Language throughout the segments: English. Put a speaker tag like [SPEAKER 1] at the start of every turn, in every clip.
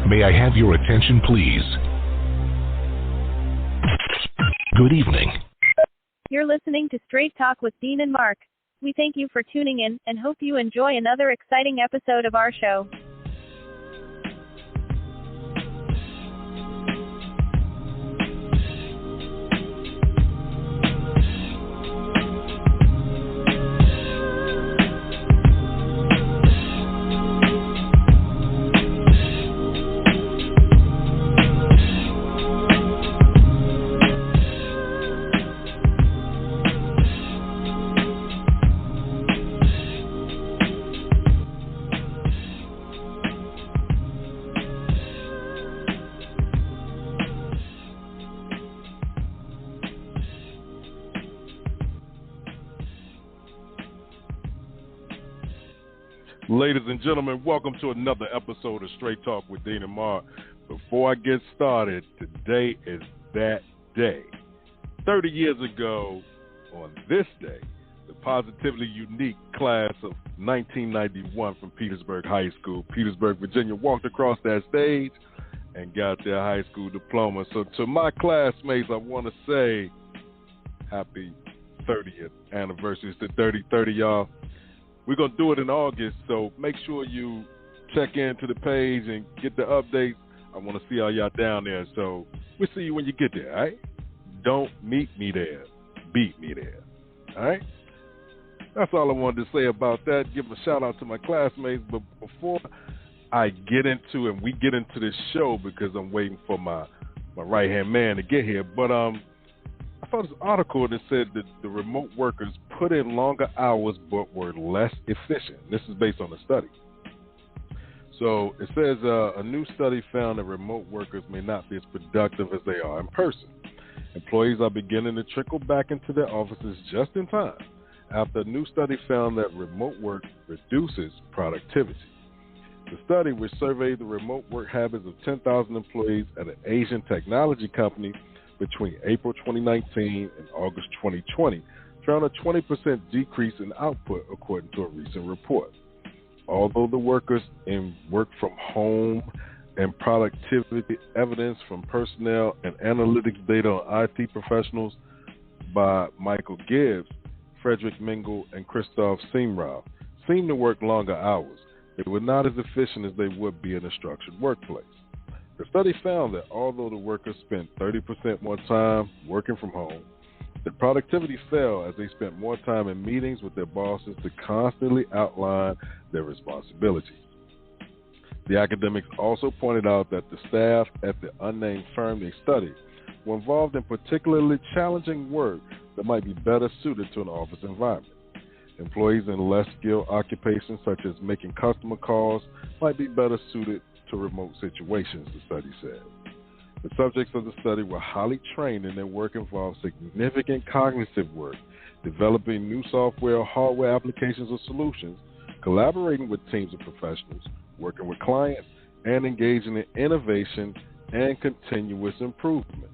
[SPEAKER 1] May I have your attention, please? Good evening.
[SPEAKER 2] You're listening to Straight Talk with Dean and Marc. We thank you for tuning in and hope you enjoy another exciting episode of our show.
[SPEAKER 3] Ladies and gentlemen, welcome to another episode of Straight Talk with Dean and Marc. Before I get started, today is that day. 30 years ago, on this day, the positively unique class of 1991 from Petersburg High School, Petersburg, Virginia, walked across that stage and got their high school diploma. So to my classmates, I want to say happy 30th anniversary. It's the 30, y'all. We're going to do it in August, so make sure you check into the page and get the updates. I want to see all y'all down there, so we'll see you when you get there, all right? Don't meet me there. Beat me there, all right? That's all I wanted to say about that. Give a shout-out to my classmates, but before I get into and we get into this show, because I'm waiting for my right-hand man to get here, but I saw this article that said that the remote workers put in longer hours but were less efficient. This is based on a study. So it says a new study found that remote workers may not be as productive as they are in person. Employees are beginning to trickle back into their offices just in time after a new study found that remote work reduces productivity. The study, which surveyed the remote work habits of 10,000 employees at an Asian technology company between April 2019 and August 2020, found a 20% decrease in output, according to a recent report. Although the workers in work from home and productivity evidence from personnel and analytics data on IT professionals by Michael Gibbs, Frederick Mingle, and Christoph Seamrow seem to work longer hours, they were not as efficient as they would be in a structured workplace. The study found that although the workers spent 30% more time working from home, the productivity fell as they spent more time in meetings with their bosses to constantly outline their responsibilities. The academics also pointed out that the staff at the unnamed firm they studied were involved in particularly challenging work that might be better suited to an office environment. Employees in less skilled occupations, such as making customer calls, might be better suited to remote situations, the study said. The subjects of the study were highly trained and their work involved significant cognitive work, developing new software or hardware applications or solutions, collaborating with teams of professionals, working with clients, and engaging in innovation and continuous improvement.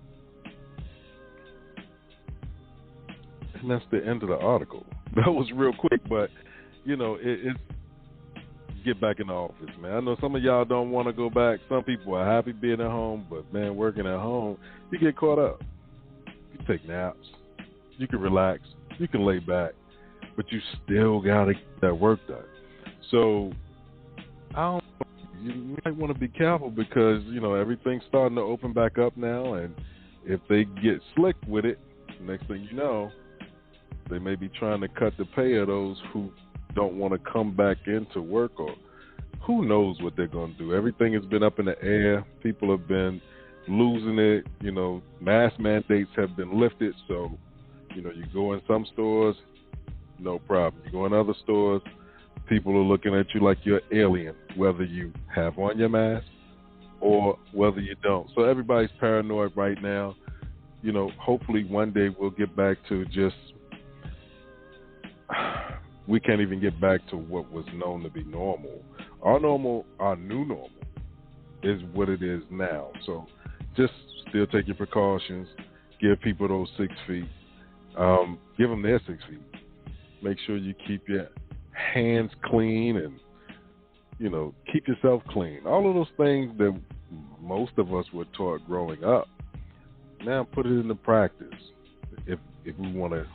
[SPEAKER 3] And that's the end of the article. That was real quick, but, you know, it's get back in the office, man. I know some of y'all don't want to go back. Some people are happy being at home, but, man, working at home, you get caught up. You can take naps. You can relax. You can lay back, but you still got to get that work done. So you might want to be careful because, you know, everything's starting to open back up now, and if they get slick with it, next thing you know, they may be trying to cut the pay of those who don't want to come back into work, or who knows what they're going to do. Everything has been up in the air. People have been losing it. You know, mask mandates have been lifted. So, you know, you go in some stores, no problem. You go in other stores, people are looking at you like you're an alien, whether you have on your mask or whether you don't. So everybody's paranoid right now. You know, hopefully one day we'll get back to just we can't even get back to what was known to be normal. Our new normal is what it is now. So just still take your precautions. Give people those 6 feet. Give them their 6 feet. Make sure you keep your hands clean and, you know, keep yourself clean. All of those things that most of us were taught growing up. Now put it into practice if we want to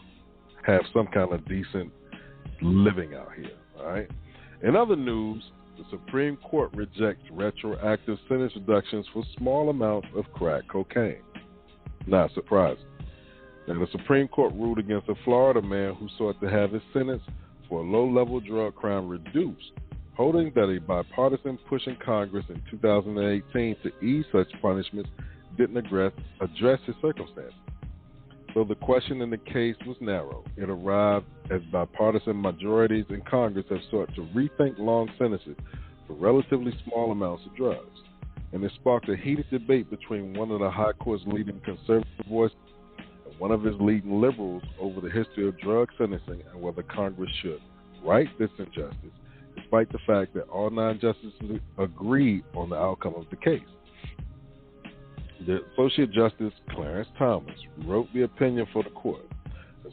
[SPEAKER 3] have some kind of decent living out here, all right? In other news, the Supreme Court rejects retroactive sentence reductions for small amounts of crack cocaine. Not surprising. Now, the Supreme Court ruled against a Florida man who sought to have his sentence for a low-level drug crime reduced, holding that a bipartisan push in Congress in 2018 to ease such punishments didn't address his circumstances. So the question in the case was narrow. It arrived as bipartisan majorities in Congress have sought to rethink long sentences for relatively small amounts of drugs. And it sparked a heated debate between one of the High Court's leading conservative voices and one of his leading liberals over the history of drug sentencing and whether Congress should right this injustice, despite the fact that all 9 justices agreed on the outcome of the case. The Associate Justice Clarence Thomas wrote the opinion for the court.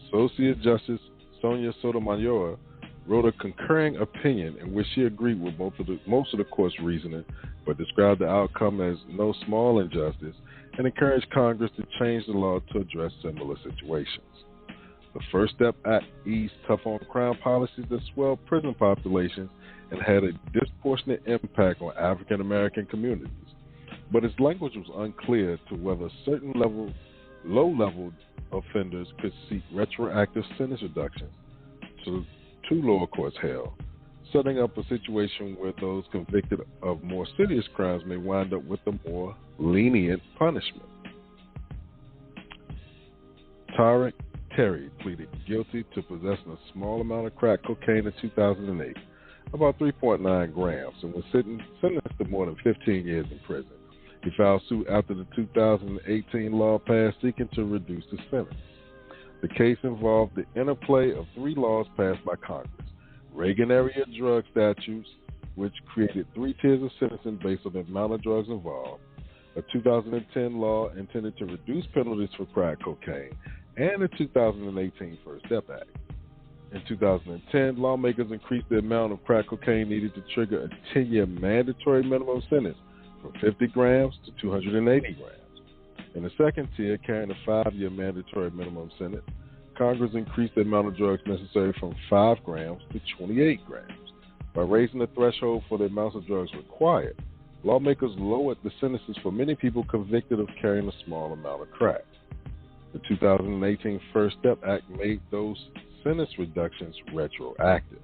[SPEAKER 3] Associate Justice Sonia Sotomayor wrote a concurring opinion in which she agreed with most of the court's reasoning, but described the outcome as no small injustice and encouraged Congress to change the law to address similar situations. The First Step Act eased tough-on-crime policies that swelled prison populations and had a disproportionate impact on African American communities. But its language was unclear to whether certain low-level offenders could seek retroactive sentence reductions to lower courts held, setting up a situation where those convicted of more serious crimes may wind up with a more lenient punishment. Tarek Terry pleaded guilty to possessing a small amount of crack cocaine in 2008, about 3.9 grams, and was sentenced to more than 15 years in prison. He filed suit after the 2018 law passed seeking to reduce the sentence. The case involved the interplay of 3 laws passed by Congress: Reagan-era drug statutes, which created 3 tiers of sentencing based on the amount of drugs involved, a 2010 law intended to reduce penalties for crack cocaine, and the 2018 First Step Act. In 2010, lawmakers increased the amount of crack cocaine needed to trigger a 10-year mandatory minimum sentence from 50 grams to 280 grams. In the second tier, carrying a 5-year mandatory minimum sentence, Congress increased the amount of drugs necessary from 5 grams to 28 grams. By raising the threshold for the amounts of drugs required, lawmakers lowered the sentences for many people convicted of carrying a small amount of crack. The 2018 First Step Act made those sentence reductions retroactive.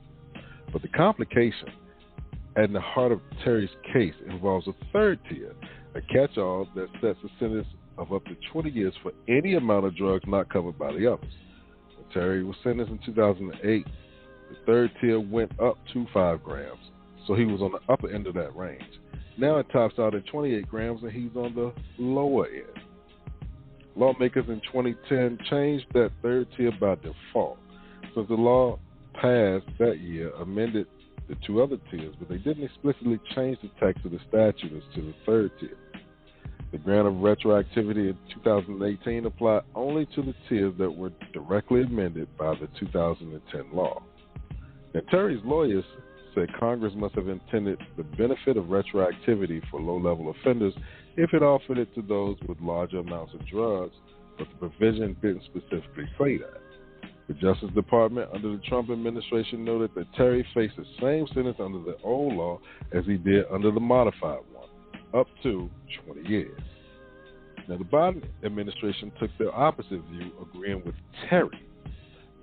[SPEAKER 3] But the complication at the heart of Terry's case involves a third tier, a catch-all that sets a sentence of up to 20 years for any amount of drugs not covered by the others. When Terry was sentenced in 2008, the third tier went up to 5 grams, so he was on the upper end of that range. Now it tops out at 28 grams, and he's on the lower end. Lawmakers in 2010 changed that third tier by default, since the law passed that year amended the 2 other tiers, but they didn't explicitly change the text of the statute as to the third tier. The grant of retroactivity in 2018 applied only to the tiers that were directly amended by the 2010 law. Now, Terry's lawyers said Congress must have intended the benefit of retroactivity for low-level offenders if it offered it to those with larger amounts of drugs, but the provision didn't specifically say that. The Justice Department under the Trump administration noted that Terry faced the same sentence under the old law as he did under the modified one, up to 20 years. Now, the Biden administration took the opposite view, agreeing with Terry.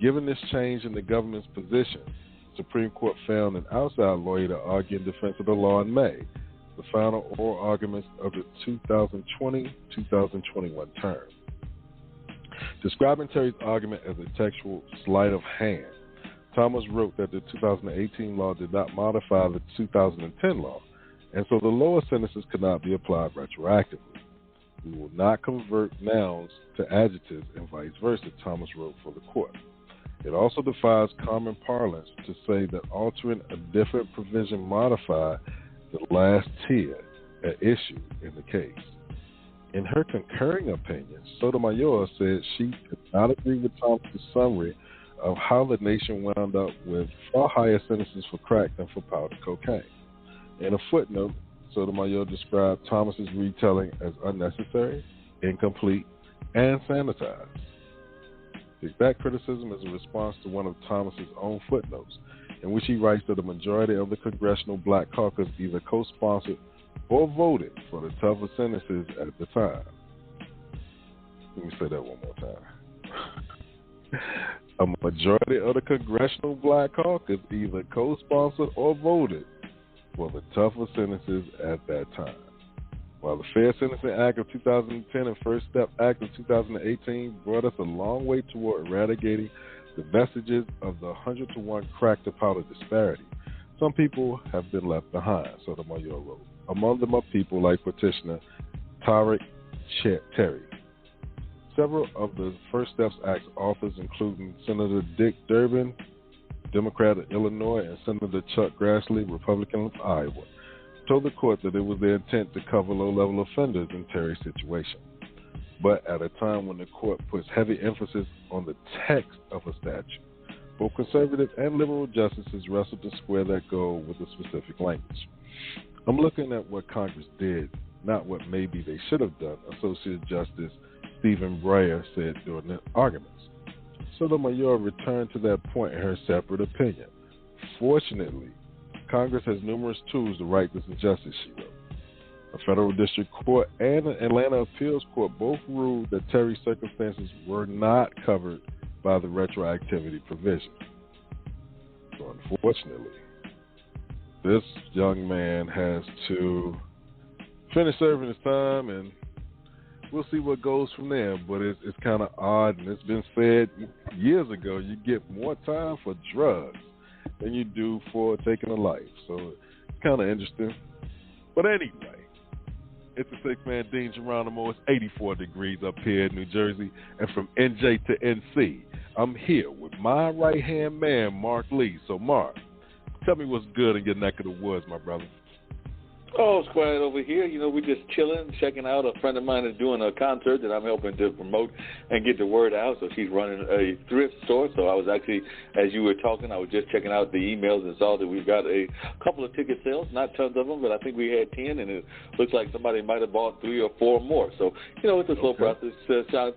[SPEAKER 3] Given this change in the government's position, the Supreme Court found an outside lawyer to argue in defense of the law in May, the final oral arguments of the 2020-2021 term. Describing Terry's argument as a textual sleight of hand, Thomas wrote that the 2018 law did not modify the 2010 law, and so the lower sentences could not be applied retroactively. We will not convert nouns to adjectives and vice versa, Thomas wrote for the court. It also defies common parlance to say that altering a different provision modified the last tier at issue in the case. In her concurring opinion, Sotomayor said she could not agree with Thomas' summary of how the nation wound up with far higher sentences for crack than for powder cocaine. In a footnote, Sotomayor described Thomas's retelling as unnecessary, incomplete, and sanitized. That criticism is a response to one of Thomas's own footnotes, in which he writes that the majority of the Congressional Black Caucus either co-sponsored or voted for the tougher sentences at the time. Let me say that one more time. A majority of the Congressional Black Caucus either co-sponsored or voted for the tougher sentences at that time. While the Fair Sentencing Act of 2010 and First Step Act of 2018 brought us a long way toward eradicating the vestiges of the 100-to-1 crack-to-powder disparity, some people have been left behind, Sotomayor wrote. Among them are people like petitioner Tarek Terry. Several of the First Steps Act authors, including Senator Dick Durbin, Democrat of Illinois, and Senator Chuck Grassley, Republican of Iowa, told the court that it was their intent to cover low-level offenders in Terry's situation. But at a time when the court puts heavy emphasis on the text of a statute, both conservative and liberal justices wrestled to square that goal with the specific language. I'm looking at what Congress did, not what maybe they should have done, Associate Justice Stephen Breyer said during the arguments. Sotomayor returned to that point in her separate opinion. Fortunately, Congress has numerous tools to right this injustice, she wrote. A federal district court and an Atlanta appeals court both ruled that Terry's circumstances were not covered by the retroactivity provision. So unfortunately, this young man has to finish serving his time, and we'll see what goes from there. But it's kind of odd, and it's been said years ago, you get more time for drugs than you do for taking a life. So it's kind of interesting. But anyway, it's the six-man Dean Geronimo. It's 84 degrees up here in New Jersey. And from NJ to NC, I'm here with my right-hand man, Marc Lee. So, Marc, tell me what's good in your neck of the woods, my brother.
[SPEAKER 4] Oh, it's quiet over here. You know, we're just chilling, checking out. A friend of mine is doing a concert that I'm helping to promote and get the word out. So she's running a thrift store. So I was actually, as you were talking, I was just checking out the emails and saw that we've got a couple of ticket sales, not tons of them, but I think we had 10, and it looks like somebody might have bought 3 or 4 more. So, you know, it's a slow process.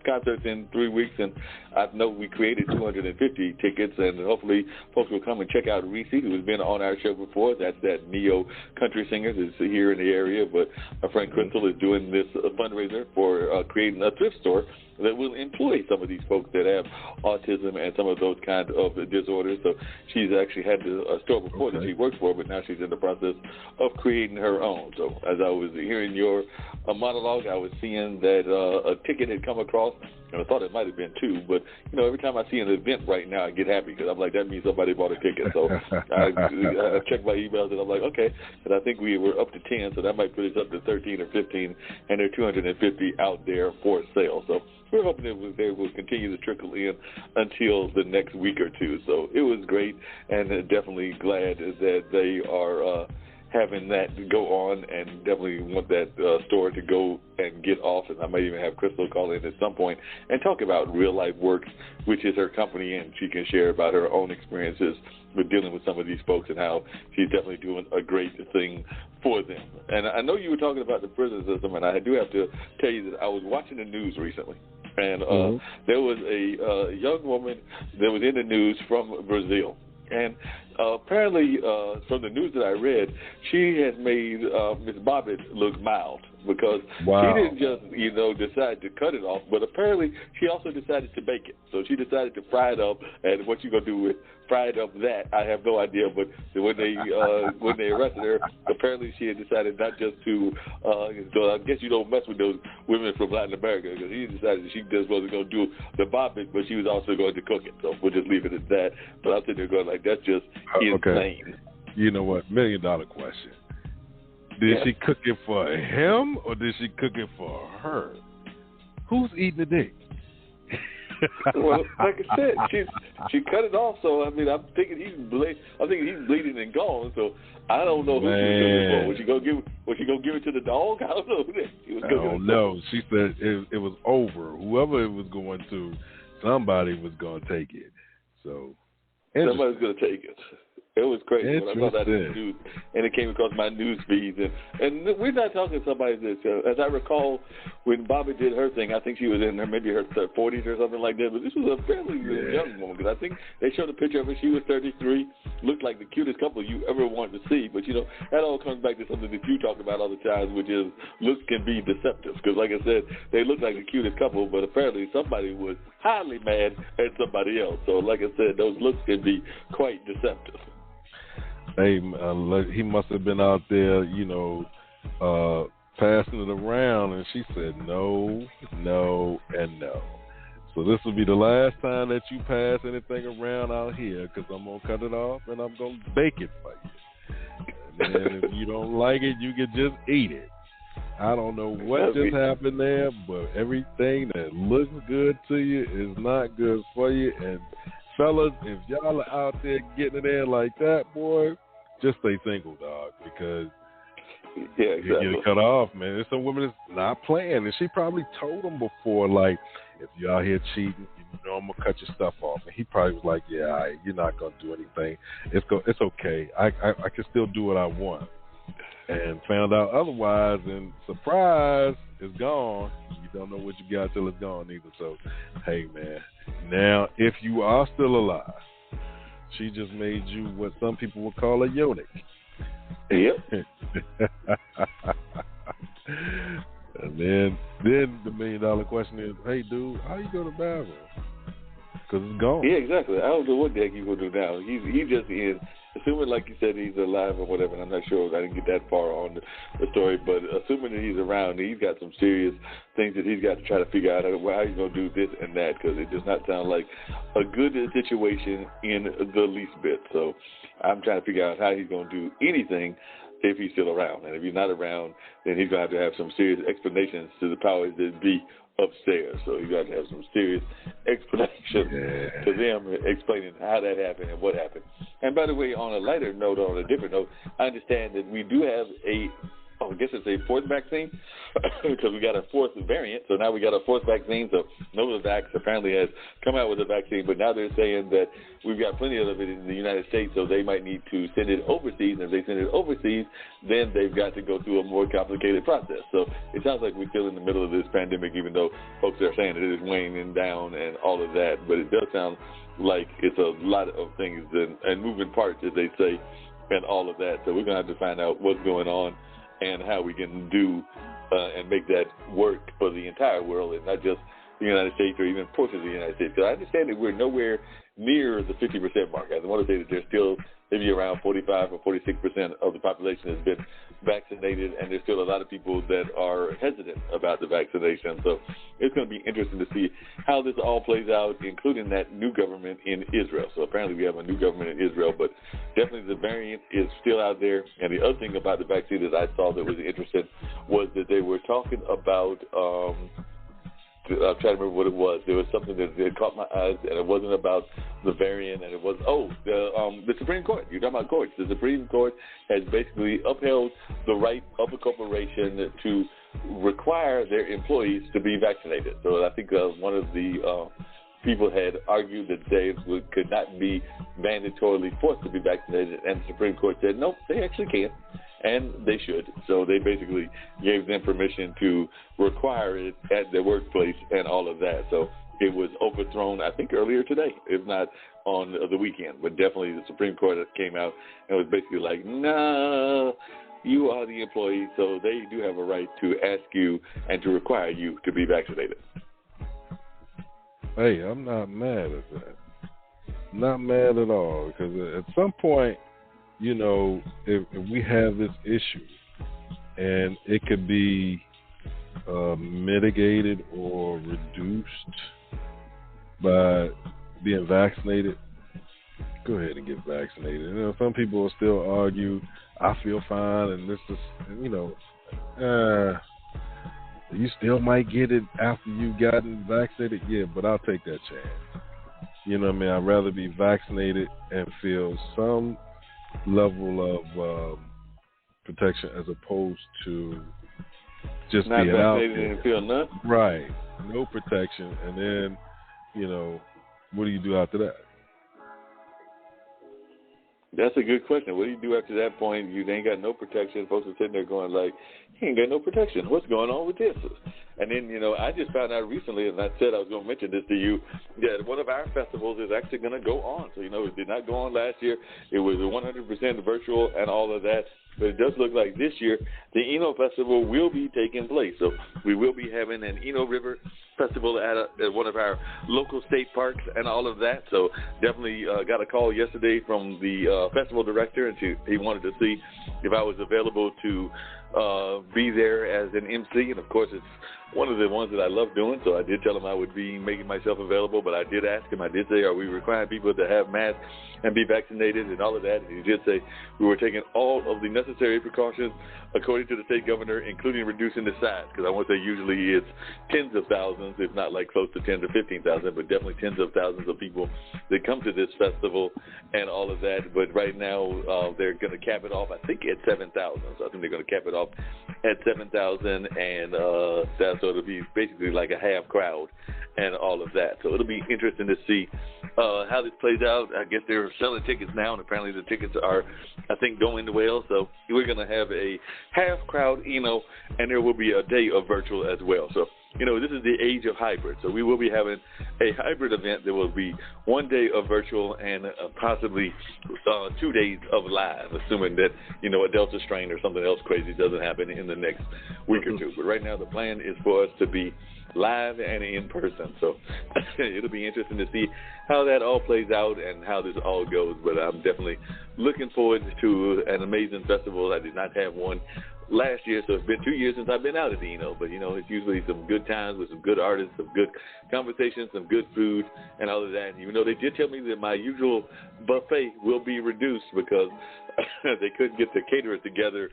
[SPEAKER 4] Concerts in 3 weeks, and I know we created 250 tickets, and hopefully folks will come and check out Reese, who's been on our show before. That's that neo country singer that's here in the area, but our friend Crystal is doing this fundraiser for creating a thrift store that will employ some of these folks that have autism and some of those kind of disorders. So she's actually had a store before that she worked for, but now she's in the process of creating her own. So as I was hearing your monologue, I was seeing that a ticket had come across, and I thought it might have been 2, but, you know, every time I see an event right now, I get happy because I'm like, that means somebody bought a ticket. So I checked my emails, and I'm like, okay, and I think we were up to 10, so that might put us up to 13 or 15, and there are 250 out there for sale. So we're hoping that they will continue to trickle in until the next week or two. So it was great, and definitely glad that they are having that go on, and definitely want that store to go and get off. And I might even have Crystal call in at some point and talk about Real Life Works, which is her company, and she can share about her own experiences with dealing with some of these folks and how she's definitely doing a great thing for them. And I know you were talking about the prison system, and I do have to tell you that I was watching the news recently, and there was a young woman that was in the news from Brazil. And apparently, from the news that I read, she has made Miss Bobbitt look mild, because she didn't just, you know, decide to cut it off, but apparently she also decided to bake it. So she decided to fry it up, and what you gonna do with fried up that, I have no idea. But when they arrested her, apparently she had decided not just to. So I guess you don't mess with those women from Latin America, because she decided she just wasn't going to do the bobbing, but she was also going to cook it. So we'll just leave it at that. But I'm sitting there going like, that's just insane.
[SPEAKER 3] Okay. You know what? $1 million question. Did she cook it for him, or did she cook it for her? Who's eating the dick?
[SPEAKER 4] Well, like I said, she cut it off. So I mean, I'm thinking he's bleeding and gone. So I don't know who she was cooking for. Was she gonna give it to the dog? I don't know.
[SPEAKER 3] I don't know. She said it was over. Whoever it was going to, somebody was gonna take it. So
[SPEAKER 4] somebody's gonna take it. It was crazy when I saw that in the news, and it came across my news feeds. And we're not talking to somebody that, as I recall, when Bobby did her thing, I think she was in maybe her 40s or something like that. But this was a fairly young woman, because I think they showed a picture of her. She was 33, looked like the cutest couple you ever wanted to see. But, you know, that all comes back to something that you talk about all the time, which is looks can be deceptive. Because, like I said, they look like the cutest couple, but apparently somebody was highly mad at somebody else. So, like I said, those looks can be quite deceptive.
[SPEAKER 3] Hey, he must have been out there, you know, passing it around, and she said no, no, and no. So this will be the last time that you pass anything around out here, because I'm going to cut it off, and I'm going to bake it for you. And then if you don't like it, you can just eat it. I don't know what just happened there, but everything that looks good to you is not good for you. And fellas, if y'all are out there getting it in like that, boy, just stay single, dog, because you get cut off, man. There's some women that's not playing, and she probably told him before, like, if you're out here cheating, you know I'm going to cut your stuff off. And he probably was like, yeah, all right, you're not going to do anything. It's okay. I can still do what I want. And found out otherwise, and surprise, it's gone. You don't know what you got till it's gone either. So, hey, man, now, if you are still alive, she just made you what some people would call a eunuch.
[SPEAKER 4] Yep.
[SPEAKER 3] And then the $1 million question is, hey, dude, how you go to the bathroom? Because it's gone.
[SPEAKER 4] Yeah, exactly. I don't know what the heck he's going to do now. He just is, assuming, like you said, he's alive or whatever, and I'm not sure. I didn't get that far on the story, but assuming that he's around, he's got some serious things that he's got to try to figure out how he's going to do this and that, because it does not sound like a good situation in the least bit. So I'm trying to figure out how he's going to do anything if he's still around. And if he's not around, then he's going to have some serious explanations to the powers that be upstairs. So you got to have some serious explanation to them, explaining how that happened and what happened. And by the way, on a lighter note, on a different note, I understand that we do have I guess it's a fourth vaccine, because we got a fourth variant. So now we got a fourth vaccine. So Novavax apparently has come out with a vaccine, but now they're saying that we've got plenty of it in the United States, so they might need to send it overseas. And if they send it overseas, then they've got to go through a more complicated process. So it sounds like we're still in the middle of this pandemic, even though folks are saying that it is waning down and all of that. But it does sound like it's a lot of things and moving parts, as they say, and all of that. So we're going to have to find out what's going on and how we can do and make that work for the entire world, and not just the United States or even portions of the United States. Because I understand that we're nowhere near the 50% mark. I want to say that there's still maybe around 45 or 46% of the population has been vaccinated, and there's still a lot of people that are hesitant about the vaccination. So it's going to be interesting to see how this all plays out, including that new government in Israel. So apparently we have a new government in Israel, but definitely the variant is still out there. And the other thing about the vaccine that I saw that was interesting was that they were talking about I'm trying to remember what it was. There was something that caught my eyes, and it wasn't about the variant, and it was, the Supreme Court. You're talking about courts. The Supreme Court has basically upheld the right of a corporation to require their employees to be vaccinated. So I think one of the people had argued that they could not be mandatorily forced to be vaccinated, and the Supreme Court said, nope, they actually can. And they should. So they basically gave them permission to require it at their workplace and all of that. So it was overthrown, I think, earlier today, if not on the weekend. But definitely the Supreme Court came out and was basically like, nah, you are the employee, so they do have a right to ask you and to require you to be vaccinated.
[SPEAKER 3] Hey, I'm not mad at that. Not mad at all, because at some point, you know, if we have this issue and it could be mitigated or reduced by being vaccinated, go ahead and get vaccinated. You know, some people will still argue, I feel fine, and this is, you know, you still might get it after you've gotten vaccinated. Yeah, but I'll take that chance. You know what I mean? I'd rather be vaccinated and feel some level of protection as opposed to just
[SPEAKER 4] not
[SPEAKER 3] being out
[SPEAKER 4] vaccinated
[SPEAKER 3] there.
[SPEAKER 4] and feel none.
[SPEAKER 3] Right. No protection. And then, you know, what do you do after that?
[SPEAKER 4] That's a good question. What do you do after that point? You ain't got no protection. Folks are sitting there going like, he ain't got no protection. What's going on with this? And then, I just found out recently, and I said I was going to mention this to you, that one of our festivals is actually going to go on. So, it did not go on last year. It was 100% virtual and all of that. But it does look like this year the Eno Festival will be taking place. So we will be having an Eno River Festival at one of our local state parks and all of that. So definitely got a call yesterday from the festival director, and he wanted to see if I was available to be there as an MC. And, of course, it's one of the ones that I love doing, so I did tell him I would be making myself available, but I did ask him, I did say, are we requiring people to have masks and be vaccinated and all of that? And he did say we were taking all of the necessary precautions according to the state governor, including reducing the size, because I want to say usually it's tens of thousands, if not like close to 10 to 15,000, but definitely tens of thousands of people that come to this festival and all of that. But right now they're going to cap it off, I think, at 7,000. So I think they're going to cap it off at 7,000, and so it'll be basically like a half crowd and all of that. So it'll be interesting to see how this plays out. I guess they're selling tickets now, and apparently the tickets are, I think, going well. So we're going to have a half crowd, and there will be a day of virtual as well. So, this is the age of hybrid. So we will be having a hybrid event. There will be 1 day of virtual and possibly 2 days of live, assuming that, a Delta strain or something else crazy doesn't happen in the next week or two. But right now the plan is for us to be live and in person. So it'll be interesting to see how that all plays out and how this all goes. But I'm definitely looking forward to an amazing festival. I did not have one last year, so it's been 2 years since I've been out at Eno. But, it's usually some good times with some good artists, some good conversations, some good food, and all of that. And, they did tell me that my usual buffet will be reduced because they couldn't get the caterers together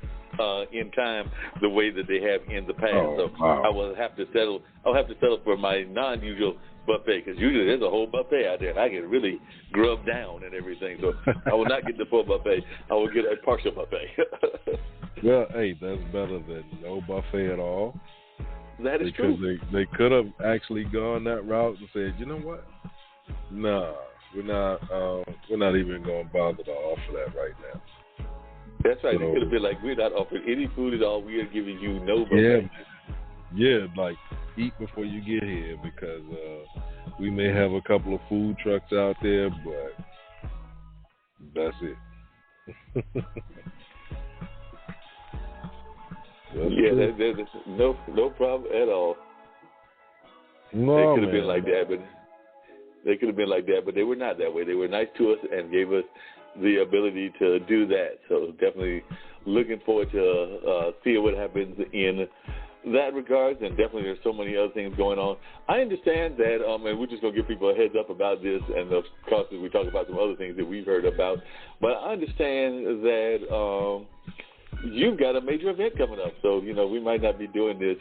[SPEAKER 4] in time the way that they have in the past. Wow. I'll have to settle for my non-usual buffet, because usually there's a whole buffet out there and I can really grub down and everything. So I will not get the full buffet. I will get a partial buffet.
[SPEAKER 3] Well, hey, that's better than no buffet at all.
[SPEAKER 4] That is true.
[SPEAKER 3] They could have actually gone that route and said, you know what? Nah, we're not even going to bother to offer that right now.
[SPEAKER 4] That's right. So, they could have been like, we're not offering any food at all. We are giving you no buffet.
[SPEAKER 3] Yeah, like eat before you get here, because we may have a couple of food trucks out there, but that's it.
[SPEAKER 4] There's no problem at all.
[SPEAKER 3] No,
[SPEAKER 4] they could have been like that, but they were not that way. They were nice to us and gave us the ability to do that. So definitely looking forward to seeing what happens in that regards, and definitely there's so many other things going on. I understand that, and we're just going to give people a heads up about this, and of course we talk about some other things that we've heard about, but I understand that you've got a major event coming up, so, we might not be doing this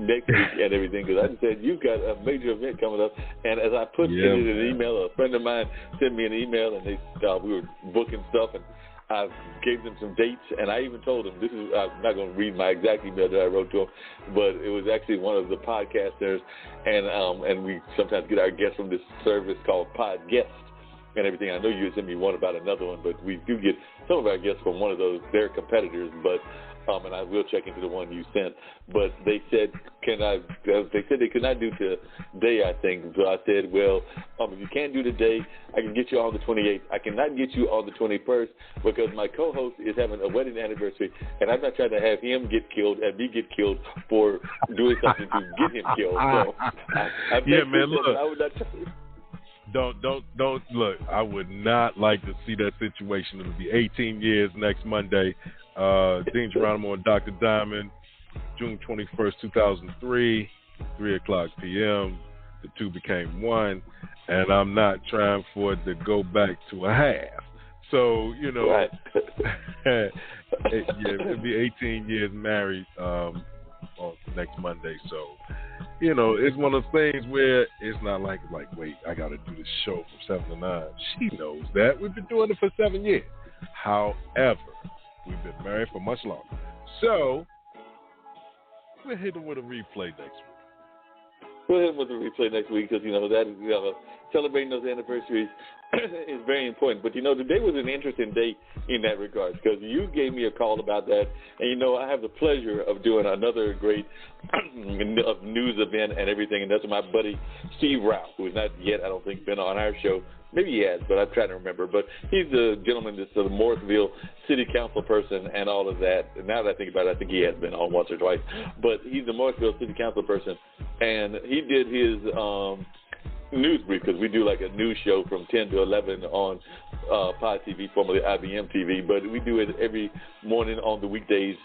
[SPEAKER 4] next week and everything, because I understand you've got a major event coming up, and as I put in an email, a friend of mine sent me an email, and we were booking stuff, and I gave them some dates, and I even told them, I'm not going to read my exact email that I wrote to them, but it was actually one of the podcasters, and we sometimes get our guests from this service called Pod Guest and everything. I know you sent me one about another one, but we do get some of our guests from one of their competitors, but and I will check into the one you sent. But they said, they said they could not do today, I think. So I said, well, if you can't do today, I can get you on the 28th. I cannot get you on the 21st because my co-host is having a wedding anniversary, and I'm not trying to have him get killed and me get killed for doing something to get him killed. So
[SPEAKER 3] man, look. I would not Don't look. I would not like to see that situation. It'll be 18 years next Monday. Dean Geronimo and Dr. Diamond, June 21st, 2003, 3:00 p.m. The two became one, and I'm not trying for it to go back to a half. So,
[SPEAKER 4] right.
[SPEAKER 3] It'll be 18 years married on next Monday. So, it's one of those things where it's not like, wait, I got to do this show from 7 to 9. She knows that. We've been doing it for 7 years. However, we've been married for much longer. So, we'll hit them with a replay next week.
[SPEAKER 4] we'll hit him with the replay next week because, that is, celebrating those anniversaries is very important. But, today was an interesting day in that regard because you gave me a call about that. And, I have the pleasure of doing another great news event and everything. And that's my buddy Steve Rao, who has not yet, I don't think, been on our show. Maybe he has, but I'm trying to remember. But he's the gentleman that's the Morrisville City Council person and all of that. And now that I think about it, I think he has been on once or twice. But he's the Morrisville City Council person. And he did his news brief because we do like a news show from 10 to 11 on Pod TV, formerly IBM TV. But we do it every morning on the weekdays,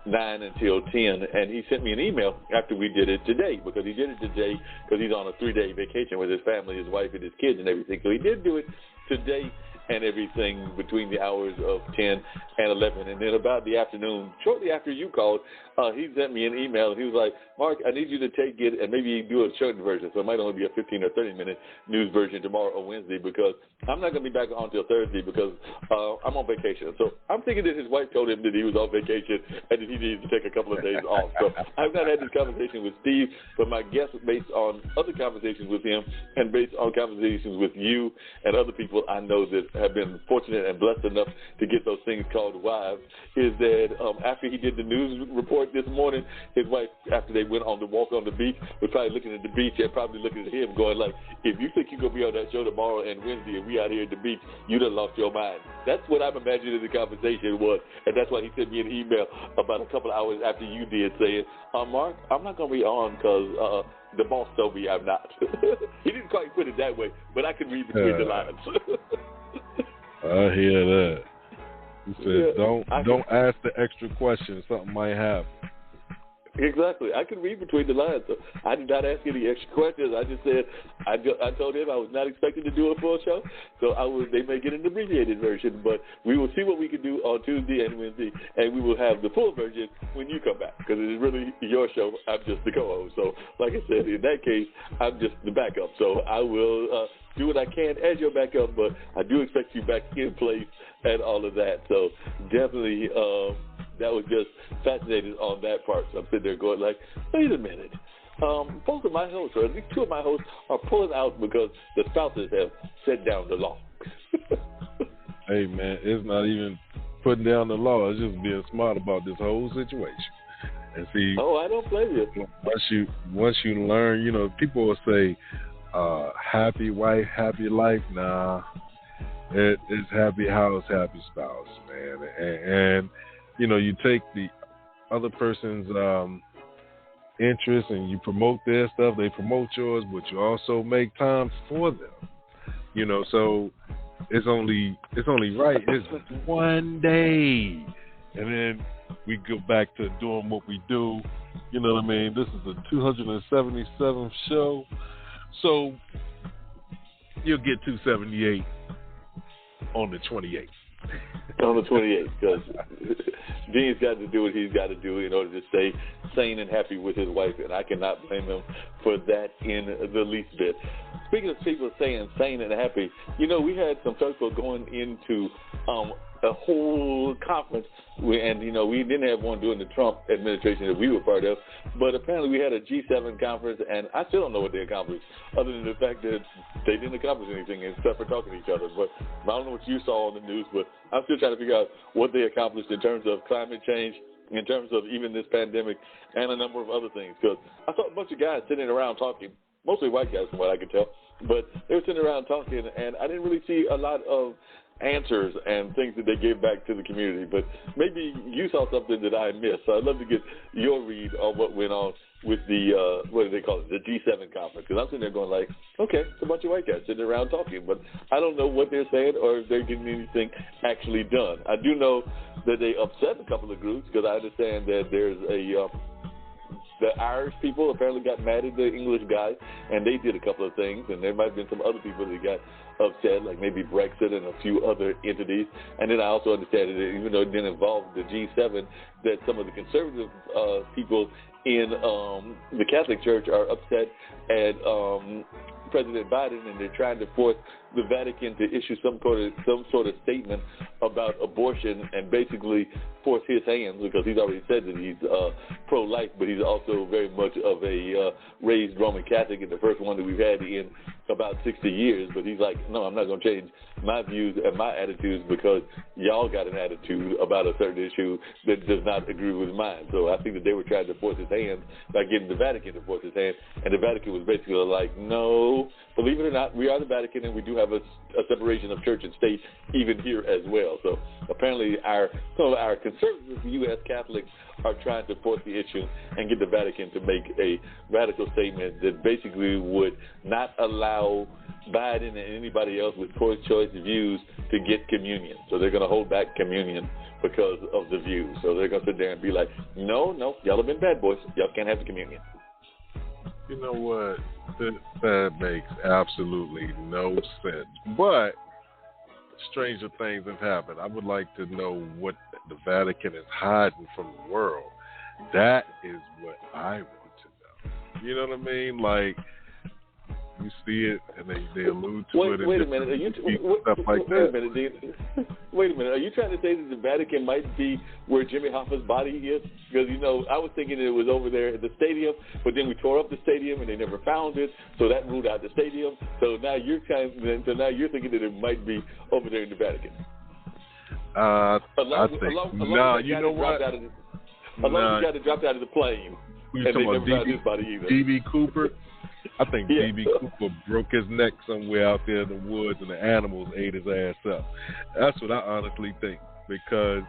[SPEAKER 4] 9 until 10, and he sent me an email after we did it today because he did it today because he's on a 3-day vacation with his family, his wife, and his kids and everything. So he did do it today and everything between the hours of 10 and 11. And then about the afternoon, shortly after you called, he sent me an email, and he was like, Mark, I need you to take it and maybe do a shortened version. So it might only be a 15 or 30-minute news version tomorrow or Wednesday because I'm not going to be back on until Thursday because I'm on vacation. So I'm thinking that his wife told him that he was on vacation and that he needed to take a couple of days off. So I've not had this conversation with Steve, but my guess based on other conversations with him and based on conversations with you and other people I know that have been fortunate and blessed enough to get those things called wives is that after he did the news report this morning, his wife, after they went on the walk on the beach, was probably looking at the beach and probably looking at him going like, if you think you're going to be on that show tomorrow and Wednesday and we out here at the beach, you done lost your mind. That's what I'm imagining the conversation was, and that's why he sent me an email about a couple of hours after you did saying, Mark, I'm not going to be on because the boss told me I'm not. He didn't quite put it that way, but I could read between the lines.
[SPEAKER 3] I hear that. He said, don't ask the extra questions. Something might happen.
[SPEAKER 4] Exactly. I could read between the lines. So I did not ask any extra questions. I just said, I told him I was not expecting to do a full show, so they may get an abbreviated version, but we will see what we can do on Tuesday and Wednesday, and we will have the full version when you come back, because it is really your show. I'm just the co-host. So, like I said, in that case, I'm just the backup. So I will do what I can as your backup, but I do expect you back in place and all of that. So definitely that was just fascinating on that part. So I'm sitting there going like, wait a minute. Both of my hosts, or at least two of my hosts, are pulling out because the spouses have set down the law.
[SPEAKER 3] Hey, man, it's not even putting down the law. It's just being smart about this whole situation. And see,
[SPEAKER 4] I don't blame you.
[SPEAKER 3] Once you learn, people will say, happy wife, happy life. Nah, it's happy house, happy spouse, man. And you take the other person's interest and you promote their stuff, they promote yours, but you also make time for them. So it's only right. It's one day, and then we go back to doing what we do. You know what I mean? This is the 277th show, so you'll get 278 on the 28th.
[SPEAKER 4] On the 28th, because Dean's got to do what he's got to do in order to stay sane and happy with his wife, and I cannot blame him for that in the least bit. Speaking of people staying sane and happy, we had some people going into a whole conference, and we didn't have one during the Trump administration that we were part of, but apparently we had a G7 conference, and I still don't know what they accomplished, other than the fact that they didn't accomplish anything except for talking to each other. But I don't know what you saw on the news, but I'm still trying to figure out what they accomplished in terms of climate change, in terms of even this pandemic, and a number of other things. Because I saw a bunch of guys sitting around talking, mostly white guys from what I could tell, but they were sitting around talking, and I didn't really see a lot of answers and things that they gave back to the community. But maybe you saw something that I missed. So I'd love to get your read on what went on with the, what do they call it, the G7 conference. Because I'm sitting there going like, okay, it's a bunch of white guys sitting around talking, but I don't know what they're saying or if they're getting anything actually done. I do know that they upset a couple of groups, because I understand that there's the Irish people apparently got mad at the English guy, and they did a couple of things, and there might have been some other people that got upset, like maybe Brexit and a few other entities. And then I also understand that even though it didn't involve the G7, that some of the conservative people in the Catholic Church are upset at President Biden, and they're trying to force the Vatican to issue some sort of statement about abortion and basically force his hands, because he's already said that he's pro-life, but he's also very much of a raised Roman Catholic, and the first one that we've had in about 60 years. But he's like, no, I'm not going to change my views and my attitudes because y'all got an attitude about a certain issue that does not agree with mine. So I think that they were trying to force his hand by getting the Vatican to force his hand, and the Vatican was basically like, no, believe it or not, we are the Vatican, and we do have a separation of church and state even here as well. So apparently some of our conservative U.S. Catholics are trying to force the issue and get the Vatican to make a radical statement that basically would not allow Biden and anybody else with pro-choice views to get communion. So they're going to hold back communion because of the views. So they're going to sit there and be like, no, y'all have been bad boys. Y'all can't have the communion.
[SPEAKER 3] You know what? That makes absolutely no sense. But stranger things have happened. I would like to know what the Vatican is hiding from the world. That is what I want to know. You know what I mean? Like, you see it, and they allude to it.
[SPEAKER 4] Wait a minute. Wait a minute. Are you trying to say that the Vatican might be where Jimmy Hoffa's body is? Because, I was thinking that it was over there at the stadium, but then we tore up the stadium and they never found it, so that ruled out the stadium. So now you're thinking that it might be over there in the Vatican.
[SPEAKER 3] You know what?
[SPEAKER 4] Along the guy that dropped out of the plane, and they never found his body either.
[SPEAKER 3] D.B. Cooper. I think D.B. Cooper broke his neck somewhere out there in the woods, and the animals ate his ass up. That's what I honestly think, because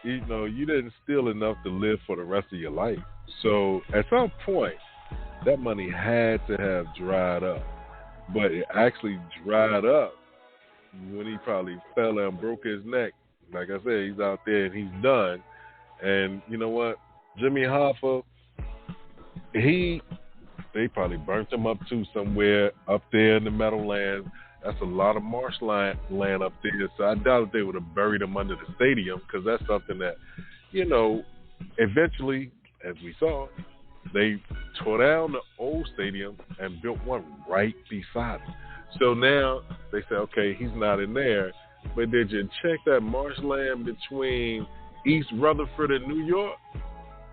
[SPEAKER 3] you didn't steal enough to live for the rest of your life. So at some point, that money had to have dried up, but it actually dried up when he probably fell and broke his neck. Like I said, he's out there and he's done. And you know what, Jimmy Hoffa, they probably burnt him up too somewhere up there in the Meadowlands. That's a lot of marshland up there. So I doubt if they would have buried him under the stadium, because that's something that, eventually, as we saw, they tore down the old stadium and built one right beside it. So now they say, okay, he's not in there. But did you check that marshland between East Rutherford and New York?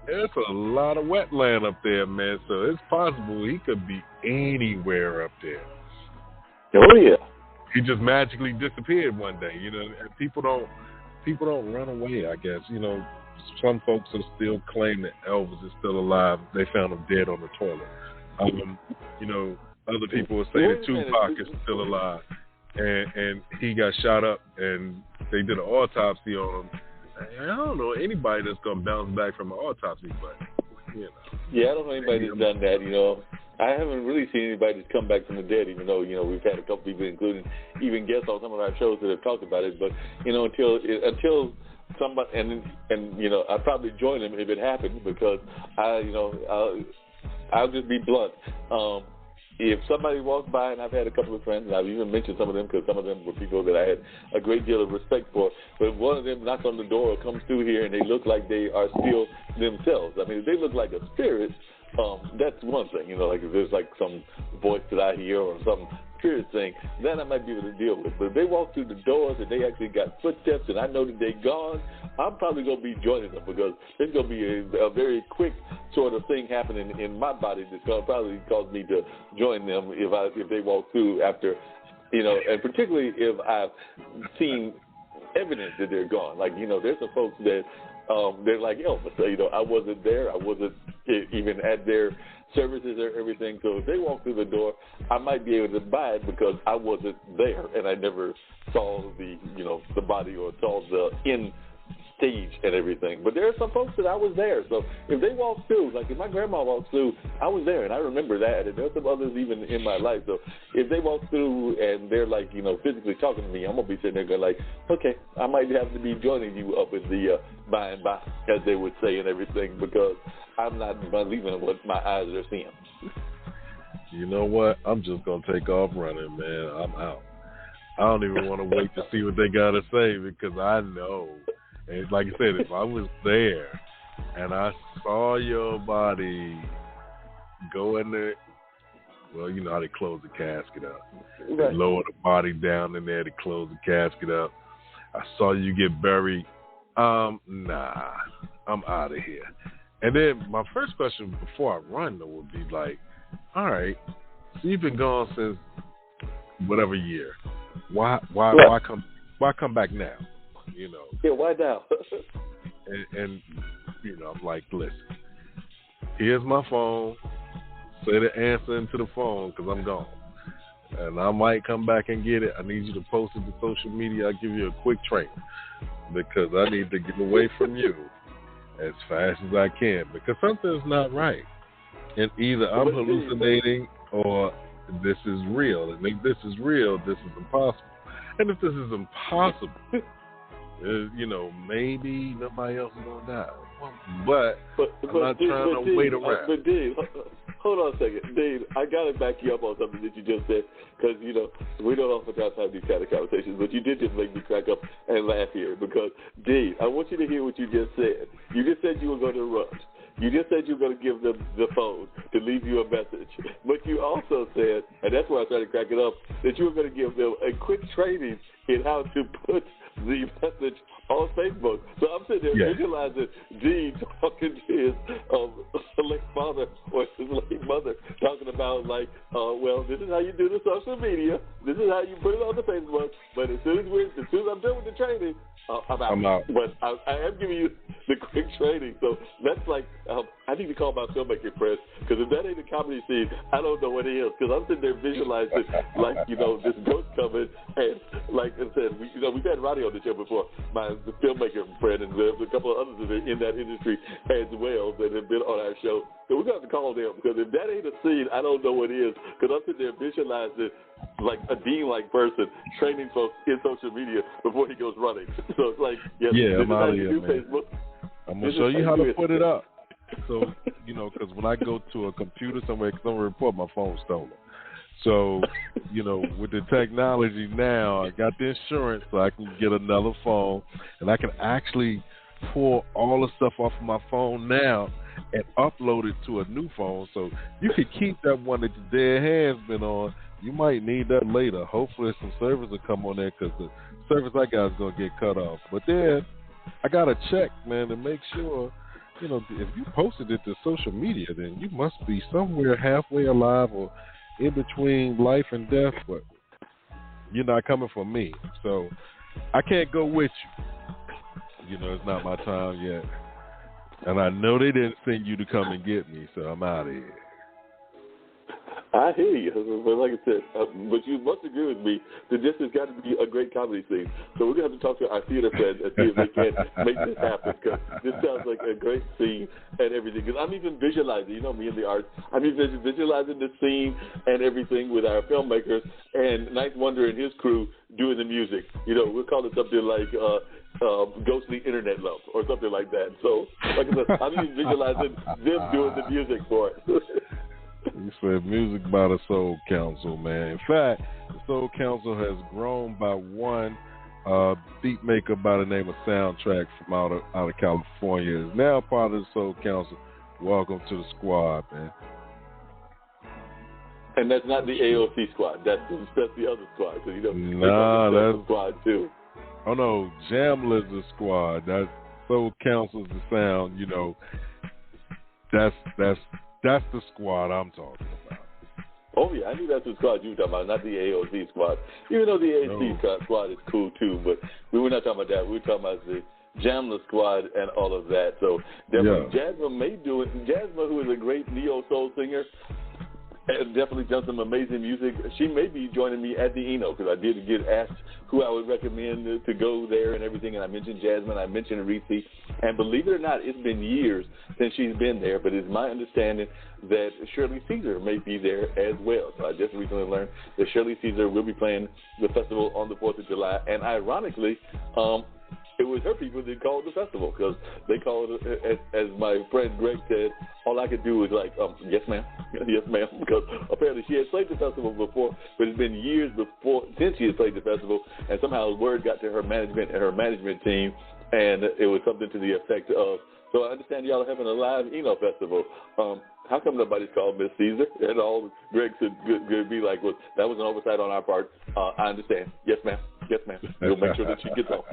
[SPEAKER 3] There's a lot of wetland up there, man. So it's possible he could be anywhere up there.
[SPEAKER 4] Oh yeah.
[SPEAKER 3] He just magically disappeared one day. And people don't run away. I guess some folks will still claim that Elvis is still alive. They found him dead on the toilet. Other people will say that Tupac is still alive, and he got shot up, and they did an autopsy on him. I don't know anybody that's going to bounce back from an autopsy, but,
[SPEAKER 4] Yeah, I don't know anybody that's done that, I haven't really seen anybody that's come back from the dead, even though, we've had a couple people, including even guests on some of our shows that have talked about it. But, until somebody, and I'd probably join them if it happened, because I'll just be blunt. If somebody walks by, and I've had a couple of friends, and I've even mentioned some of them because some of them were people that I had a great deal of respect for, but if one of them knocks on the door or comes through here and they look like they are still themselves, I mean, if they look like a spirit, that's one thing, like if there's like some voice that I hear or some spirit thing, then I might be able to deal with. But if they walk through the doors and they actually got footsteps and I know that they're gone, I'm probably going to be joining them, because there's going to be a very quick sort of thing happening in my body that's going to probably cause me to join them if they walk through after, and particularly if I've seen evidence that they're gone. Like, there's some folks that they're like Elvis. I wasn't there. I wasn't even at their services or everything. So if they walk through the door, I might be able to buy it because I wasn't there and I never saw the body or saw the end stage and everything. But there are some folks that I was there. So if they walk through, like if my grandma walks through, I was there and I remember that. And there's some others even in my life. So if they walk through and they're like, physically talking to me, I'm going to be sitting there going like, okay, I might have to be joining you up in the by and by, as they would say, and everything, because I'm not believing what my eyes are seeing.
[SPEAKER 3] You know what? I'm just going to take off running, man. I'm out. I don't even want to wait to see what they got to say, because I know. And like I said, if I was there and I saw your body go in the Well, you know how they close the casket up.
[SPEAKER 4] Right.
[SPEAKER 3] They lower the body down in there to close the casket up. I saw you get buried. Nah, I'm out of here. And then my first question before I run, though, would be like, all right, so you've been gone since whatever year. Why come back now? You know.
[SPEAKER 4] Yeah, why now?
[SPEAKER 3] and you know, I'm like, listen, here's my phone. Say the answer into the phone because I'm gone. And I might come back and get it. I need you to post it to social media. I'll give you a quick training because I need to get away from you as fast as I can because something's not right. And either I'm hallucinating or this is real. And if this is real, this is impossible. And if this is impossible, you know, maybe nobody else is going to die. But I'm not trying to wait around.
[SPEAKER 4] But Dean, hold on a second. Dean, I got to back you up on something that you just said because, you know, we don't oftentimes have these kind of conversations, but you did just make me crack up and laugh here because, Dean, I want you to hear what you just said. You just said you were going to run. You just said you were going to give them the phone to leave you a message. But you also said, and that's why I started cracking up, that you were going to give them a quick training in how to put the message on Facebook. So I'm sitting there visualizing Dean talking to his late father or his late mother, talking about like, well, this is how you do the social media. This is how you put it on the Facebook. But as soon as I'm done with the training, I'm out. But I am giving you the quick training. So that's like, I need to call my filmmaking press because if that ain't a comedy scene, I don't know what it is. Because I'm sitting there visualizing like, you know, this ghost coming and like I said, we've had Roddy on the show before, the filmmaker friend, and there's a couple of others that are in that industry as well that have been on our show. So we're going to have to call them because if that ain't a scene, I don't know what is. Because I'm sitting there visualizing like a Dean-like person training folks in social media before he goes running. So it's like,
[SPEAKER 3] I'm out of here, man.
[SPEAKER 4] Facebook.
[SPEAKER 3] I'm going to show you how to put it up. So, you know, because when I go to a computer somewhere, because I'm going to report my phone stolen. So, you know, with the technology now, I got the insurance so I can get another phone, and I can actually pull all the stuff off of my phone now and upload it to a new phone. So you can keep that one that your dead hand's been on. You might need that later. Hopefully some service will come on there because the service I got is going to get cut off. But then I got to check, man, to make sure, you know, if you posted it to social media, then you must be somewhere halfway alive or in between life and death, but you're not coming for me. So I can't go with you. You know, it's not my time yet. And I know they didn't send you to come and get me, so I'm out of here.
[SPEAKER 4] I hear you, but like I said, but you must agree with me that this has got to be a great comedy scene. So we're going to have to talk to our theater friends and see if they can make this happen because this sounds like a great scene and everything. Because I'm even visualizing, you know me in the arts, I'm even visualizing the scene and everything with our filmmakers and Ninth Wonder and his crew doing the music. You know, we'll call it something like Ghostly Internet Love or something like that. So, like I said, I'm even visualizing them doing the music for it.
[SPEAKER 3] You said music by the Soul Council, man. In fact, the Soul Council has grown by one beat maker by the name of Soundtrack from out of California. Is now part of the Soul Council. Welcome to the squad, man.
[SPEAKER 4] And that's not the AOC squad. That's the other squad. So you know,
[SPEAKER 3] that's
[SPEAKER 4] the squad too.
[SPEAKER 3] Oh no, Jamla is the squad. That Soul Council's the sound. You know, that's the squad I'm talking about.
[SPEAKER 4] Oh, yeah, I knew that's the squad you were talking about, not the AOC squad. Even though the AOC squad is cool, too, but we were not talking about that. We were talking about the Jamla squad and all of that. So definitely Jasmine may do it. Jasmine, who is a great neo-soul singer, and definitely done some amazing music. She may be joining me at the Eno because I did get asked who I would recommend to go there and everything, and I mentioned Jasmine, I mentioned Reese, and believe it or not, it's been years since she's been there, but it's my understanding that Shirley Caesar may be there as well. So I just recently learned that Shirley Caesar will be playing the festival on the 4th of July, and ironically, it was her people that called the festival because they called it, as my friend Greg said, all I could do was like, yes, ma'am, yes, ma'am, because apparently she had played the festival before, but it's been years since she had played the festival, and somehow word got to her management and her management team, and it was something to the effect of, so I understand y'all are having a live Eno festival. how come nobody's called Miss Caesar? And all Greg could be like, well, that was an oversight on our part. I understand. Yes, ma'am. Yes, ma'am. We'll make sure that she gets home.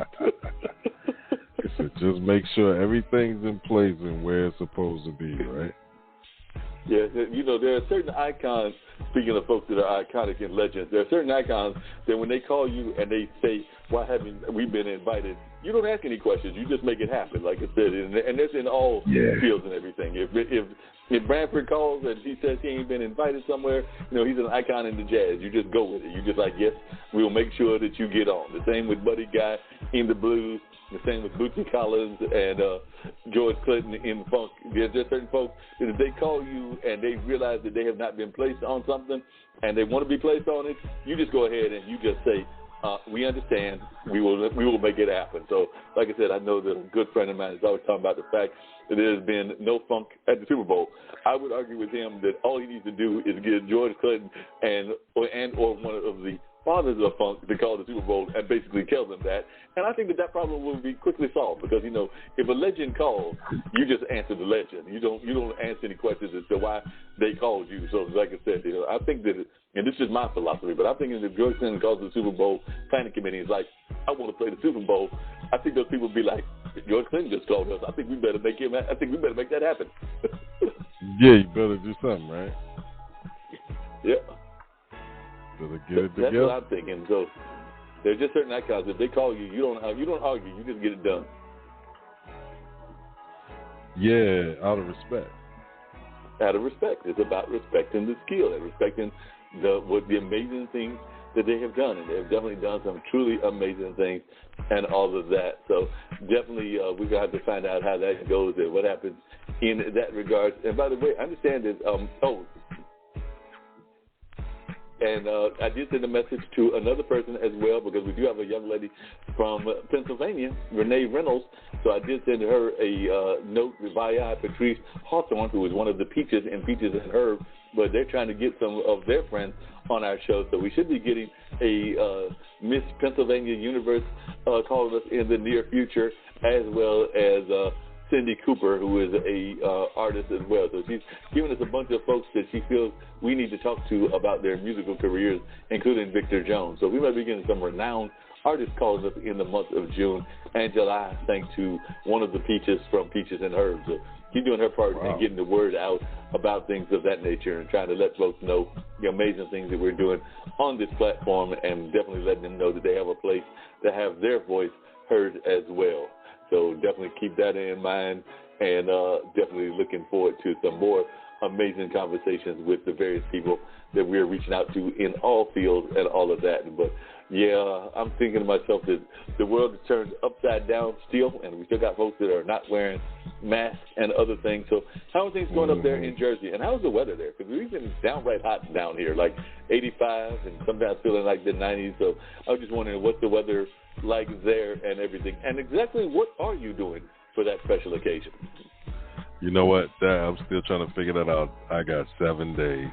[SPEAKER 3] So just make sure everything's in place and where it's supposed to be, right?
[SPEAKER 4] Yeah, you know, there are certain icons, speaking of folks that are iconic and legends, there are certain icons that when they call you and they say, why haven't we been invited, you don't ask any questions. You just make it happen, like I said. And that's in all fields and everything. If Branford calls and he says he ain't been invited somewhere, you know, he's an icon in the jazz. You just go with it. You just like, yes, we'll make sure that you get on. The same with Buddy Guy in the blues. The same with Bootsy Collins and George Clinton in the funk. There's just certain folks that if they call you and they realize that they have not been placed on something and they want to be placed on it, you just go ahead and you just say, we understand. We will make it happen. So, like I said, I know that a good friend of mine is always talking about the fact that there has been no funk at the Super Bowl. I would argue with him that all he needs to do is get George Clinton or one of the fathers of funk to call the Super Bowl and basically tell them that. And I think that problem will be quickly solved because, you know, if a legend calls, you just answer the legend. You don't answer any questions as to why they called you. So, like I said, you know, I think that, and this is my philosophy, but I think if George Clinton calls the Super Bowl planning committee is like, I want to play the Super Bowl, I think those people will be like, George Clinton just called us. I think we better make that happen.
[SPEAKER 3] Yeah, you better do something, right?
[SPEAKER 4] Yeah.
[SPEAKER 3] That's
[SPEAKER 4] what I'm thinking. So there's just certain icons. If they call you, you don't argue. You just get it done.
[SPEAKER 3] Yeah, out of respect.
[SPEAKER 4] Out of respect. It's about respecting the skill and respecting the amazing things that they have done, and they have definitely done some truly amazing things and all of that. So definitely we're gonna have to find out how that goes and what happens in that regard. And by the way, I understand that. And I did send a message to another person as well because we do have a young lady from Pennsylvania, Renee Reynolds. So I did send her a note via Patrice Hawthorne, who is one of the Peaches and Herb. But they're trying to get some of their friends on our show. So we should be getting a Miss Pennsylvania Universe calling us in the near future, as well as Cindy Cooper, who is a artist as well. So she's giving us a bunch of folks that she feels we need to talk to about their musical careers, including Victor Jones. So we might be getting some renowned artists calling us in the month of June and July, thanks to one of the Peaches from Peaches and Herbs. So she's doing her part in getting the word out about things of that nature and trying to let folks know the amazing things that we're doing on this platform and definitely letting them know that they have a place to have their voice heard as well. So definitely keep that in mind and definitely looking forward to some more amazing conversations with the various people that we're reaching out to in all fields and all of that. But, yeah, I'm thinking to myself that the world has turned upside down still, and we still got folks that are not wearing masks and other things. So how are things going up there in Jersey? And how's the weather there? Because we've been downright hot down here, like 85 and sometimes feeling like the 90s. So I was just wondering what's the weather like there and everything. And exactly what are you doing for that special occasion?
[SPEAKER 3] You know what? I'm still trying to figure that out. I got 7 days.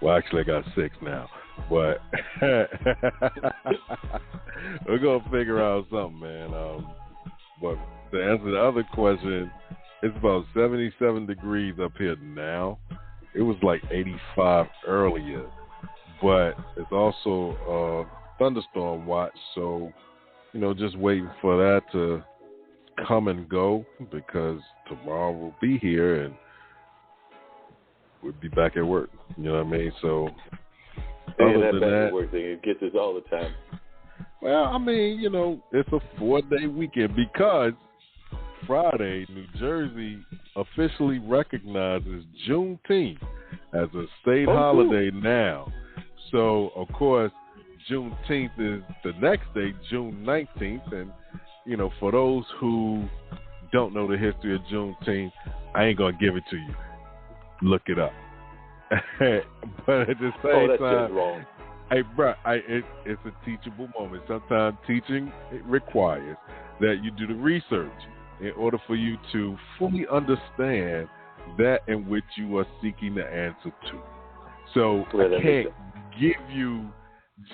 [SPEAKER 3] Well, actually, I got 6 now. But we're going to figure out something, man. But to answer the other question, it's about 77 degrees up here now. It was like 85 earlier. But it's also a thunderstorm watch. So, you know, just waiting for that to come and go because tomorrow we'll be here and we'll be back at work. You know what I mean? So,
[SPEAKER 4] other than that, work thing, it gets us all the time.
[SPEAKER 3] Well, I mean, you know, it's a 4-day weekend because Friday, New Jersey officially recognizes Juneteenth as a state holiday now. So, of course, Juneteenth is the next day, June 19th, and you know, for those who don't know the history of Juneteenth, I ain't going to give it to you. Look it up. But at the same
[SPEAKER 4] that's
[SPEAKER 3] time,
[SPEAKER 4] just wrong.
[SPEAKER 3] Hey, bro, it's a teachable moment. Sometimes teaching requires that you do the research in order for you to fully understand that in which you are seeking the answer to. So I can't give you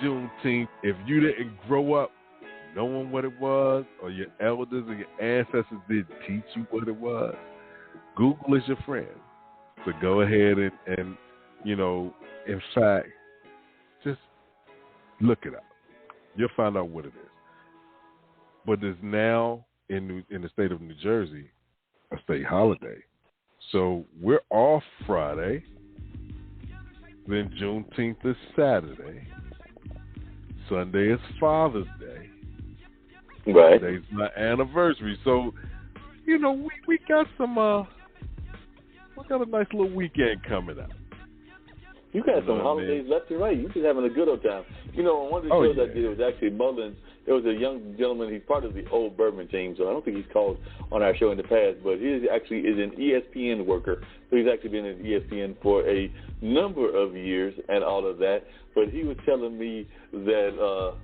[SPEAKER 3] Juneteenth if you didn't grow up knowing what it was, or your elders or your ancestors didn't teach you what it was. Google is your friend. So go ahead and in fact, just look it up. You'll find out what it is. But it's now in the state of New Jersey a state holiday. So we're off Friday. Then Juneteenth is Saturday. Sunday is Father's Day.
[SPEAKER 4] Right.
[SPEAKER 3] Today's my anniversary. So, we got we got a nice little weekend coming up.
[SPEAKER 4] You got some holidays left and right. You're just having a good old time. On one of the shows I did, it was actually Mullins. There was a young gentleman. He's part of the old Bourbon team, so I don't think he's called on our show in the past, but he actually is an ESPN worker. So he's actually been in ESPN for a number of years and all of that. But he was telling me that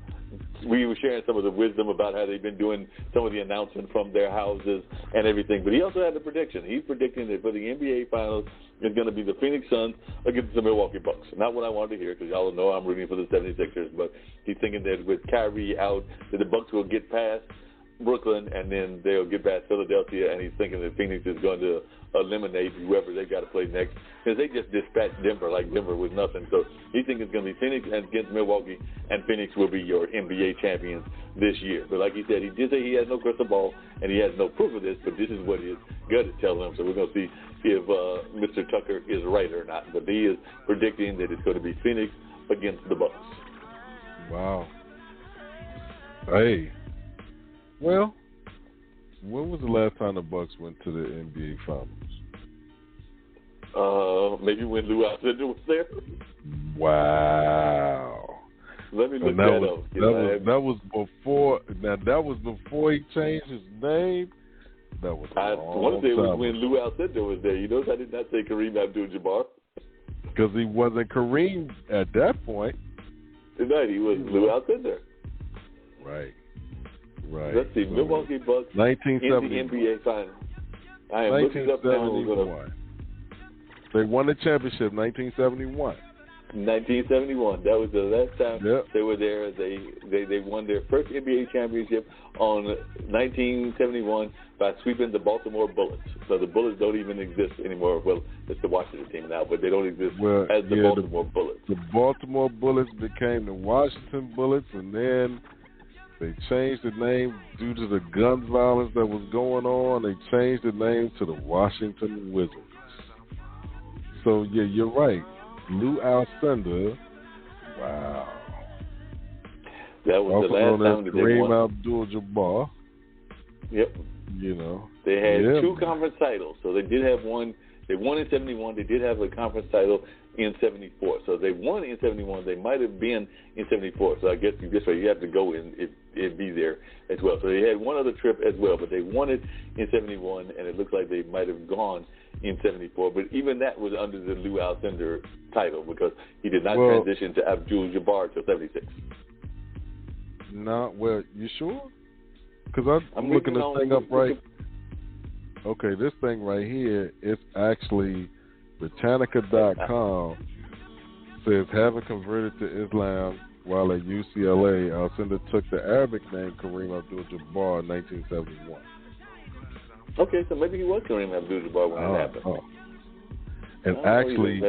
[SPEAKER 4] we were sharing some of the wisdom about how they've been doing some of the announcements from their houses and everything. But he also had a prediction. He's predicting that for the NBA Finals, it's going to be the Phoenix Suns against the Milwaukee Bucks. Not what I wanted to hear, because y'all know I'm rooting for the 76ers. But he's thinking that with Kyrie out, that the Bucks will get past Brooklyn, and then they'll get past Philadelphia, and he's thinking that Phoenix is going to eliminate whoever they got to play next, because they just dispatched Denver like Denver was nothing. So he thinks it's going to be Phoenix against Milwaukee, and Phoenix will be your NBA champions this year. But like he said, he did say he has no crystal ball, and he has no proof of this, but this is what his gut is telling him. So we're going to see if Mr. Tucker is right or not. But he is predicting that it's going to be Phoenix against the Bucks.
[SPEAKER 3] Wow. Hey. Well, when was the last time the Bucks went to the NBA Finals?
[SPEAKER 4] Maybe when Lou Alcindor was there.
[SPEAKER 3] Wow.
[SPEAKER 4] Let me look that up.
[SPEAKER 3] That was before. Now that was before he changed his name. That was. I
[SPEAKER 4] want to say it was when Lou Alcindor was there. You notice I did not say Kareem Abdul-Jabbar
[SPEAKER 3] because he wasn't Kareem at that point.
[SPEAKER 4] Tonight he was Lou Alcindor.
[SPEAKER 3] Right. Right.
[SPEAKER 4] Let's see, Milwaukee Bucks
[SPEAKER 3] 1971.
[SPEAKER 4] in the NBA Finals. I am looking up now.
[SPEAKER 3] They won the championship 1971.
[SPEAKER 4] 1971. That was the last time they were there. They won their first NBA championship on 1971 by sweeping the Baltimore Bullets. So the Bullets don't even exist anymore. Well, it's the Washington team now, but they don't exist as the Baltimore Bullets.
[SPEAKER 3] The Baltimore Bullets became the Washington Bullets, and then they changed the name due to the gun violence that was going on. They changed the name to the Washington Wizards. So, yeah, you're right. Lou Alcindor, wow.
[SPEAKER 4] That was
[SPEAKER 3] also
[SPEAKER 4] the last time that they won.
[SPEAKER 3] Kareem Abdul-Jabbar.
[SPEAKER 4] Yep. They had two conference titles. So they did have one. They won in 71. They did have a conference title in 74. So they won in 71. They might have been in 74. So I guess you have to go and be there as well. So they had one other trip as well, but they won it in 71, and it looks like they might have gone in 74. But even that was under the Lou Alcindor title because he did not transition to Abdul-Jabbar until 76.
[SPEAKER 3] No, you sure? Because I'm looking this thing up right. Okay, this thing right here, it's actually Britannica.com says, having converted to Islam while at UCLA, Alcindor took the Arabic name Kareem Abdul-Jabbar in 1971.
[SPEAKER 4] Okay, so maybe he was Kareem Abdul-Jabbar when it happened.
[SPEAKER 3] And actually,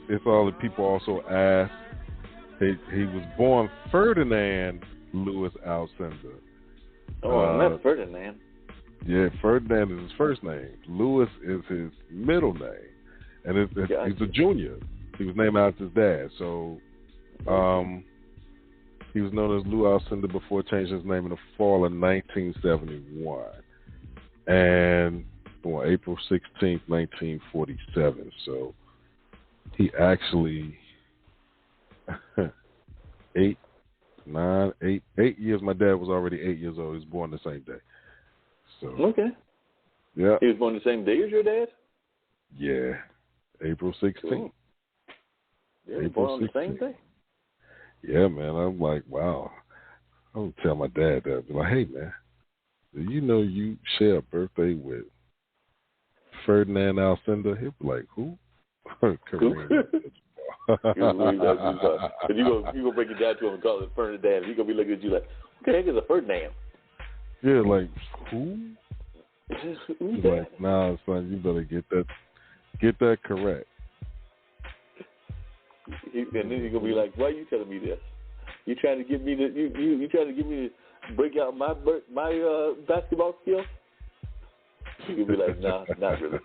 [SPEAKER 3] it's all the people also ask. He was born Ferdinand Louis Alcindor.
[SPEAKER 4] Not Ferdinand.
[SPEAKER 3] Yeah, Ferdinand is his first name. Louis is his middle name. And he's a junior. He was named after his dad. So he was known as Lou Alcindor before changing his name in the fall of 1971. And on April 16th, 1947. So he actually 8 years. My dad was already 8 years old. He was born the same day. So,
[SPEAKER 4] okay.
[SPEAKER 3] Yeah.
[SPEAKER 4] He was born the same day as your dad?
[SPEAKER 3] Yeah. April 16th.
[SPEAKER 4] Cool. Yeah, he was born on the same day?
[SPEAKER 3] Yeah, man. I'm like, wow. I would tell my dad that. I'd be like, hey, man, do you know you share a birthday with Ferdinand Alcindor? He'll be like, who? Kareem.
[SPEAKER 4] You go break it down to him and call it Ferdinand. He's going to be looking at you like, who the heck is a Ferdinand?
[SPEAKER 3] Yeah, like, who? He's like, nah, son, you better get that correct.
[SPEAKER 4] And then you're gonna be like, why are you telling me this? You trying to get me to you trying to get me to break out my basketball skills? You'll be like, nah, not really.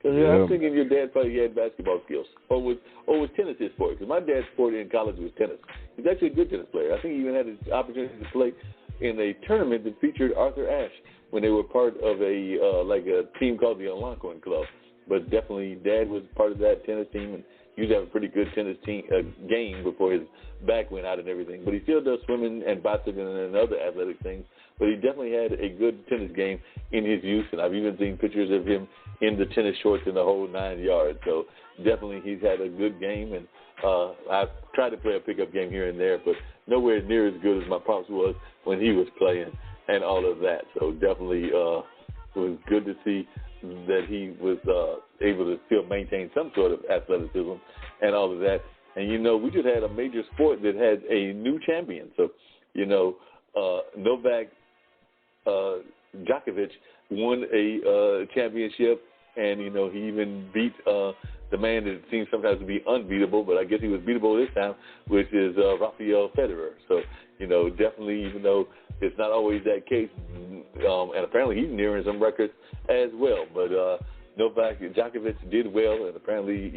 [SPEAKER 4] Because I'm thinking your dad probably had basketball skills, or was tennis his sport? Because my dad's sport in college was tennis. He's actually a good tennis player. I think he even had the opportunity to play in a tournament that featured Arthur Ashe when they were part of a team called the Algonquin Club. But definitely, Dad was part of that tennis team, and he used to have a pretty good tennis team game before his back went out and everything. But he still does swimming and bicycling and other athletic things. But he definitely had a good tennis game in his youth, and I've even seen pictures of him in the tennis shorts in the whole 9 yards. So definitely he's had a good game, and I've tried to play a pickup game here and there, but nowhere near as good as my pops was when he was playing and all of that. So definitely it was good to see that he was able to still maintain some sort of athleticism and all of that. And, we just had a major sport that had a new champion. So, Novak Djokovic won a championship, and, he even beat the man that seems sometimes to be unbeatable, but I guess he was beatable this time, which is Rafael Federer. So, definitely, even though it's not always that case, and apparently he's nearing some records as well. But Novak Djokovic did well, and apparently,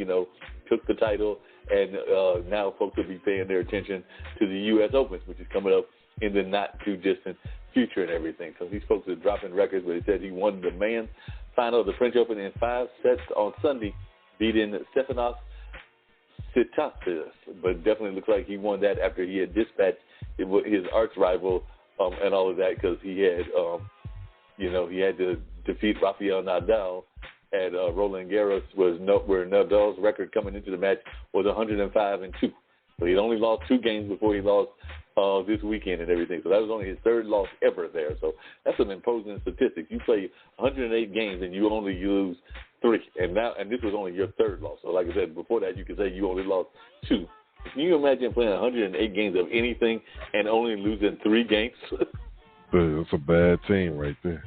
[SPEAKER 4] took the title, and now folks will be paying their attention to the U.S. Open, which is coming up in the not-too-distant future and everything. So these folks are dropping records, but he said he won the men's final of the French Open in 5 sets on Sunday, beating Stefanos Tsitsipas. But definitely looks like he won that after he had dispatched his arch rival and all of that, because he had, he had to defeat Rafael Nadal at Roland Garros, where Nadal's record coming into the match was 105-2. So he'd only lost 2 games before he lost this weekend and everything. So that was only his 3rd loss ever there. So that's an imposing statistic. You play 108 games and you only lose 3, and this was only your 3rd loss. So like I said, before that you could say you only lost 2. Can you imagine playing 108 games of anything and only losing 3 games?
[SPEAKER 3] It's a bad team right there.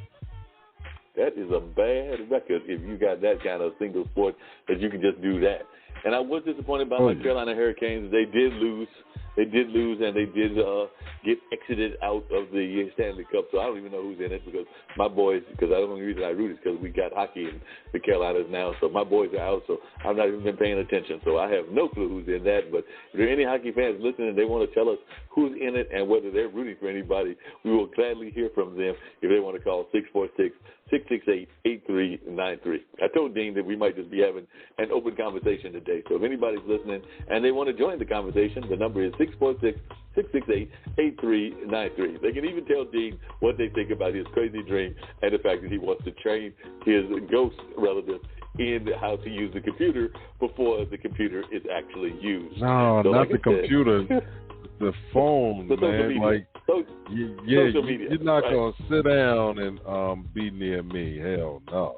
[SPEAKER 4] That is a bad record if you got that kind of single sport that you can just do that. And I was disappointed by my Carolina Hurricanes. They did lose. They did lose, and they did get exited out of the Stanley Cup. So I don't even know who's in it, because my boys, because the only reason I root is because we got hockey in the Carolinas now. So my boys are out, so I've not even been paying attention. So I have no clue who's in that. But if there are any hockey fans listening and they want to tell us who's in it and whether they're rooting for anybody, we will gladly hear from them if they want to call 646-668-8393. I told Dean that we might just be having an open conversation today. So if anybody's listening and they want to join the conversation, the number is 646-668-8393. They can even tell Dean what they think about his crazy dream and the fact that he wants to train his ghost relative in how to use the computer before the computer is actually used.
[SPEAKER 3] No, so not the computer. The phone,
[SPEAKER 4] the
[SPEAKER 3] man. Like,
[SPEAKER 4] social media.
[SPEAKER 3] You're not gonna sit down and be near me. Hell no.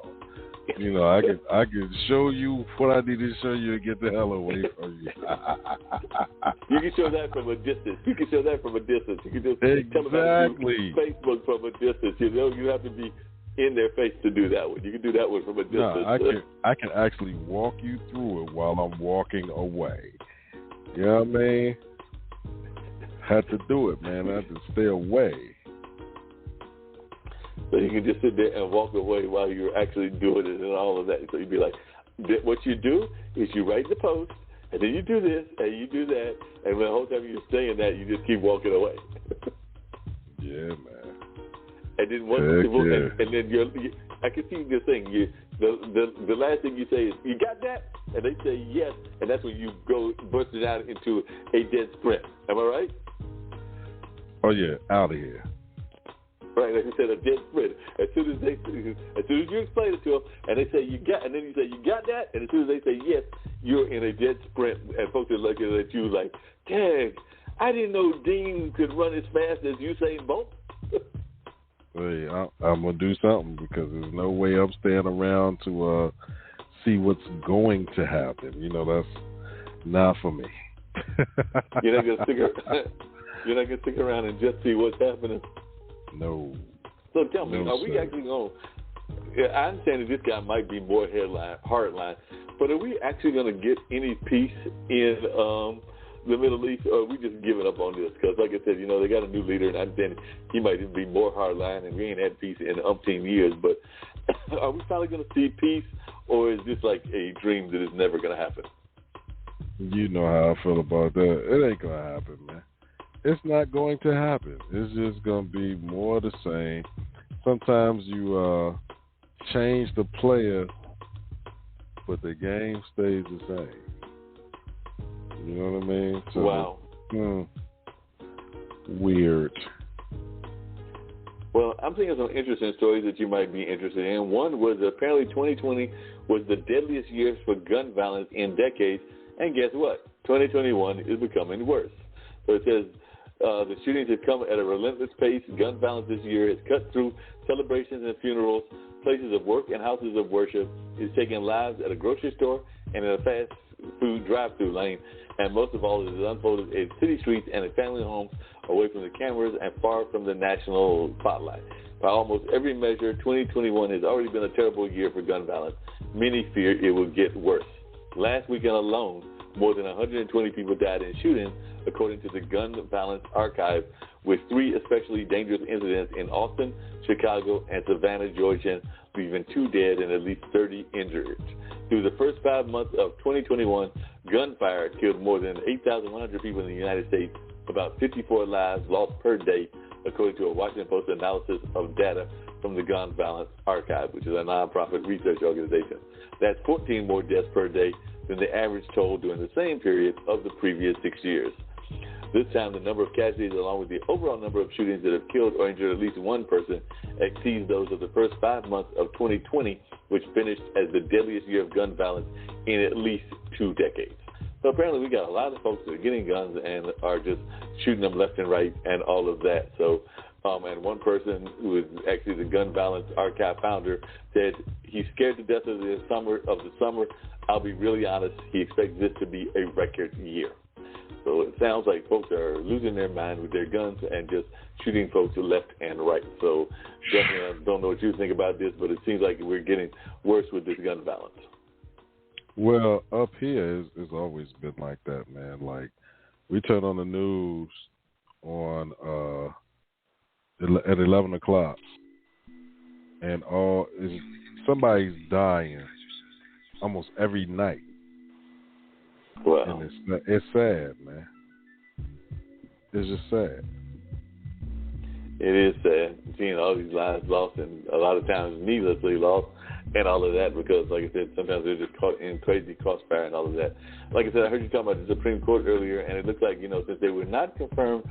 [SPEAKER 3] I can show you what I need to show you to get the hell away from you.
[SPEAKER 4] You can show that from a distance. You can just
[SPEAKER 3] exactly.
[SPEAKER 4] tell about Facebook from a distance. You have to be in their face to do that one. You can do that one from a distance.
[SPEAKER 3] No, I can actually walk you through it while I'm walking away. You know what I mean? Had to do it, man. I had to stay away.
[SPEAKER 4] So you can just sit there and walk away while you're actually doing it and all of that. So you'd be like, what you do is you write the post, and then you do this, and you do that, and the whole time you're saying that, you just keep walking away.
[SPEAKER 3] Yeah, man.
[SPEAKER 4] And then I can see this thing. The last thing you say is, you got that? And they say yes, and that's when you go bursting out into a dead sprint. Am I right?
[SPEAKER 3] Oh yeah, out of here.
[SPEAKER 4] Right, like I said, a dead sprint. As soon as you explain it to them, and they say you got, and then you say you got that, and as soon as they say yes, you're in a dead sprint, and folks are looking at you like, dang, I didn't know Dean could run as fast as Usain Bolt.
[SPEAKER 3] Hey, I'm gonna do something, because there's no way I'm staying around to see what's going to happen. That's not for me.
[SPEAKER 4] You're not gonna stick around and just see what's happening.
[SPEAKER 3] No.
[SPEAKER 4] So tell me, are we actually going to, I understand that this guy might be more hardline, but are we actually going to get any peace in the Middle East, or are we just giving up on this? Because like I said, they got a new leader, and I understand he might even be more hardline, and we ain't had peace in umpteen years, but are we finally going to see peace, or is this like a dream that is never going to happen?
[SPEAKER 3] You know how I feel about that. It ain't going to happen, man. It's not going to happen. It's just going to be more of the same. Sometimes you change the player, but the game stays the same. You know what I mean? So,
[SPEAKER 4] wow.
[SPEAKER 3] Weird.
[SPEAKER 4] Well, I'm thinking of some interesting stories that you might be interested in. One was apparently 2020 was the deadliest year for gun violence in decades. And guess what? 2021 is becoming worse. So it says the shootings have come at a relentless pace. Gun violence this year has cut through celebrations and funerals, places of work and houses of worship. It's taking lives at a grocery store and in a fast food drive-through lane. And most of all, it has unfolded in city streets and in family homes, away from the cameras and far from the national spotlight. By almost every measure, 2021 has already been a terrible year for gun violence. Many fear it will get worse. Last weekend alone, more than 120 people died in shootings, according to the Gun Violence Archive, with 3 especially dangerous incidents in Austin, Chicago, and Savannah, Georgia, leaving 2 dead and at least 30 injured. Through the first 5 months of 2021, gunfire killed more than 8,100 people in the United States, about 54 lives lost per day, according to a Washington Post analysis of data from the Gun Violence Archive, which is a nonprofit research organization. That's 14 more deaths per day than the average toll during the same period of the previous 6 years. This time, the number of casualties, along with the overall number of shootings that have killed or injured at least one person, exceeds those of the first 5 months of 2020, which finished as the deadliest year of gun violence in at least 2 decades. So apparently we got a lot of folks that are getting guns and are just shooting them left and right and all of that. So, and one person who is actually the Gun Violence Archive founder said he's scared to death of the summer. I'll be really honest, he expects this to be a record year. So it sounds like folks are losing their mind with their guns and just shooting folks left and right. So definitely, I don't know what you think about this, but it seems like we're getting worse with this gun violence.
[SPEAKER 3] Well, up here, it's always been like that, man. Like, we turn on the news on at 11 o'clock, and somebody's dying almost every night.
[SPEAKER 4] Wow.
[SPEAKER 3] And it's sad, man. It's just sad.
[SPEAKER 4] It is sad seeing all these lives lost, and a lot of times needlessly lost, and all of that, because, like I said, sometimes they're just caught in crazy crossfire and all of that. Like I said, I heard you talking about the Supreme Court earlier, and it looks like, since they would not confirm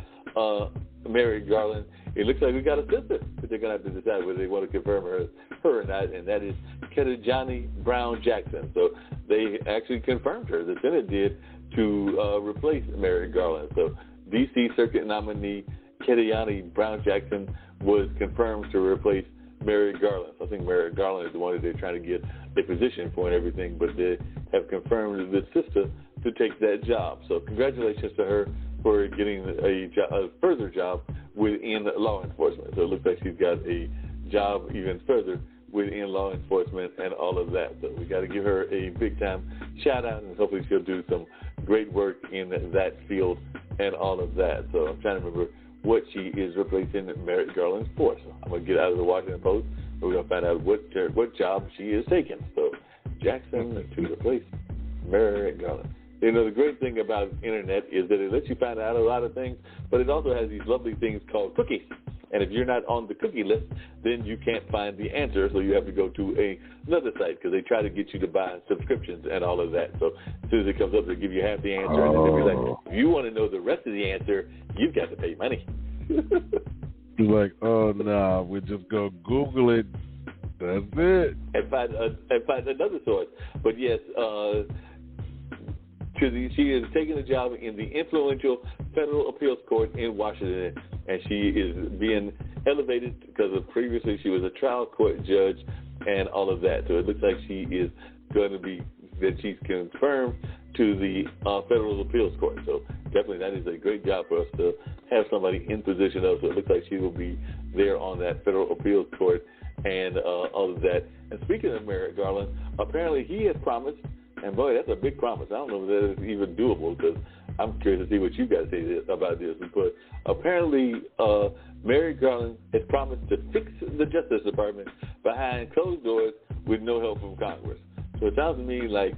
[SPEAKER 4] Merrick Garland, it looks like we got a sister that they're going to have to decide whether they want to confirm her or not, and that is Ketanji Brown Jackson. So they actually confirmed her. The Senate did, to replace Merrick Garland. So D.C. Circuit nominee Ketanji Brown Jackson was confirmed to replace Merrick Garland. So I think Merrick Garland is the one that they're trying to get a position for and everything, but they have confirmed the sister to take that job. So congratulations to her for getting a further job within law enforcement. So it looks like she's got a job even further within law enforcement and all of that. So we got to give her a big-time shout-out, and hopefully she'll do some great work in that field and all of that. So I'm trying to remember what she is replacing Merrick Garland for. So I'm going to get out of the Washington Post, and we're going to find out what job she is taking. So Jackson to replace Merrick Garland. The great thing about internet is that it lets you find out a lot of things, but it also has these lovely things called cookies. And if you're not on the cookie list, then you can't find the answer, so you have to go to another site, because they try to get you to buy subscriptions and all of that. So as soon as it comes up, they give you half the answer, and then they'll be like, if you want to know the rest of the answer, you've got to pay money.
[SPEAKER 3] You're like, oh, nah, we just go Google it. That's it.
[SPEAKER 4] And find another source. But yes, she is taking a job in the influential Federal Appeals Court in Washington, and she is being elevated because previously she was a trial court judge and all of that. So it looks like she is going to be, that she's confirmed to the Federal Appeals Court. So definitely that is a great job for us to have somebody in position of. So it looks like she will be there on that federal appeals court and all of that. And speaking of Merrick Garland, apparently he has promised, and boy, that's a big promise. I don't know if that is even doable because I'm curious to see what you guys say about this. But apparently Merrick Garland has promised to fix the Justice Department behind closed doors with no help from Congress. So it sounds to me like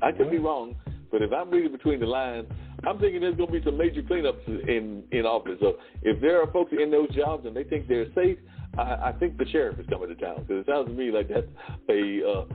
[SPEAKER 4] I could be wrong, but if I'm reading between the lines, I'm thinking there's going to be some major cleanups in office. So if there are folks in those jobs and they think they're safe, I think the sheriff is coming to town. Because it sounds to me like that's a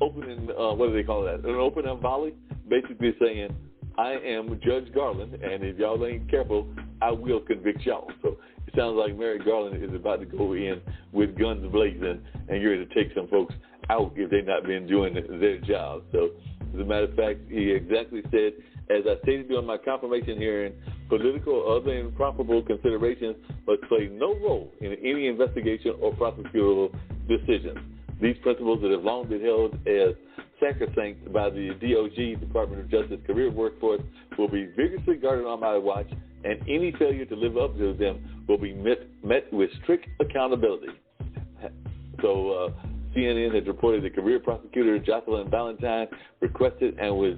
[SPEAKER 4] opening, what do they call that? An open volley, basically saying, I am Judge Garland, and if y'all ain't careful, I will convict y'all. So it sounds like Merrick Garland is about to go in with guns blazing, and you're going to take some folks out if they've not been doing their job. So as a matter of fact, he exactly said, as I stated during my confirmation hearing, political or other improper considerations must play no role in any investigation or prosecutorial decisions. These principles that have long been held as sacrosanct by the DOJ, Department of Justice Career Workforce, will be vigorously guarded on my watch, and any failure to live up to them will be met with strict accountability. So CNN has reported that career prosecutor Jocelyn Valentine requested and was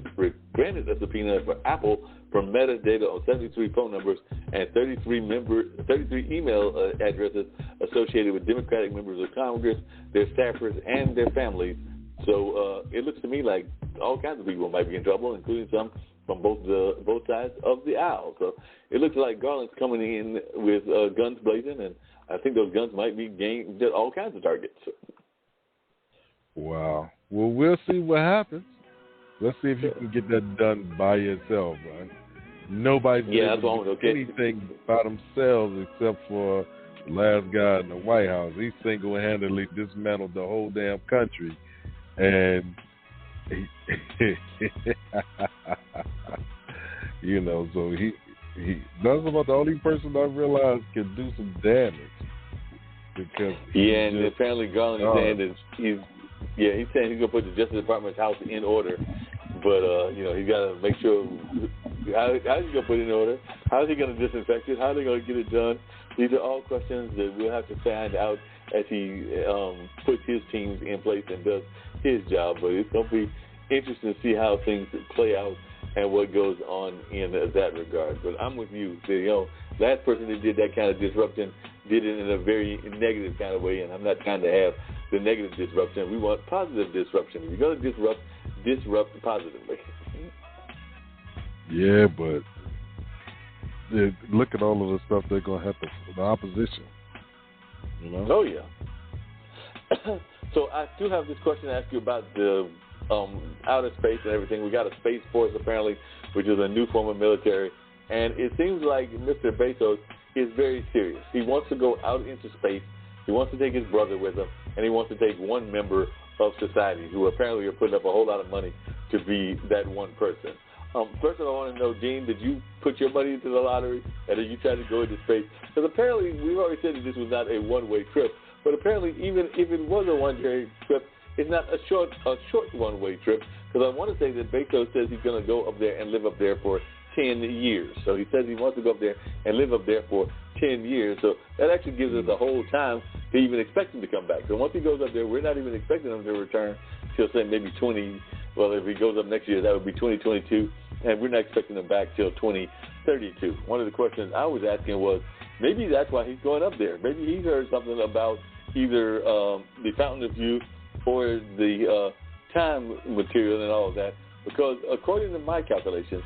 [SPEAKER 4] granted a subpoena for Apple for metadata on 73 phone numbers and 33 email addresses associated with Democratic members of Congress, their staffers, and their families. So it looks to me like all kinds of people might be in trouble, including some from both sides of the aisle. So it looks like Garland's coming in with guns blazing, and I think those guns might be aimed at all kinds of targets.
[SPEAKER 3] Wow. Well, we'll see what happens. Let's see if you can get that done by yourself, right? Nobody's able to do anything by themselves except for the last guy in the White House. He single-handedly dismantled the whole damn country. And, you know, so he that's about the only person I realize can do some damage. Because
[SPEAKER 4] and apparently Garland is saying that he's saying he's going to put the Justice Department's house in order. But, you know, he's got to make sure how he's going to put it in order. How is he going to disinfect it? How are they going to get it done? These are all questions that we'll have to find out as he puts his teams in place and does his job. But it's going to be interesting to see how things play out and what goes on in that regard. But I'm with you. You know, last person that did that kind of disruption did it in a very negative kind of way, and I'm not trying to have the negative disruption. We want positive disruption. If you're going to disrupt positively.
[SPEAKER 3] Yeah, but look at all of the stuff they're going to have to, the opposition. You know?
[SPEAKER 4] Oh, yeah. So I do have this question to ask you about the outer space and everything. We got a Space Force, apparently, which is a new form of military. And it seems like Mr. Bezos is very serious. He wants to go out into space. He wants to take his brother with him, and he wants to take one member of society who apparently are putting up a whole lot of money to be that one person. First of all, I want to know, Gene, did you put your money into the lottery, and did you try to go into space? Because apparently, we've already said that this was not a one-way trip, but apparently, even if it was a one-way trip, it's not a short one-way trip, because I want to say that Bezos says he's going to go up there and live up there for 10 years. So he says he wants to go up there and live up there for 10 years. So that actually gives us a whole time to even expect him to come back. So once he goes up there, we're not even expecting him to return till, say, maybe if he goes up next year, that would be 2022, and we're not expecting him back till 2032. One of the questions I was asking was, maybe that's why he's going up there. Maybe he heard something about either the Fountain of Youth or the time material and all of that, because according to my calculations,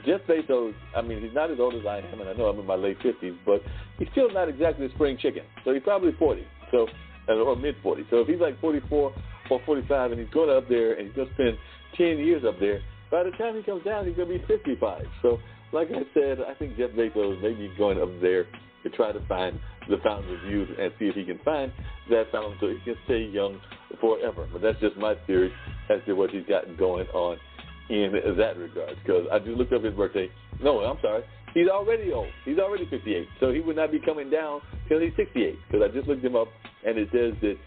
[SPEAKER 4] Jeff Bezos, I mean, he's not as old as I am, and I know I'm in my late 50s, but he's still not exactly a spring chicken. So he's probably 40, or mid-40s. So if he's like 44 or 45 and he's going up there and he's going to spend 10 years up there, by the time he comes down, he's going to be 55. So like I said, I think Jeff Bezos may be going up there to try to find the fountain of youth and see if he can find that fountain so he can stay young forever. But that's just my theory as to what he's got going on in that regard, because I just looked up his birthday. No, I'm sorry. He's already old. He's already 58, so he would not be coming down till he's 68, because I just looked him up, and it says that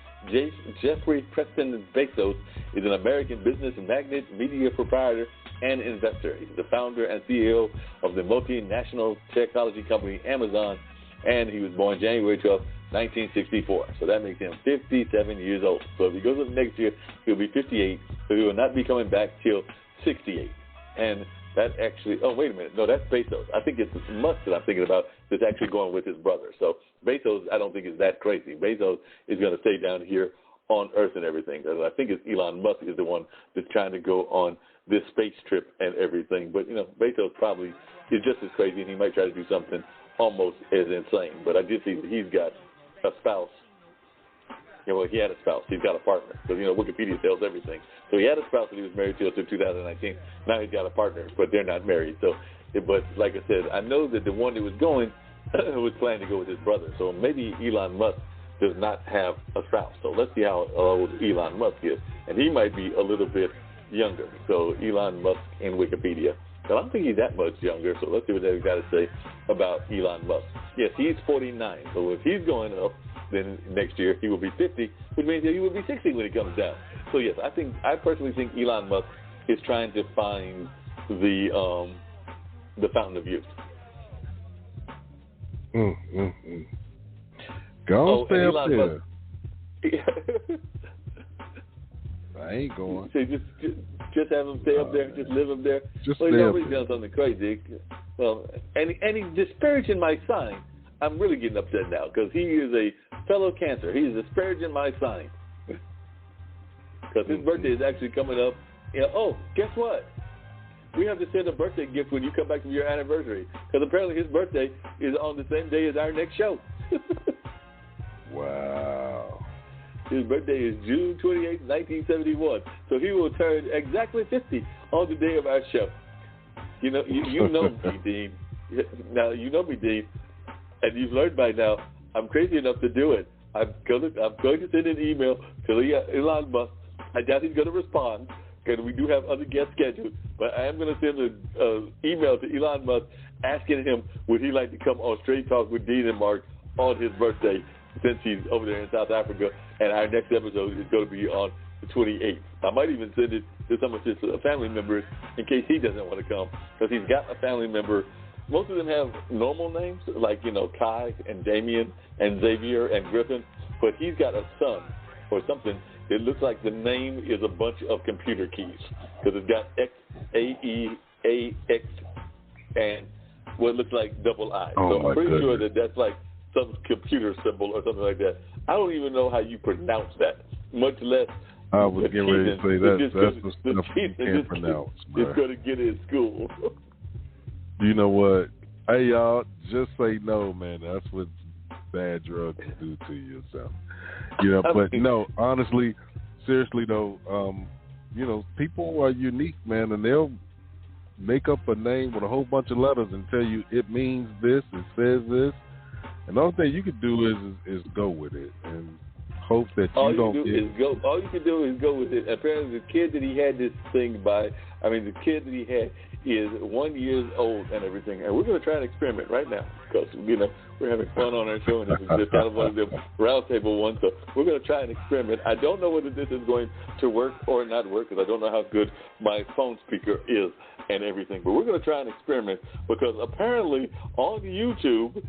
[SPEAKER 4] Jeffrey Preston Bezos is an American business magnate, media proprietor, and investor. He's the founder and CEO of the multinational technology company Amazon, and he was born January 12, 1964. So that makes him 57 years old. So if he goes up next year, he'll be 58, so he will not be coming back till 68. And that actually, oh, wait a minute. No, that's Bezos. I think it's Musk that I'm thinking about that's actually going with his brother. So Bezos, I don't think is that crazy. Bezos is going to stay down here on Earth and everything. I think it's Elon Musk is the one that's trying to go on this space trip and everything. But, you know, Bezos probably is just as crazy, and he might try to do something almost as insane. But I did see that he's got a spouse. You know, well, he had a spouse. He's got a partner. Because, you know, Wikipedia tells everything. So he had a spouse that he was married to until 2019. Now he's got a partner, but they're not married. So, but like I said, I know that the one that was going was planning to go with his brother. So maybe Elon Musk does not have a spouse. So let's see how old Elon Musk is. And he might be a little bit younger. So Elon Musk in Wikipedia. But I don't think he's that much younger. So let's see what they've got to say about Elon Musk. Yes, he's 49. So if he's going up, then next year he will be 50, which means that he will be 60 when he comes down. So yes, I personally think Elon Musk is trying to find the fountain of youth.
[SPEAKER 3] Go stay up there.
[SPEAKER 4] Musk,
[SPEAKER 3] I ain't going.
[SPEAKER 4] So just have him stay up there, just live up there.
[SPEAKER 3] Just
[SPEAKER 4] well,
[SPEAKER 3] stay
[SPEAKER 4] he's
[SPEAKER 3] up
[SPEAKER 4] already
[SPEAKER 3] there.
[SPEAKER 4] done something crazy. Well, and he's disparaging my sign. I'm really getting upset now because he is a fellow Cancer. He's disparaging my sign because his birthday is actually coming up. You know, oh, guess what? We have to send a birthday gift when you come back from your anniversary because apparently his birthday is on the same day as our next show.
[SPEAKER 3] Wow.
[SPEAKER 4] His birthday is June 28, 1971. So he will turn exactly 50 on the day of our show. You know me, Dean. Now, you know me, Dean. And you've learned by now, I'm crazy enough to do it. I'm going to send an email to Elon Musk. I doubt he's going to respond because we do have other guests scheduled. But I am going to send an email to Elon Musk asking him would he like to come on Straight Talk with Dean and Mark on his birthday since he's over there in South Africa. And our next episode is going to be on the 28th. I might even send it to some of his family members in case he doesn't want to come because he's got a family member. Most of them have normal names, like, you know, Kai and Damien and Xavier and Griffin, but he's got a son or something. It looks like the name is a bunch of computer keys because it's got X, A, E, A, X, and what looks like double I.
[SPEAKER 3] Oh,
[SPEAKER 4] so I'm pretty sure
[SPEAKER 3] goodness.
[SPEAKER 4] that that's like some computer symbol or something like that. I don't even know how you pronounce that, much less
[SPEAKER 3] I was getting ready to say that's the stuff you can't pronounce, man.
[SPEAKER 4] It's going to get in school.
[SPEAKER 3] You know what? Hey, y'all, just say no, man. That's what bad drugs do to yourself. You know, but no, honestly, seriously, though, you know, people are unique, man, and they'll make up a name with a whole bunch of letters and tell you it means this, it says this. And the only thing you can do is go with it and hope that
[SPEAKER 4] all
[SPEAKER 3] you don't get...
[SPEAKER 4] All you can do is go with it. Apparently, the kid that he had this thing by, the kid that he had is 1 year old and everything. And we're going to try an experiment right now because, you know, we're having fun on our show and this is just kind of one of the roundtable ones. So we're going to try an experiment. I don't know whether this is going to work or not work because I don't know how good my phone speaker is and everything. But we're going to try an experiment because apparently on YouTube,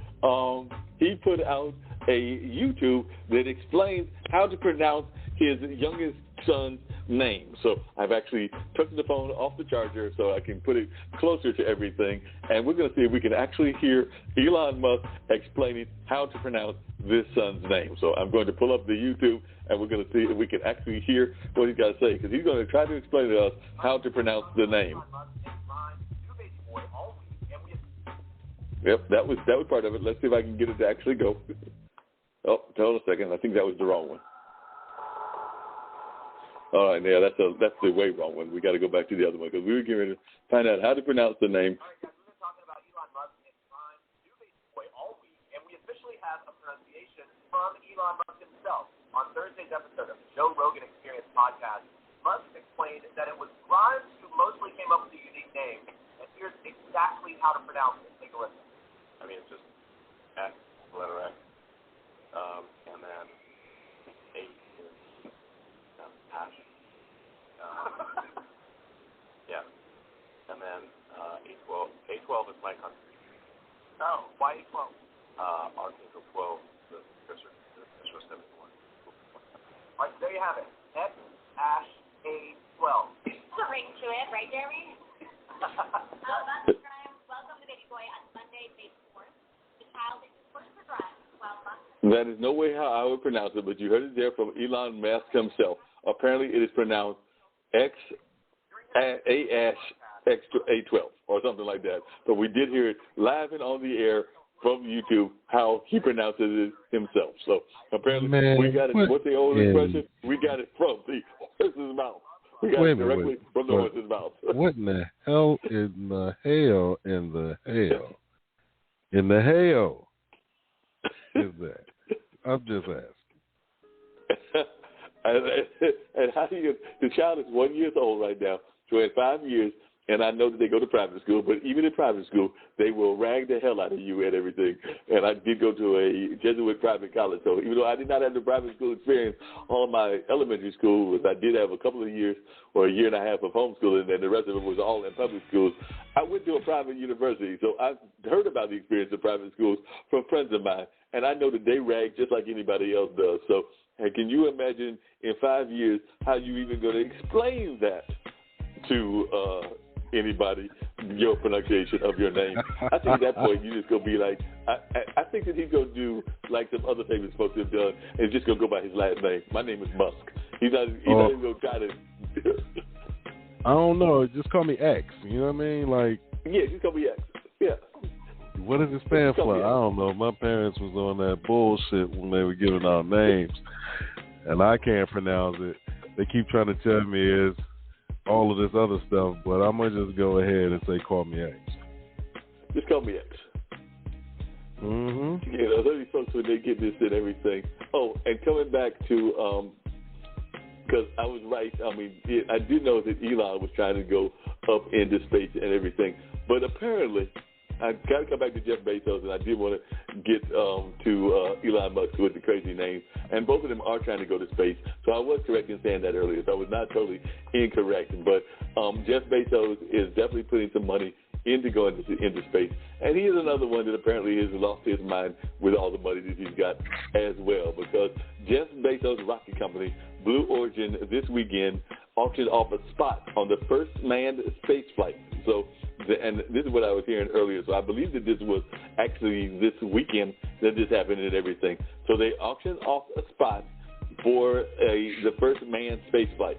[SPEAKER 4] he put out a YouTube that explains how to pronounce his youngest son's name. So I've actually took the phone off the charger so I can put it closer to everything. And we're going to see if we can actually hear Elon Musk explaining how to pronounce this son's name. So I'm going to pull up the YouTube and we're going to see if we can actually hear what he's got to say because he's going to try to explain to us how to pronounce the name. Yep, that was part of it. Let's see if I can get it to actually go. Oh, hold on a second. I think that was the wrong one. All right, yeah, that's the way wrong one. We got to go back to the other one because we were getting ready to find out how to pronounce the name.
[SPEAKER 5] We've been talking about Elon Musk and Prime New Baby Boy all week, and we officially have a pronunciation from Elon Musk himself. On Thursday's episode of the Joe Rogan Experience podcast, Musk explained that it was Grimes who mostly came up with the unique name, and here's exactly how to pronounce it. Take a listen.
[SPEAKER 6] It's just X, letter X, and then A is passion. Yeah.
[SPEAKER 5] you have it. X-A12.
[SPEAKER 7] There's a ring to it, right, Jeremy? Welcome to Baby Boy on Monday, May 4th. The child is first progressed 12 months.
[SPEAKER 4] That is no way how I would pronounce it, but you heard it there from Elon Musk himself. Apparently, it is pronounced X-A-12 or something like that. But we did hear it live and on the air from YouTube how he pronounces it himself. So apparently, we got it. What's the old expression? We got it from the horse's mouth. We got it directly from the horse's mouth.
[SPEAKER 3] What in the hell is that? I'm just asking.
[SPEAKER 4] And how do you? The child is 1 year old right now. So in 5 years, and I know that they go to private school, but even in private school, they will rag the hell out of you and everything. And I did go to a Jesuit private college, so even though I did not have the private school experience on my elementary school, I did have a couple of years or a year and a half of homeschooling, and the rest of it was all in public schools. I went to a private university, so I've heard about the experience of private schools from friends of mine, and I know that they rag just like anybody else does. So can you imagine in 5 years how you even going to explain that to anybody, your pronunciation of your name? I think at that point you just going to be like, I think that he's going to do like some other famous folks have done and just going to go by his last name. My name is Musk. He's not even going to try to.
[SPEAKER 3] I don't know. Just call me X. You know what I mean? Like,
[SPEAKER 4] yeah, just call me X. Yeah.
[SPEAKER 3] What does it stand for? I don't know. My parents was on that bullshit when they were giving out names, and I can't pronounce it. They keep trying to tell me it's all of this other stuff, but I'm going to just go ahead and say call me X.
[SPEAKER 4] Just call me X.
[SPEAKER 3] Mm-hmm.
[SPEAKER 4] You know, those folks, when they get this and everything. Oh, and coming back to, because I was right, I mean, I did know that Elon was trying to go up into space and everything, but apparently, I got to come back to Jeff Bezos, and I did want to get to Elon Musk with the crazy name. And both of them are trying to go to space. So I was correct in saying that earlier. So I was not totally incorrect. But Jeff Bezos is definitely putting some money into going into space. And he is another one that apparently has lost his mind with all the money that he's got as well. Because Jeff Bezos' rocket company, Blue Origin, this weekend auctioned off a spot on the first manned space flight. So, and this is what I was hearing earlier. So I believe that this was actually this weekend that this happened and everything. So they auctioned off a spot for the first manned space flight.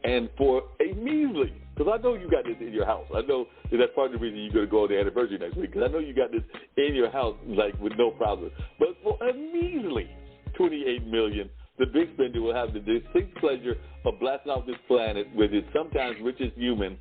[SPEAKER 4] And for a measly, because I know you got this in your house. I know that that's part of the reason you're going to go on the anniversary next week, because I know you got this in your house, like, with no problem. But for a measly $28 million, the big spender will have the distinct pleasure of blasting off this planet with its sometimes richest human,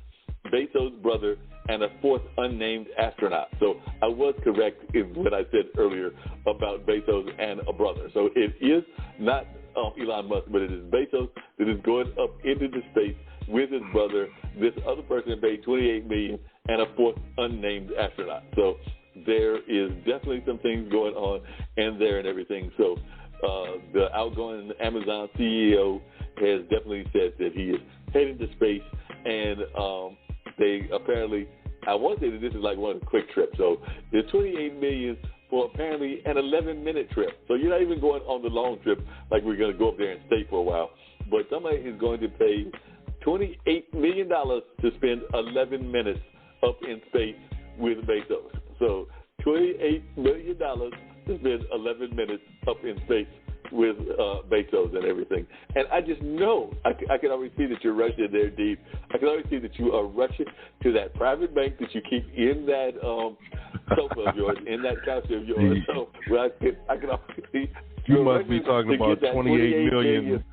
[SPEAKER 4] Bezos' brother, and a fourth unnamed astronaut. So I was correct in what I said earlier about Bezos and a brother. So it is not Elon Musk, but it is Bezos that is going up into the space with his brother, this other person paid $28 million, and a fourth unnamed astronaut. So there is definitely some things going on in there and everything. So the outgoing Amazon CEO has definitely said that he is heading to space, and they apparently, I want to say that this is like one of the quick trips. So there's $28 million for apparently an 11-minute trip. So you're not even going on the long trip like we're going to go up there and stay for a while. But somebody is going to pay $28 million to spend 11 minutes up in space with Bezos. So $28 million to spend 11 minutes up in space with Bezos and everything. And I just know, I can already see that you're rushing there, Dean. I can already see that you are rushing to that private bank that you keep in that sofa of yours, in that couch of yours. So I can already see.
[SPEAKER 3] You must be talking about 28 million.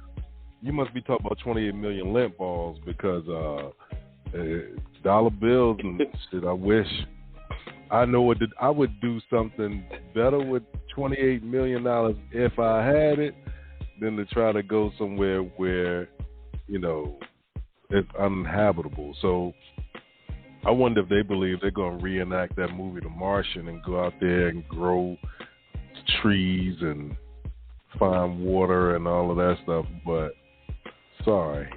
[SPEAKER 3] You must be talking about 28 million lint balls, because dollar bills and shit. I wish I know what I would do something better with $28 million if I had it than to try to go somewhere where, you know, it's uninhabitable. So I wonder if they believe they're going to reenact that movie The Martian and go out there and grow trees and find water and all of that stuff. But sorry.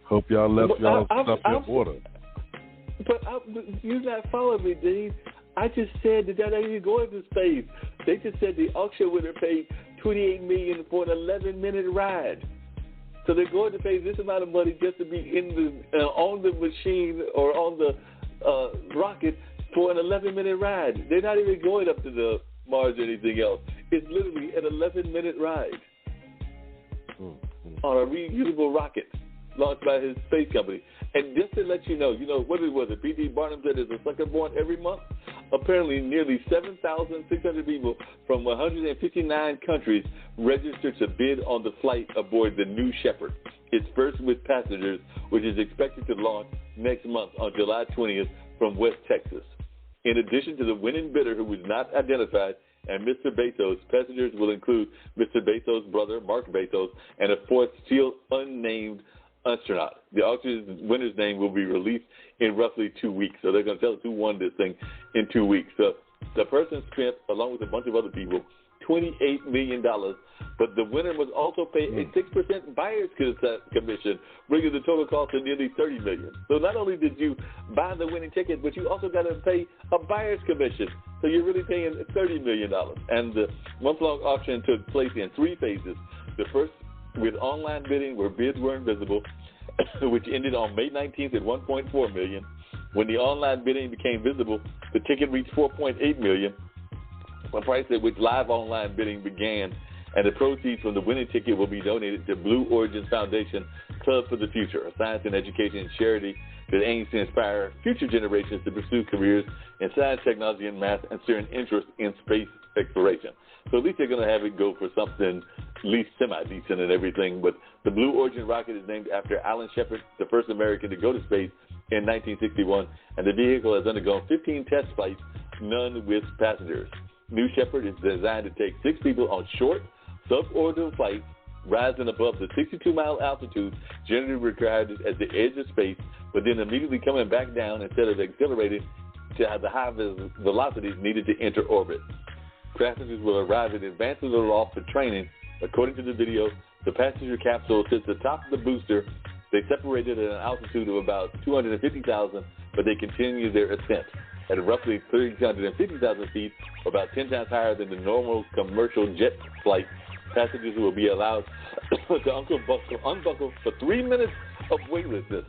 [SPEAKER 3] Hope y'all left y'all stuff in water.
[SPEAKER 4] But you're not following me, Dean. I just said that they're not even going to space. They just said the auction winner paid $28 million for an 11-minute ride. So they're going to pay this amount of money just to be in the on the machine or on the rocket for an 11-minute ride. They're not even going up to the Mars or anything else. It's literally an 11-minute ride on a reusable rocket launched by his space company. And just to let you know, what was it? P.T. Barnum said there's a sucker born every month. Apparently, nearly 7,600 people from 159 countries registered to bid on the flight aboard the New Shepard, its first with passengers, which is expected to launch next month on July 20th from West Texas. In addition to the winning bidder, who was not identified, and Mr. Bezos, passengers will include Mr. Bezos' brother, Marc Bezos, and a fourth still unnamed astronaut. The auction's winner's name will be released in roughly 2 weeks. So they're going to tell us who won this thing in 2 weeks. So the person spent, along with a bunch of other people, $28 million. But the winner must also pay a 6% buyer's commission, bringing the total cost to nearly $30 million. So not only did you buy the winning ticket, but you also got to pay a buyer's commission. So you're really paying $30 million. And the month-long auction took place in 3 phases. The first with online bidding where bids were invisible, which ended on May 19th at $1.4 million. When the online bidding became visible, the ticket reached $4.8 million, a price at which live online bidding began, and the proceeds from the winning ticket will be donated to Blue Origin Foundation Club for the Future, a science and education charity that aims to inspire future generations to pursue careers in science, technology, and math, and share an interest in space exploration. So at least they're going to have it go for something at least semi-decent and everything. But the Blue Origin rocket is named after Alan Shepard, the first American to go to space in 1961, and the vehicle has undergone 15 test flights, none with passengers. New Shepard is designed to take 6 people on short, suborbital flights, rising above the 62-mile altitude generally required at the edge of space, but then immediately coming back down instead of accelerating to have the high velocities needed to enter orbit. Passengers will arrive in advance of the loft for training. According to the video, the passenger capsule sits atop the booster. They separated at an altitude of about 250,000, but they continue their ascent. At roughly 350,000 feet, about 10 times higher than the normal commercial jet flight, passengers will be allowed to unbuckle for 3 minutes of weightlessness.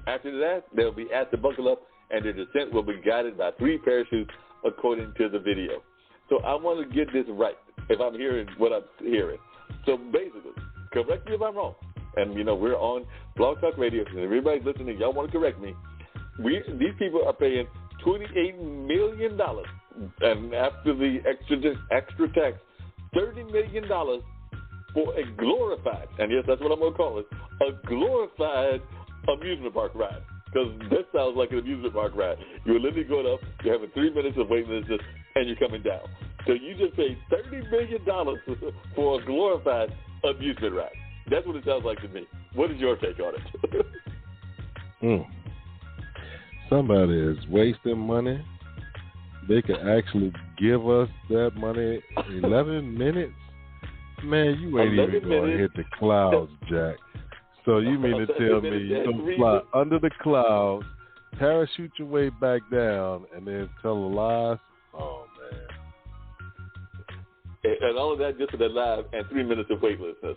[SPEAKER 4] After that, they'll be asked to buckle up, and their descent will be guided by 3 parachutes, according to the video. So I want to get this right, if I'm hearing what I'm hearing. So basically, correct me if I'm wrong. And, we're on Blog Talk Radio, and everybody's listening. Y'all want to correct me. These people are paying $28 million, and after the extra tax, $30 million for a glorified, and yes, that's what I'm going to call it, a glorified amusement park ride. Because this sounds like an amusement park ride. You're literally going up, you're having 3 minutes of weightlessness, and you're coming down. So you just paid $30 million for a glorified amusement ride. That's what it sounds like to me. What is your take on it?
[SPEAKER 3] Somebody is wasting money. They could actually give us that money in 11 minutes. Man, you ain't even going to hit the clouds, Jack. So you mean to tell me you're going to fly under the clouds, parachute your way back down, and then tell a lie? Oh, man.
[SPEAKER 4] And all of that just for that live and 3 minutes of weightlessness.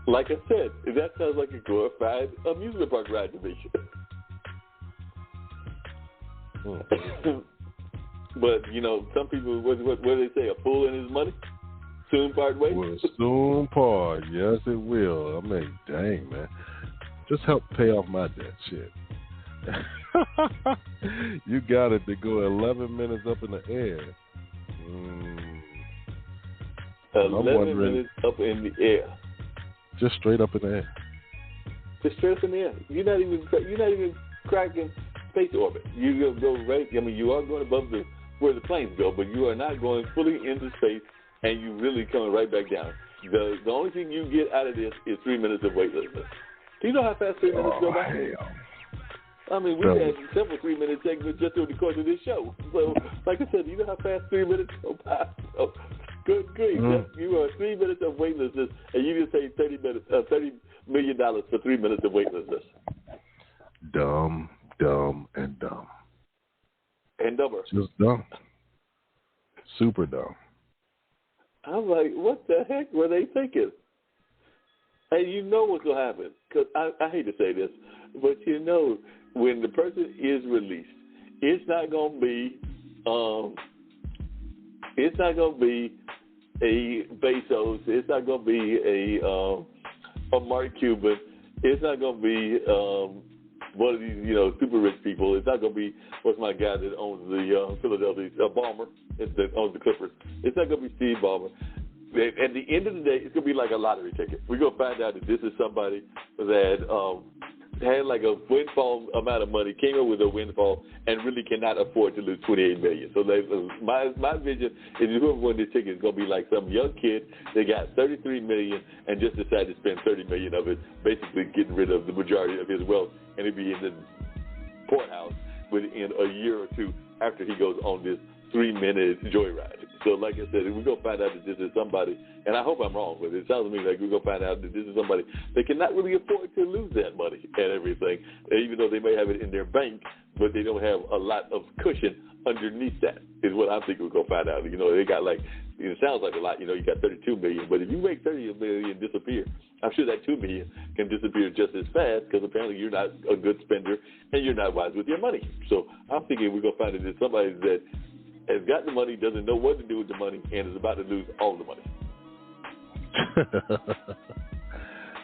[SPEAKER 4] Like I said, that sounds like a glorified amusement park ride to me. But, some people, what do they say, a fool in his money? Soon part ways?
[SPEAKER 3] Will soon part. Yes, it will. I mean, dang, man. Just help pay off my debt, shit. You got it to go 11 minutes up in the air.
[SPEAKER 4] 11 minutes up in the air.
[SPEAKER 3] Just straight up in the air.
[SPEAKER 4] Just straight up in the air. You're not even cracking space orbit. You go right. I mean, you are going above where the planes go, but you are not going fully into space, and you really coming right back down. The only thing you get out of this is 3 minutes of weightlessness. Do you know how fast 3 minutes go by?
[SPEAKER 3] Hell.
[SPEAKER 4] I mean, we've had several 3-minute segments just over the course of this show. So, like I said, you know how fast 3 minutes go by? So, good grief. You are 3 minutes of weightlessness, and you just paid $30 million for 3 minutes of weightlessness.
[SPEAKER 3] Dumb, and dumb.
[SPEAKER 4] And dumber.
[SPEAKER 3] Just dumb. Super dumb.
[SPEAKER 4] I'm like, what the heck were they thinking? And you know what's going to happen, because I hate to say this, but you know when the person is released, it's not going to be a Bezos, it's not going to be a Mark Cuban, it's not going to be one of these, super rich people. It's not going to be what's my guy that owns the Philadelphia Ballmer, that owns the Clippers. It's not going to be Steve Ballmer. At the end of the day, it's going to be like a lottery ticket. We're going to find out that this is somebody that had like a windfall amount of money, came up with a windfall, and really cannot afford to lose $28 million. So my vision is whoever won this ticket is going to be like some young kid that got $33 million and just decided to spend $30 million of it, basically getting rid of the majority of his wealth, and he'll be in the poorhouse within a year or two after he goes on this 3-minute joyride. So like I said, we're going to find out that this is somebody, and I hope I'm wrong, but it sounds to me like we're going to find out that this is somebody that cannot really afford to lose that money and everything, even though they may have it in their bank, but they don't have a lot of cushion underneath that, is what I'm thinking we're going to find out. They got it sounds like a lot, you got $32 million, but if you make $30 million disappear, I'm sure that $2 million can disappear just as fast, because apparently you're not a good spender and you're not wise with your money. So I'm thinking we're going to find that it's somebody that has got the money, doesn't know what to do with the money, and is about to lose all the money.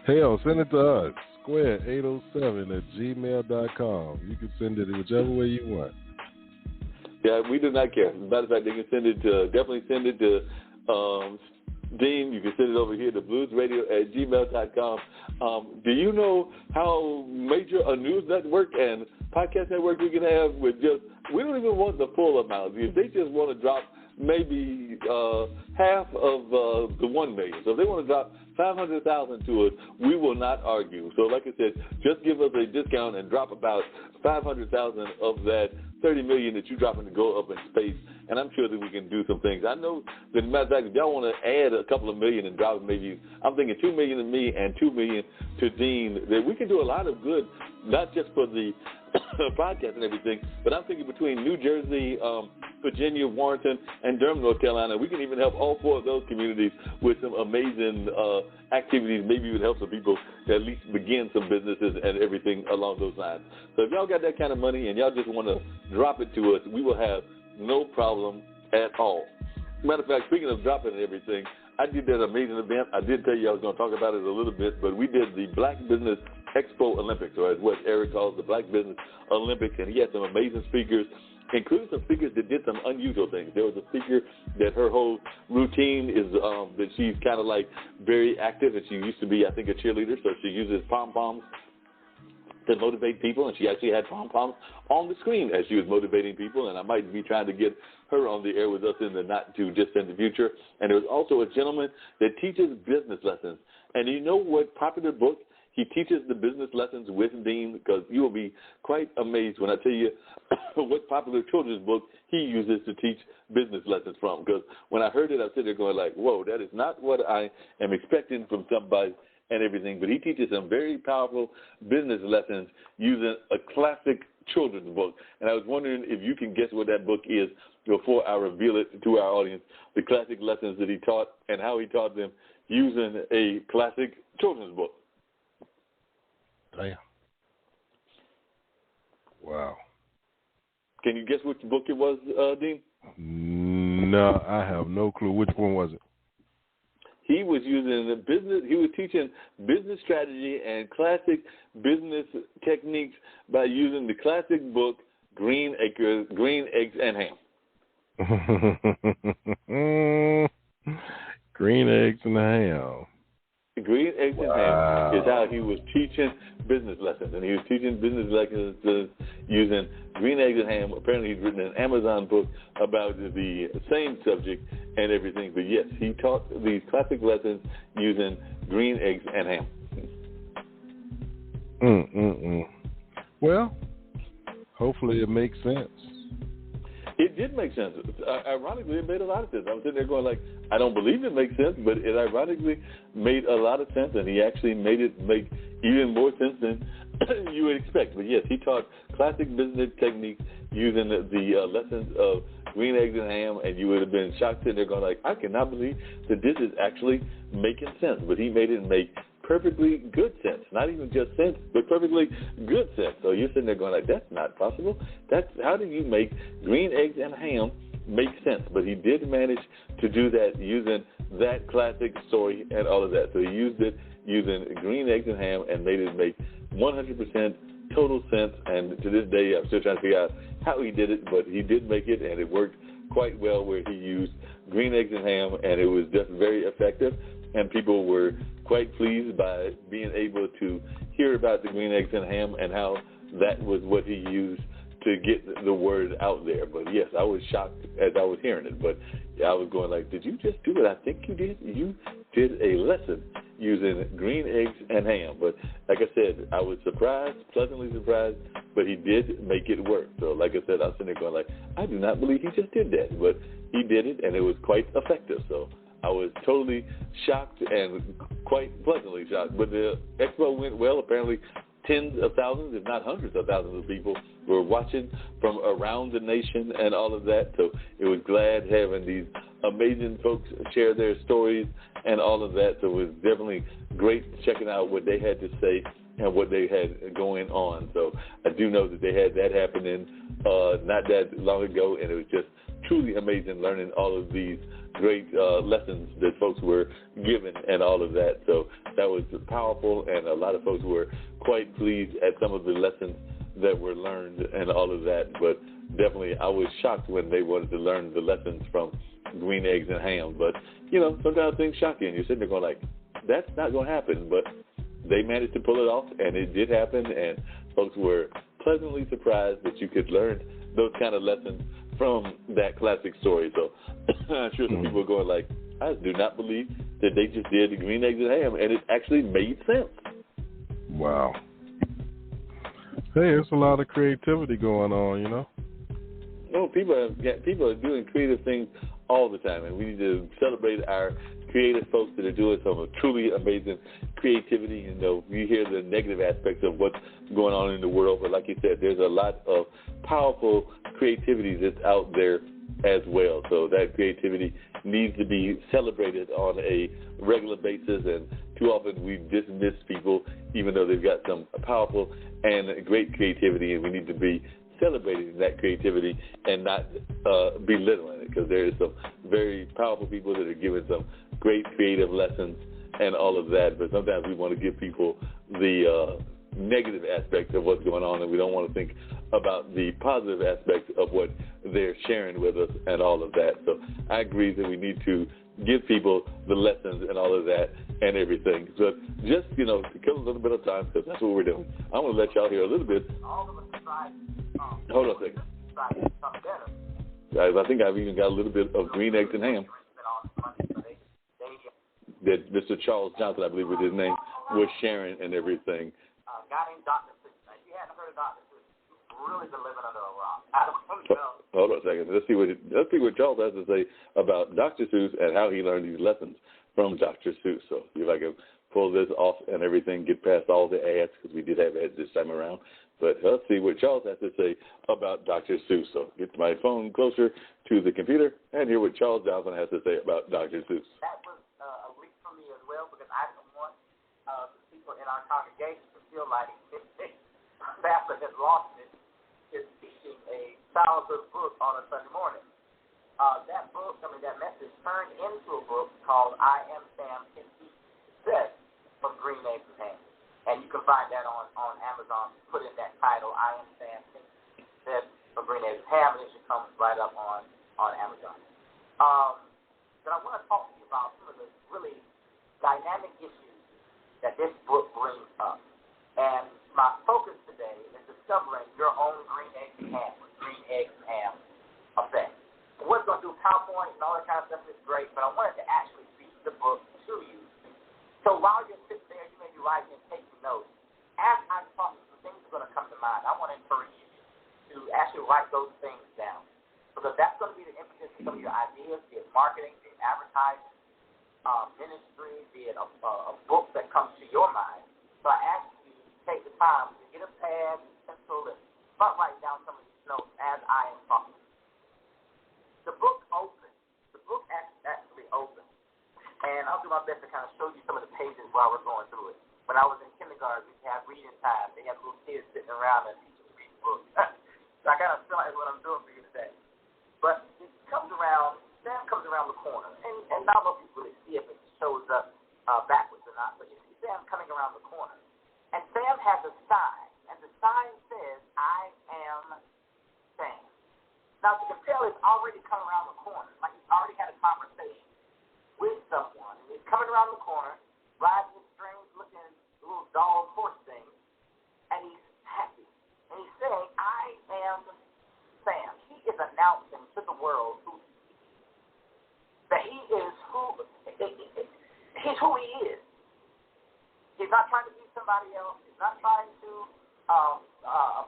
[SPEAKER 3] Hell, send it to us. Square807@gmail.com. You can send it whichever way you want.
[SPEAKER 4] Yeah, we do not care. As a matter of fact, they can send it to, definitely send it to Dean. You can send it over here to bluesradio@gmail.com. Do you know how major a news network and podcast network we can have with just, we don't even want the full amount. If they just want to drop maybe half of the 1 million. So if they want to drop 500,000 to us, we will not argue. So like I said, just give us a discount and drop about 500,000 of that 30 million that you're dropping to go up in space, and I'm sure that we can do some things. I know that, matter of fact, if y'all want to add a couple of million and drop maybe, I'm thinking 2 million to me and 2 million to Dean, that we can do a lot of good, not just for the podcast and everything, but I'm thinking between New Jersey, Virginia, Warrenton, and Durham, North Carolina, we can even help all 4 of those communities with some amazing activities. Maybe it would help some people to at least begin some businesses and everything along those lines. So if y'all got that kind of money and y'all just want to drop it to us, we will have no problem at all. Matter of fact, speaking of dropping and everything, I did that amazing event. I did tell you I was going to talk about it a little bit, but we did the Black Business Expo Olympics, or as what Eric calls the Black Business Olympics, and he had some amazing speakers, including some speakers that did some unusual things. There was a speaker that her whole routine is that she's kind of like very active, and she used to be, I think, a cheerleader, so she uses pom-poms to motivate people, and she actually had pom-poms on the screen as she was motivating people, and I might be trying to get her on the air with us in the not-too-distant future. And there was also a gentleman that teaches business lessons. And you know what popular book he teaches the business lessons with, Dean? Because you will be quite amazed when I tell you what popular children's book he uses to teach business lessons from. Because when I heard it, I was sitting there going like, whoa, that is not what I am expecting from somebody and everything. But he teaches some very powerful business lessons using a classic children's book. And I was wondering if you can guess what that book is before I reveal it to our audience, the classic lessons that he taught and how he taught them using a classic children's book.
[SPEAKER 3] Damn. Wow.
[SPEAKER 4] Can you guess which book it was, Dean?
[SPEAKER 3] No, I have no clue. Which one was it?
[SPEAKER 4] He was using the business. He was teaching business strategy and classic business techniques by using the classic book Green Eggs and Ham.
[SPEAKER 3] Green Eggs and Ham.
[SPEAKER 4] Green Eggs and Ham is how he was teaching business lessons. And he was teaching business lessons using Green Eggs and Ham. Apparently he's written an Amazon book about the same subject and everything. But yes, he taught these classic lessons using Green Eggs and Ham.
[SPEAKER 3] Well, hopefully it makes sense.
[SPEAKER 4] It did make sense. Ironically, it made a lot of sense. I was sitting there going like, I don't believe it makes sense, but it ironically made a lot of sense, and he actually made it make even more sense than you would expect. But yes, he taught classic business techniques using the lessons of Green Eggs and Ham, and you would have been shocked sitting there going like, I cannot believe that this is actually making sense. But he made it make perfectly good sense. Not even just sense, but perfectly good sense. So you're sitting there going like, that's not possible. How do you make green eggs and ham make sense? But he did manage to do that using that classic story and all of that. So he used it using green eggs and ham and made it make 100% total sense. And to this day, I'm still trying to figure out how he did it, but he did make it, and it worked quite well where he used green eggs and ham, and it was just very effective. And people were quite pleased by being able to hear about the green eggs and ham and how that was what he used to get the word out there. But yes, I was shocked as I was hearing it. But I was going like, did you just do what I think you did? You did a lesson using green eggs and ham. But like I said, I was surprised, pleasantly surprised, but he did make it work. So like I said, I was sitting there going like, I do not believe he just did that. But he did it, and it was quite effective. So I was totally shocked and quite pleasantly shocked. But the expo went well. Apparently tens of thousands, if not hundreds of thousands of people were watching from around the nation and all of that. So it was glad having these amazing folks share their stories and all of that. So it was definitely great checking out what they had to say and what they had going on. So I do know that they had that happening not that long ago, and it was just truly amazing learning all of these great lessons that folks were given and all of that. So that was powerful, and a lot of folks were quite pleased at some of the lessons that were learned and all of that. But definitely I was shocked when they wanted to learn the lessons from green eggs and ham. But, you know, sometimes things shock you, and you're sitting there going like, that's not going to happen. But they managed to pull it off, and it did happen, and folks were pleasantly surprised that you could learn those kind of lessons from that classic story. So I'm sure some people are going like, I do not believe that they just did the green eggs and ham, and it actually made sense.
[SPEAKER 3] Wow. Hey, there's a lot of creativity going on, you know?
[SPEAKER 4] No, people are doing creative things all the time, and we need to celebrate our creative folks that are doing some truly amazing creativity. You know, you hear the negative aspects of what's going on in the world, but like you said, there's a lot of powerful creativity that's out there as well. So that creativity needs to be celebrated on a regular basis, and too often we dismiss people even though they've got some powerful and great creativity, and we need to be celebrating that creativity and not belittling it, because there is some very powerful people that are giving some great creative lessons and all of that. But sometimes we want to give people the negative aspect of what's going on, and we don't want to think about the positive aspect of what they're sharing with us and all of that. So I agree that we need to give people the lessons and all of that and everything. So just, you know, to kill a little bit of time, because that's what we're doing, I'm going to let y'all hear a little bit. Hold on a second. I think I've even got a little bit of green eggs and ham that Mr. Charles Johnson, I believe was his name, was sharing and everything.
[SPEAKER 5] A guy named Dr. Seuss. Now, if you hadn't heard of Dr. Seuss, you've really been living under a rock. I don't know.
[SPEAKER 4] Hold on a second. Let's see what Charles has to say about Dr. Seuss and how he learned these lessons from Dr. Seuss. So if I can pull this off and everything, get past all the ads, because we did have ads this time around. But let's see what Charles has to say about Dr. Seuss. So get my phone closer to the computer and hear what Charles Johnson has to say about Dr. Seuss.
[SPEAKER 5] That was a leap for me as well, because I didn't want the people in our congregation to feel like Pastor has lost it, is teaching a childhood book on a Sunday morning. That message turned into a book called I Am Sam Can Eat Said from Green Eggs and Ham. And you can find that on Amazon. Put in that title, I Am Sam Can Eat Said from Green Eggs and Ham, and it should come right up on Amazon. But I want to talk to you about some of the really dynamic issues that this book brings up. And my focus today is discovering your own green eggs and ham, green eggs and ham effect. We're going to do PowerPoint and all that kind of stuff is great, but I wanted to actually read the book to you. So while you're sitting there, you may be writing and taking notes. As I'm talking, some things are going to come to mind. I want to encourage you to actually write those things down, because that's going to be the impetus for some of your ideas, be it marketing, be it advertising, ministry, be it a book that comes to your mind. So I ask you to take the time to get a pad, pencil, and start writing down some of these notes as I am talking. The book opens. The book actually opens. And I'll do my best to to kind of show you some of the pages while we're going through it. When I was in kindergarten, we had reading time. They had little kids sitting around and teaching read books. So I kind of feel like what I'm doing for you today. But it comes around, Sam comes around the corner, and not most people really see if it shows up backwards or not, but you see Sam coming around the corner. And Sam has a sign, and the sign says, I am Sam. Now, you can tell he's already come around the corner, like he's already had a conversation with someone. And he's coming around the corner, riding this strange-looking little dog horse thing, and he's happy. And he's saying, I am Sam. He is announcing to the world who he is. That he is he's who he is. He's not trying to be somebody else. He's not trying to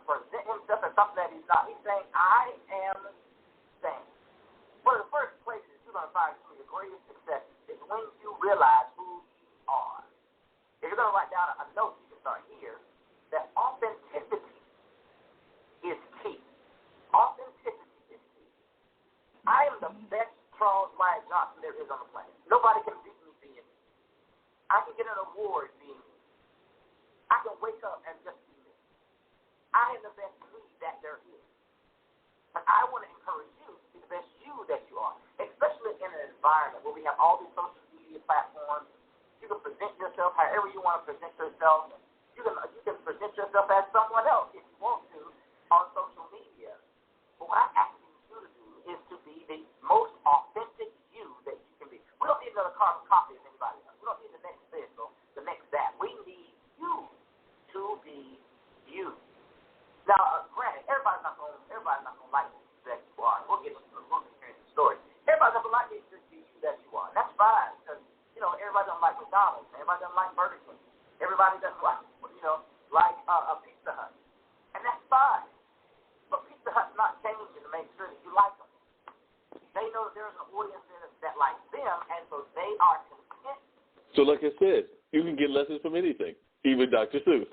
[SPEAKER 5] present himself as something that he's not. He's saying, I am Sam. One of the first places you're going to find your greatest success is when you realize who you are. If you're going to write down a note, you can start here, that authenticity is key. Authenticity is key. I am the best Charles Wyatt Johnson there is on the planet. Nobody can beat me being me. I can get an award being me. I can wake up and just be me. I am the best me that there is. But I want to encourage you to be the best you that you are, especially in an environment where we have all these social media platforms. You can present yourself however you want to present yourself. You can present yourself as someone else if you want to on social media. But what I ask you to do is to be the most authentic you that you can be. We don't need another carbon copy of anybody else. We don't need the next this or the next that. We need you to be you. Now, granted, everybody's not going to like you that you are. We'll get into the story. Everybody's not going to like you to be you that you are. And that's fine because, everybody doesn't like McDonald's. Everybody doesn't like Burger King. Everybody doesn't like, a Pizza Hut. And that's fine. But Pizza Hut's not changing to make sure that you like them. They know that there's an audience that likes them, and so they are content.
[SPEAKER 4] So like I said, you can get lessons from anything, even Dr. Seuss.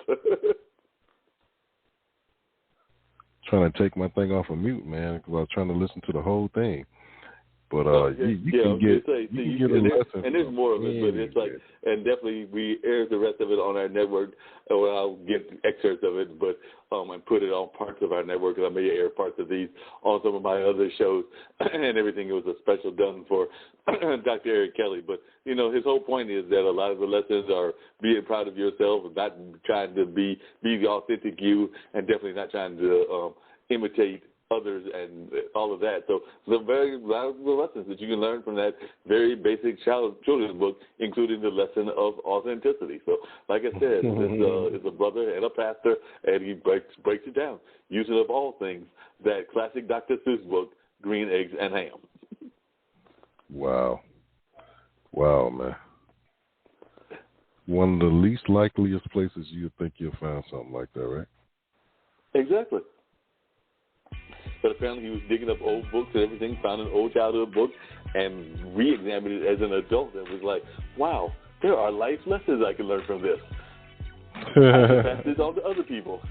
[SPEAKER 3] Trying to take my thing off of mute, man, because I was trying to listen to the whole thing. But you can get a lesson.
[SPEAKER 4] And there's more of it, but it's like, and definitely we air the rest of it on our network, or I'll get excerpts of it, but and put it on parts of our network, because I may air parts of these on some of my other shows and everything. It was a special done for Dr. Eric Kelly. But, his whole point is that a lot of the lessons are being proud of yourself, not trying to be the authentic you, and definitely not trying to imitate others and all of that. So the very valuable lessons that you can learn from that very basic children's book, including the lesson of authenticity. So like I said, it's a brother and a pastor, and he breaks it down, using of all things that classic Dr. Seuss book, Green Eggs and Ham.
[SPEAKER 3] Wow, man. One of the least likeliest places you'd think you'll find something like that, right?
[SPEAKER 4] Exactly. But apparently he was digging up old books and everything, found an old childhood book, and re-examined it as an adult. And was like, wow, there are life lessons I can learn from this. I can pass this on to other people.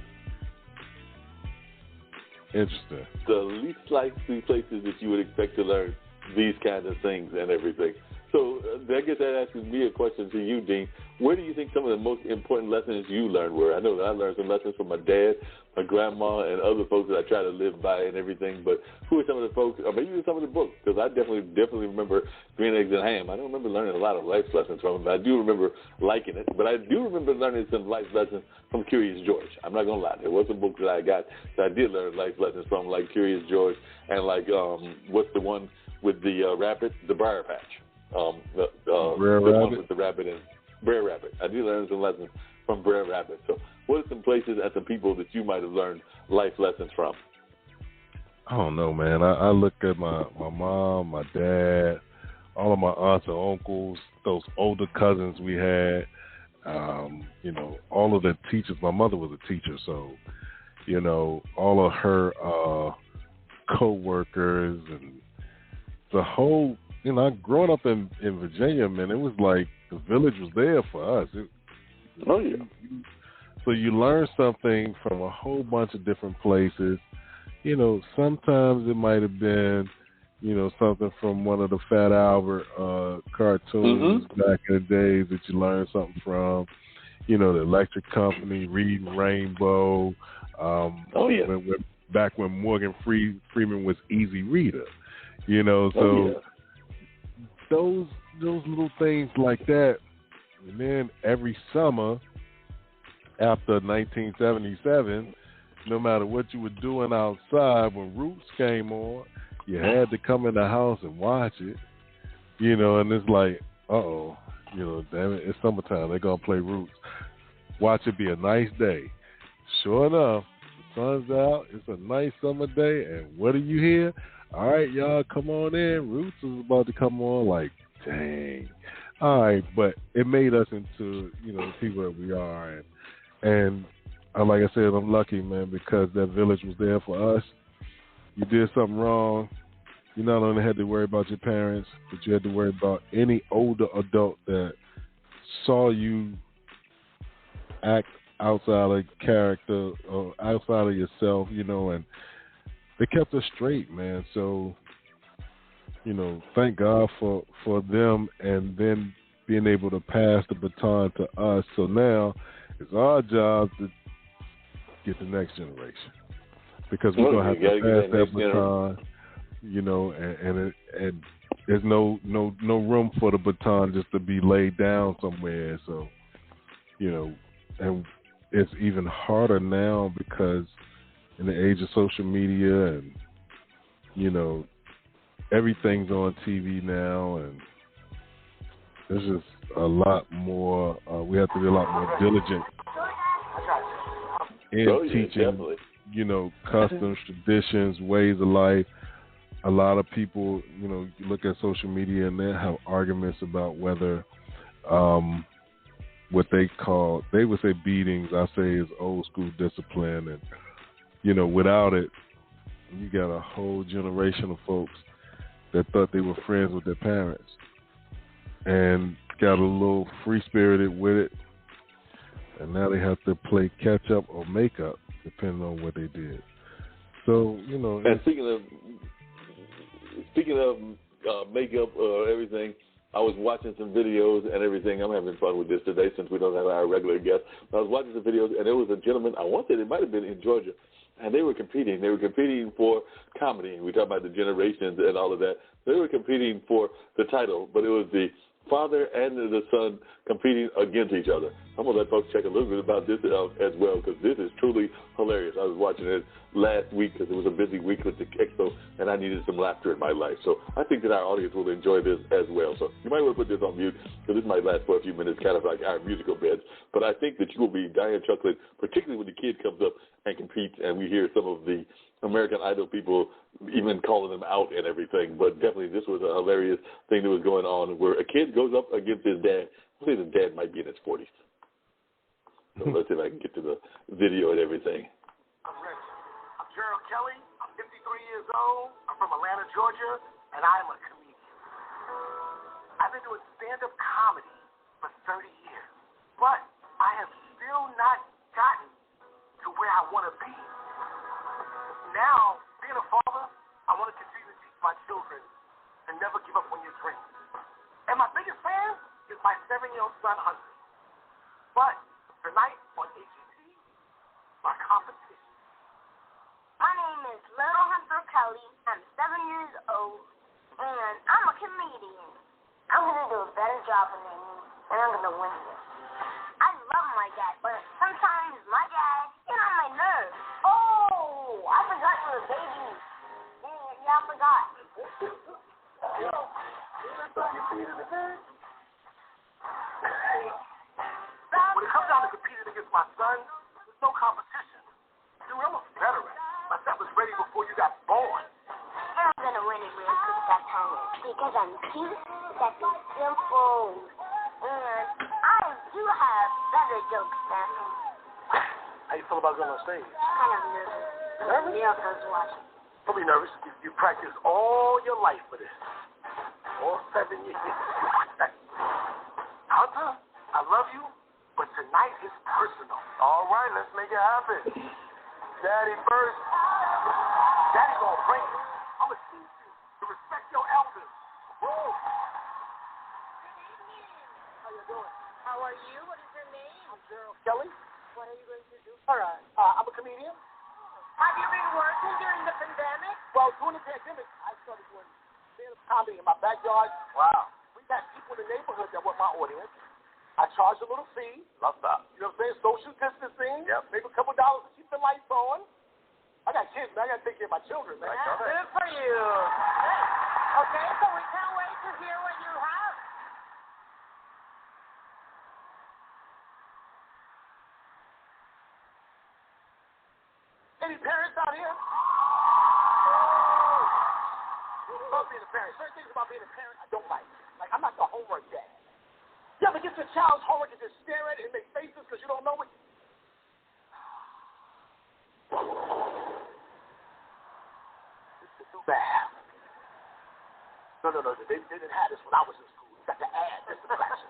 [SPEAKER 3] Interesting.
[SPEAKER 4] The least likely places that you would expect to learn these kind of things and everything. So I guess that asks me a question to you, Dean. Where do you think some of the most important lessons you learned were? I know that I learned some lessons from my dad, my grandma, and other folks that I try to live by and everything. But who are some of the folks, or maybe even some of the books? Because I definitely remember Green Eggs and Ham. I don't remember learning a lot of life lessons from it, but I do remember liking it. But I do remember learning some life lessons from Curious George. I'm not going to lie. There was some books that I got that I did learn life lessons from, like Curious George and like, what's the one with the rabbit? The Briar Patch. The one with the rabbit in Brer Rabbit. I did learn some lessons from Brer Rabbit. So what are some places and some people that you might have learned life lessons from?
[SPEAKER 3] I don't know, man. I look at my mom, my dad, all of my aunts and uncles, those older cousins we had, all of the teachers. My mother was a teacher, so, all of her co-workers and the whole, growing up in Virginia, man, it was like the village was there for us. So you learn something from a whole bunch of different places. Sometimes it might have been, something from one of the Fat Albert cartoons back in the days that you learned something from. The Electric Company, Reading Rainbow. Back when Morgan Freeman was Easy Reader. Those little things like that. And then every summer after 1977, no matter what you were doing outside, when Roots came on, you had to come in the house and watch it. And it's like, damn it, it's summertime. They're going to play Roots. Watch it be a nice day. Sure enough, the sun's out. It's a nice summer day. And what do you hear? All right, y'all, come on in. Roots is about to come on. Like, dang. All right, but it made us into, the people that we are. And like I said, I'm lucky, man, because that village was there for us. You did something wrong, you not only had to worry about your parents, but you had to worry about any older adult that saw you act outside of character or outside of yourself, and they kept us straight, man. So, thank God for them, and then being able to pass the baton to us. So now it's our job to get the next generation, because we're going to have to pass that baton, and there's no room for the baton just to be laid down somewhere. So, and it's even harder now because in the age of social media and, everything's on TV now, and there's just a lot more, we have to be a lot more diligent in teaching, customs, traditions, ways of life. A lot of people, you look at social media and they have arguments about whether what they would say beatings, I say is old school discipline. And, without it, you got a whole generation of folks that thought they were friends with their parents and got a little free-spirited with it. And now they have to play catch-up or make-up, depending on what they did. So,
[SPEAKER 4] And speaking of makeup or everything, I was watching some videos and everything. I'm having fun with this today since we don't have our regular guest. I was watching some videos, and there was a gentleman, I want to say it might have been in Georgia, and they were competing. They were competing for comedy. And we talk about the generations and all of that. They were competing for the title, but it was the father and the son competing against each other. I'm going to let folks check a little bit about this as well, because this is truly hilarious. I was watching it last week because it was a busy week with the expo, and I needed some laughter in my life. So I think that our audience will enjoy this as well. So you might want to put this on mute, because this might last for a few minutes, kind of like our musical beds. But I think that you will be dying chuckling, particularly when the kid comes up and competes, and we hear some of the American Idol people even calling them out and everything. But definitely this was a hilarious thing that was going on, where a kid goes up against his dad. I believe his dad might be in his 40s. So let's see if I can get to the video and everything.
[SPEAKER 5] I'm Rich. I'm Gerald Kelly. I'm 53 years old. I'm from Atlanta, Georgia, and I'm a comedian. I've been doing stand-up comedy for 30 years, but I have still not gotten to where I want to be. Now, being a father, I want to continue to teach my children and never give up on your dreams. And my biggest fan is my 7-year-old son, Hunter. But tonight on AGT, my competition.
[SPEAKER 7] My name is Little Hunter Kelly. I'm 7 years old, and I'm a comedian. I'm going to do a better job than him, and I'm going to win this. I love my dad, but sometimes my dad gets on my nerves. Oh, I forgot you were a baby. Yeah, I forgot.
[SPEAKER 5] When it comes down to competing against my son, there's no competition. Dude, I'm a veteran. My son was ready before you got born.
[SPEAKER 7] I'm going to win it real quick that time because I'm cute, that's simple, and I do have better jokes than him.
[SPEAKER 5] How you feel about going on stage?
[SPEAKER 7] Kind of nervous.
[SPEAKER 5] Nervous?
[SPEAKER 7] Yeah, because watching.
[SPEAKER 5] Don't be nervous. You practice all your life for this. All 7 years. Hunter, I love you, but tonight is personal. All right, let's make it happen. Daddy first. Daddy gonna bring it. I'm gonna teach you to respect
[SPEAKER 8] doing?
[SPEAKER 9] How are you? What is your name?
[SPEAKER 8] I'm Gerald Kelly.
[SPEAKER 9] What are you going to do for us?
[SPEAKER 8] I'm a comedian.
[SPEAKER 9] Have you been working during the pandemic?
[SPEAKER 8] Well, during the pandemic, I started doing stand-up comedy in my backyard.
[SPEAKER 6] Wow.
[SPEAKER 8] We had people in the neighborhood that were my audience. I charged a little fee.
[SPEAKER 6] Love that.
[SPEAKER 8] You know what I'm saying? Social distancing.
[SPEAKER 6] Yep.
[SPEAKER 8] Maybe a couple dollars to keep the lights on. I got kids, man. I got to take care of my children, man.
[SPEAKER 9] Good for you. Okay, so we can't wait to hear what you have.
[SPEAKER 8] Any parents out here? Love being a parent. Certain things about being a parent I don't like. Like, I'm not the homework dad. You ever get your child's homework and just stare at it and make faces because you don't know it? This is too bad. No. They didn't have this when I was in school. You got to add this subtraction.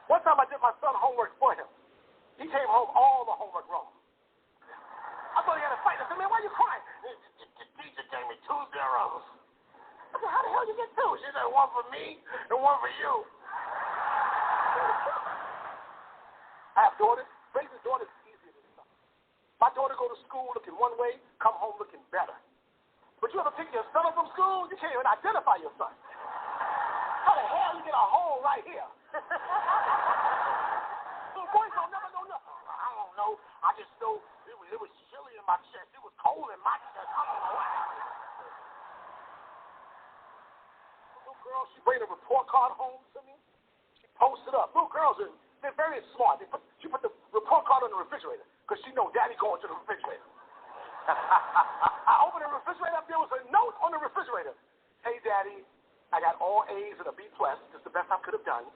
[SPEAKER 8] One time I did my son homework for him. He came home all the homework wrong. I thought he had a fight. I said, man, why are you crying? The teacher gave me 2 zeros. I said, how the hell you get 2? She said, 1 for me and 1 for you. I have daughters. Raising daughters is easier than stuff. My daughter go to school looking one way, come home looking better. But you ever pick your son up from school? You can't even identify your son. How the hell you get a hole right here? Little boys don't never know nothing. I don't know. I just know it was chilly in my chest. It was cold in my chest. I don't know what happened. Little girl, she bring a report card home to me. She posts it up. Little girls they're very smart. She put the report card on the refrigerator because she know daddy going to the refrigerator. I opened the refrigerator up. There was a note on the refrigerator. Hey, Daddy, I got all A's and a B+. It's the best I could have done.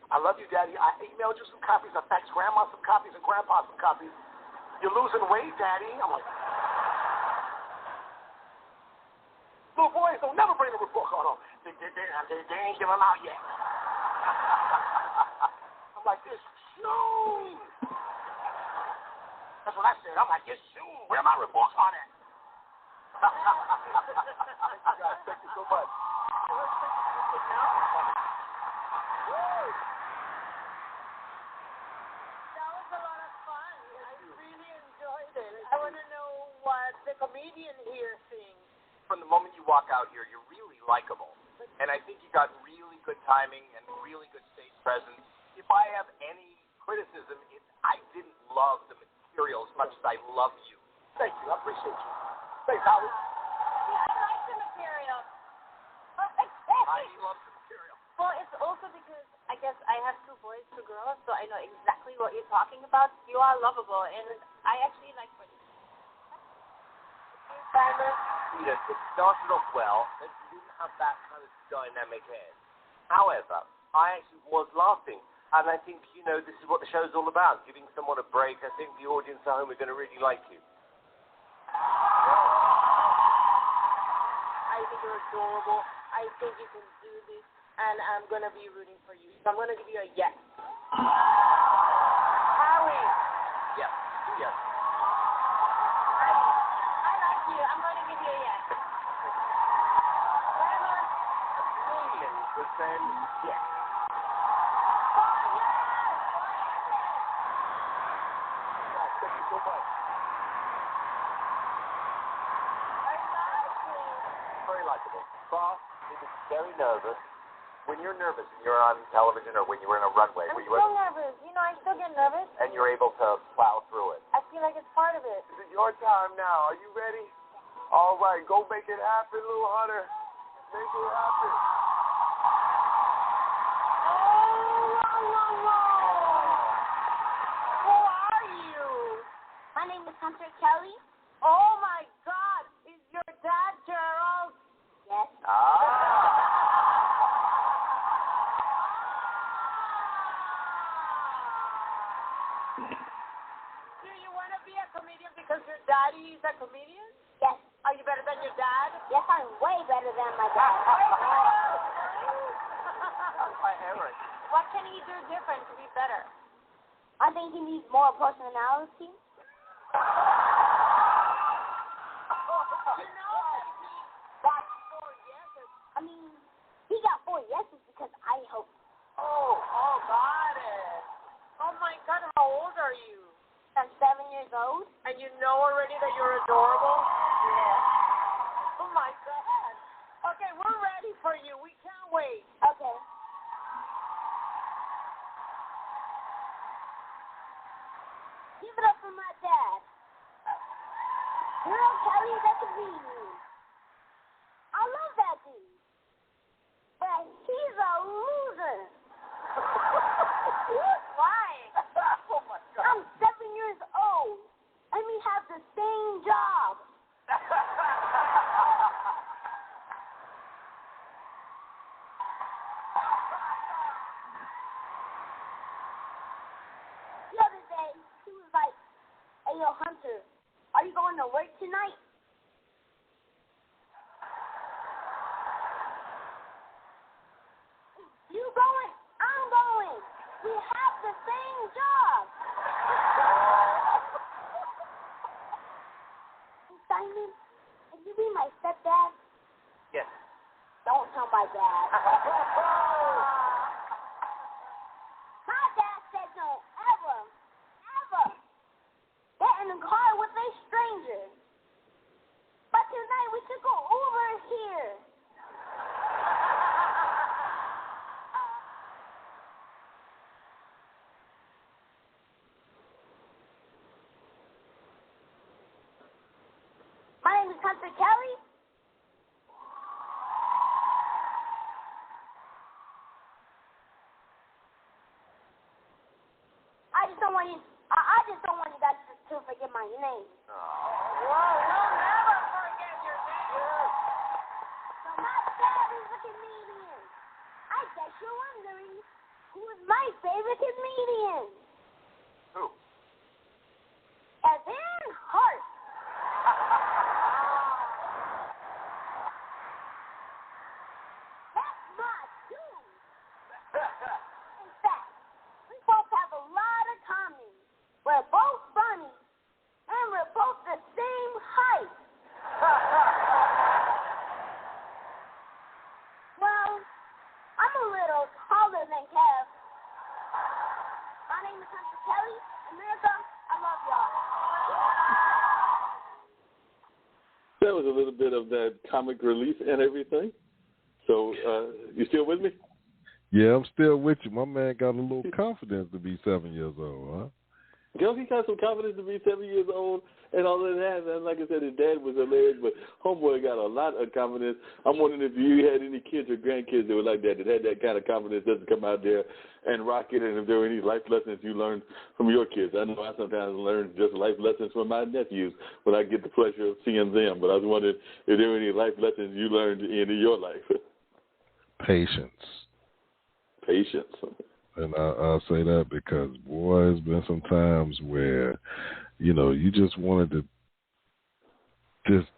[SPEAKER 8] I love you, Daddy. I emailed you some copies. I faxed Grandma some copies and Grandpa some copies. You're losing weight, Daddy. I'm like, little boys don't never bring a report card home. They ain't give them out yet. I'm like, this soon. That's what I said. I'm like, this soon. Where my report card at? Thank you, guys. Thank you so much.
[SPEAKER 9] That was a lot of fun. I really enjoyed it. I want to know what the comedian here thinks.
[SPEAKER 5] From the moment you walk out here, you're really likable. And I think you got really good timing and really good stage presence. If I have any criticism, it's I didn't love the material as much as I love you.
[SPEAKER 8] Thank you. I appreciate you. Thanks, Howard.
[SPEAKER 9] Yeah, I like the material.
[SPEAKER 5] I love the material.
[SPEAKER 10] Well, it's also because I guess I have 2 boys, 2 girls, so I know exactly what you're talking about. You are lovable, and I actually like what you do.
[SPEAKER 5] It started off well, but you didn't have that kind of dynamic end. However, I actually was laughing, and I think, this is what the show's all about, giving someone a break. I think the audience at home are going to really like you.
[SPEAKER 9] I think you're adorable. I think you can do this, and I'm going to be rooting for you. So I'm going to give you a yes. Howie.
[SPEAKER 5] Yes.
[SPEAKER 10] I like you. I'm going to give you a yes.
[SPEAKER 5] $1,000,000% yes.
[SPEAKER 8] Thank you so much.
[SPEAKER 5] Very likable. Boss, he was very nervous. When you're nervous and you're on television or when you were in a runway,
[SPEAKER 10] I'm still nervous. I still get nervous.
[SPEAKER 5] and you're able to plow through it.
[SPEAKER 10] I feel like it's part of it.
[SPEAKER 5] Is it your time now? Are you ready? All right, go make it happen, little Hunter. Make it happen.
[SPEAKER 9] Who are you?
[SPEAKER 7] My name is Hunter Kelly.
[SPEAKER 9] Oh, my God. Is your dad Gerald?
[SPEAKER 7] Yes.
[SPEAKER 9] Do you want to be a comedian because your daddy is a comedian?
[SPEAKER 7] Yes.
[SPEAKER 9] Are you better than your dad?
[SPEAKER 7] Yes, I'm way better than my dad.
[SPEAKER 10] What can he do different to be better?
[SPEAKER 7] I think he needs more personality. I mean, he got 4 yeses because I I hope.
[SPEAKER 9] Oh, got it. Oh, my God, how old are you?
[SPEAKER 7] I'm 7 years old.
[SPEAKER 9] And you know already that you're adorable?
[SPEAKER 7] Yeah.
[SPEAKER 9] Oh, my God. Okay, we're ready for you. We can't wait.
[SPEAKER 7] Okay. Give it up for my dad. Girl, Kelly, that's a comedian. I love that dude. But he's a loser.
[SPEAKER 9] Why? Oh, my God.
[SPEAKER 7] I'm 7 years old, and we have the same job. The other day, he was like, "Hey, yo, Hunter, are you going to work tonight?" You going? I'm going. We have the same job. Hey, Simon, can you be my stepdad?
[SPEAKER 5] Yes.
[SPEAKER 7] Don't tell my dad. My dad said don't ever get in a car with a stranger. But tonight we took an Uber here. My name is Hunter Kelly. I just don't want you guys to forget my name.
[SPEAKER 9] Whoa, we'll never forget your name.
[SPEAKER 7] So my dad is a comedian. I guess you're wondering, who is my favorite comedian?
[SPEAKER 5] Who?
[SPEAKER 7] Kevin Hart. That's my dude. In fact, we both have a lot in common. We're both funny, and we're both the same height. Well, I'm a little taller than Kev. My name is Hunter Kelly. America, I love y'all.
[SPEAKER 4] That was a little bit of that comic relief and everything. So, you still with me?
[SPEAKER 3] Yeah, I'm still with you. My man got a little confidence to be 7 years old, huh?
[SPEAKER 4] Girl, he got some confidence to be 7 years old and all of that. And like I said, his dad was hilarious, but homeboy got a lot of confidence. I'm wondering if you had any kids or grandkids that were like that had that kind of confidence just to come out there and rock it, and if there were any life lessons you learned from your kids. I know I sometimes learn just life lessons from my nephews when I get the pleasure of seeing them, but I was wondering if there were any life lessons you learned in your life.
[SPEAKER 3] Patience.
[SPEAKER 4] Patience.
[SPEAKER 3] And I'll say that because, boy, there's been some times where, you just wanted to just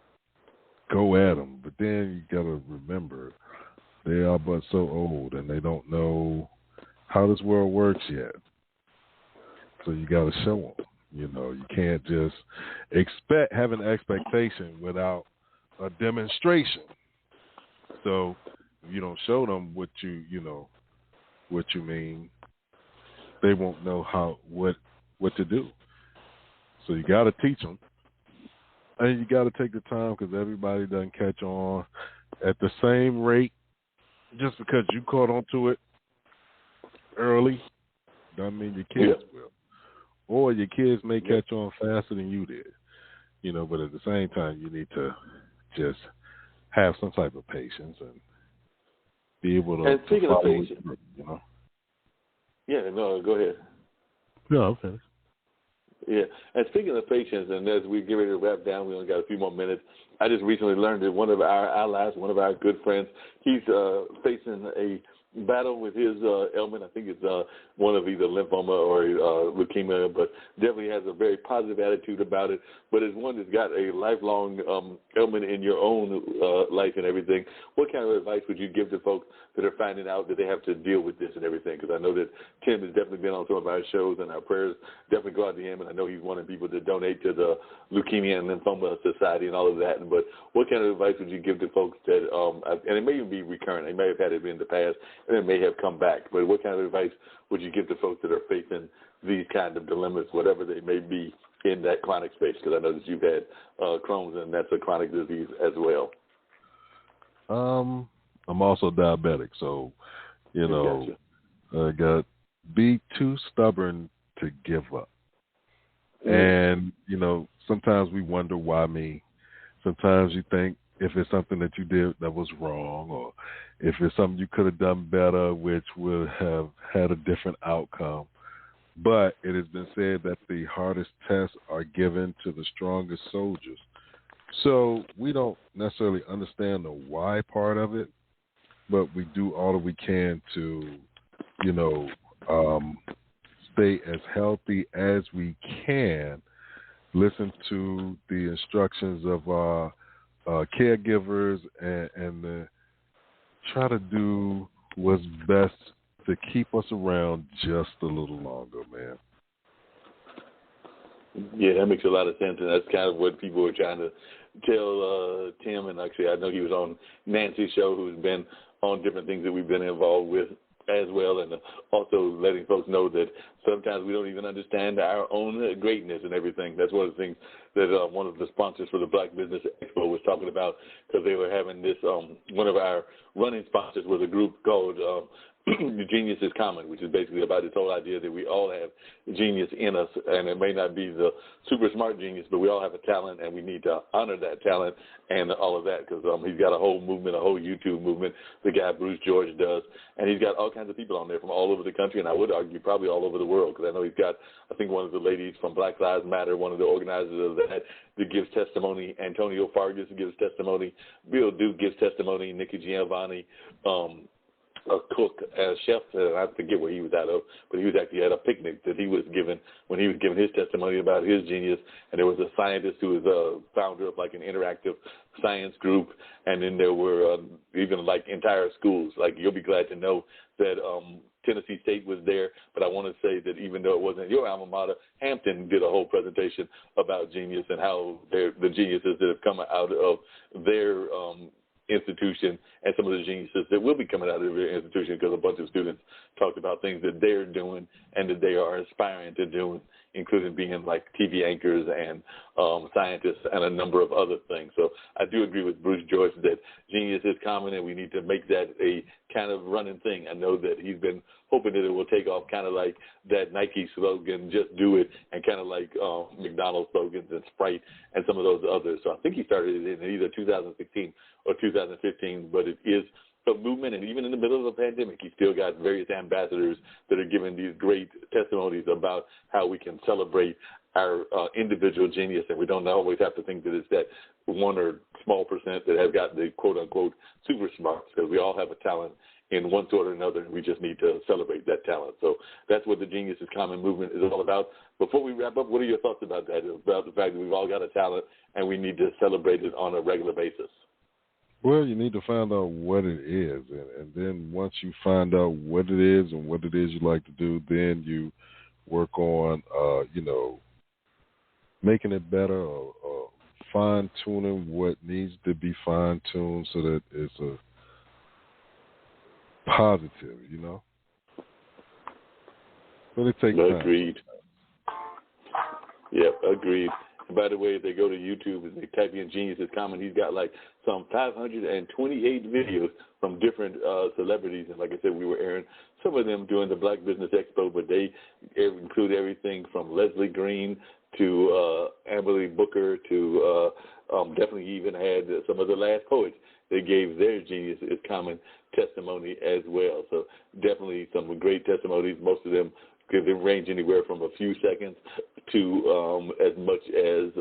[SPEAKER 3] go at them. But then you got to remember, they are but so old and they don't know how this world works yet. So you got to show them. You can't just have an expectation without a demonstration. So if you don't show them what you mean, they won't know what to do. So you got to teach them, and you got to take the time because everybody doesn't catch on at the same rate. Just because you caught onto it early doesn't mean your kids will, or your kids may catch on faster than you did. But at the same time, you need to just have some type of patience and be able to.
[SPEAKER 4] And speaking of patience,
[SPEAKER 3] Yeah,
[SPEAKER 4] no, go ahead.
[SPEAKER 3] No, okay.
[SPEAKER 4] Yeah, and speaking of patience, and as we get ready to wrap down, we only got a few more minutes. I just recently learned that one of our allies, one of our good friends, he's facing a battle with his ailment. I think it's one of either lymphoma or leukemia, but definitely has a very positive attitude about it. But as one that's got a lifelong ailment in your own life and everything, what kind of advice would you give to folks that are finding out that they have to deal with this and everything. Because I know that Tim has definitely been on some of our shows, and our prayers definitely go out to him. And I know he's one of the people that donate to the Leukemia and Lymphoma Society and all of that. But what kind of advice would you give to folks that, and it may even be recurrent, they may have had it in the past, and it may have come back. But what kind of advice would you give to folks that are facing these kind of dilemmas, whatever they may be, in that chronic space? Because I know that you've had Crohn's, and that's a chronic disease as well.
[SPEAKER 3] I'm also diabetic, so, be too stubborn to give up. And, sometimes we wonder why me. Sometimes you think if it's something that you did that was wrong, or if it's something you could have done better, which would have had a different outcome. But it has been said that the hardest tests are given to the strongest soldiers. So we don't necessarily understand the why part of it, but we do all that we can to, stay as healthy as we can, listen to the instructions of our caregivers, and try to do what's best to keep us around just a little longer, man.
[SPEAKER 4] Yeah, that makes a lot of sense, and that's kind of what people were trying to tell Tim. And actually, I know he was on Nancy's show, who's been on different things that we've been involved with as well, and also letting folks know that sometimes we don't even understand our own greatness and everything. That's one of the things that one of the sponsors for the Black Business Expo was talking about, because they were having this, one of our running sponsors was a group called Genius is Common, which is basically about this whole idea that we all have genius in us, and it may not be the super smart genius, but we all have a talent, and we need to honor that talent and all of that, because he's got a whole movement, a whole YouTube movement, the guy Bruce George does, and he's got all kinds of people on there from all over the country, and I would argue probably all over the world, because I know he's got, I think, one of the ladies from Black Lives Matter, one of the organizers of that gives testimony, Antonio Fargas gives testimony, Bill Duke gives testimony, Nikki Giovanni, a cook, a chef, I forget where he was out of, but he was actually at a picnic that he was given when he was giving his testimony about his genius. And there was a scientist who was a founder of like an interactive science group, and then there were even like entire schools. Like, you'll be glad to know that Tennessee State was there, but I want to say that even though it wasn't your alma mater, Hampton did a whole presentation about genius and how the geniuses that have come out of their institution, and some of the geniuses that will be coming out of their institution, because a bunch of students talked about things that they're doing and that they are aspiring to do, including being like TV anchors and scientists and a number of other things. So I do agree with Bruce Joyce that genius is common, and we need to make that a kind of running thing. I know that he's been hoping that it will take off, kind of like that Nike slogan, just do it, and kind of like McDonald's slogans and Sprite and some of those others. So I think he started it in either 2016 or 2015, but it is a movement, and even in the middle of a pandemic, he's still got various ambassadors that are giving these great testimonies about how we can celebrate our individual genius, and we don't always have to think that it's that 1 or small percent that have got the quote-unquote super smarts, because we all have a talent in one sort or another, and we just need to celebrate that talent. So that's what the Genius is Common movement is all about. Before we wrap up, what are your thoughts about that, about the fact that we've all got a talent and we need to celebrate it on a regular basis?
[SPEAKER 3] Well, you need to find out what it is, and then once you find out what it is and what it is you like to do, then you work on, making it better, or fine-tuning what needs to be fine-tuned so that it's a positive, But it takes time.
[SPEAKER 4] Agreed. Yep, agreed. By the way, if they go to YouTube and they type in Genius is Common, he's got like some 528 videos from different celebrities. And like I said, we were airing some of them during the Black Business Expo, but they include everything from Leslie Green to Amberly Booker to definitely even had some of the last poets. They gave their Genius is Common testimony as well. So definitely some great testimonies, most of them because they range anywhere from a few seconds to as much as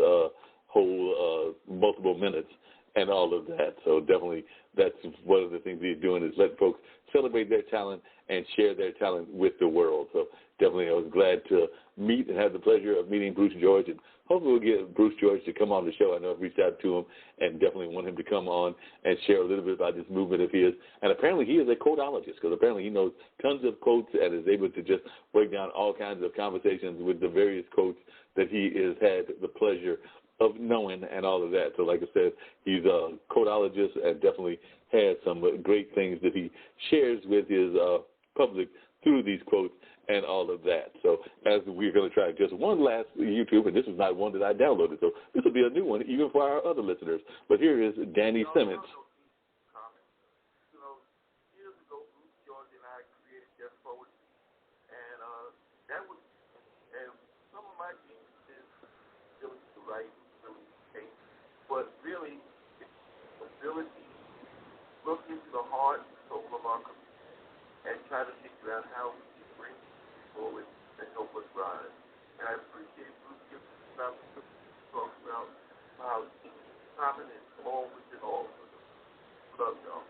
[SPEAKER 4] whole multiple minutes and all of that. So definitely that's one of the things he's doing is let folks celebrate their talent and share their talent with the world. So definitely I was glad to meet and have the pleasure of meeting Bruce George, and hopefully we'll get Bruce George to come on the show. I know I've reached out to him and definitely want him to come on and share a little bit about this movement of his. And apparently he is a quoteologist, because apparently he knows tons of quotes and is able to just break down all kinds of conversations with the various quotes that he has had the pleasure of knowing and all of that. So like I said, he's a quoteologist and definitely has some great things that he shares with his public through these quotes and all of that. So as we're going to try just one last YouTube, and this is not one that I downloaded, so this will be a new one even for our other listeners. But here is Danny Simmons.
[SPEAKER 11] Years ago, Bruce George and I created Death Poets, and that was, and some of my geniuses ability to write, really came, but really, the ability to look into the heart and soul of our community and try to figure out how we can bring people forward and help us rise. And I appreciate Bruce giving us to talk about how common is all within all of us. Love y'all.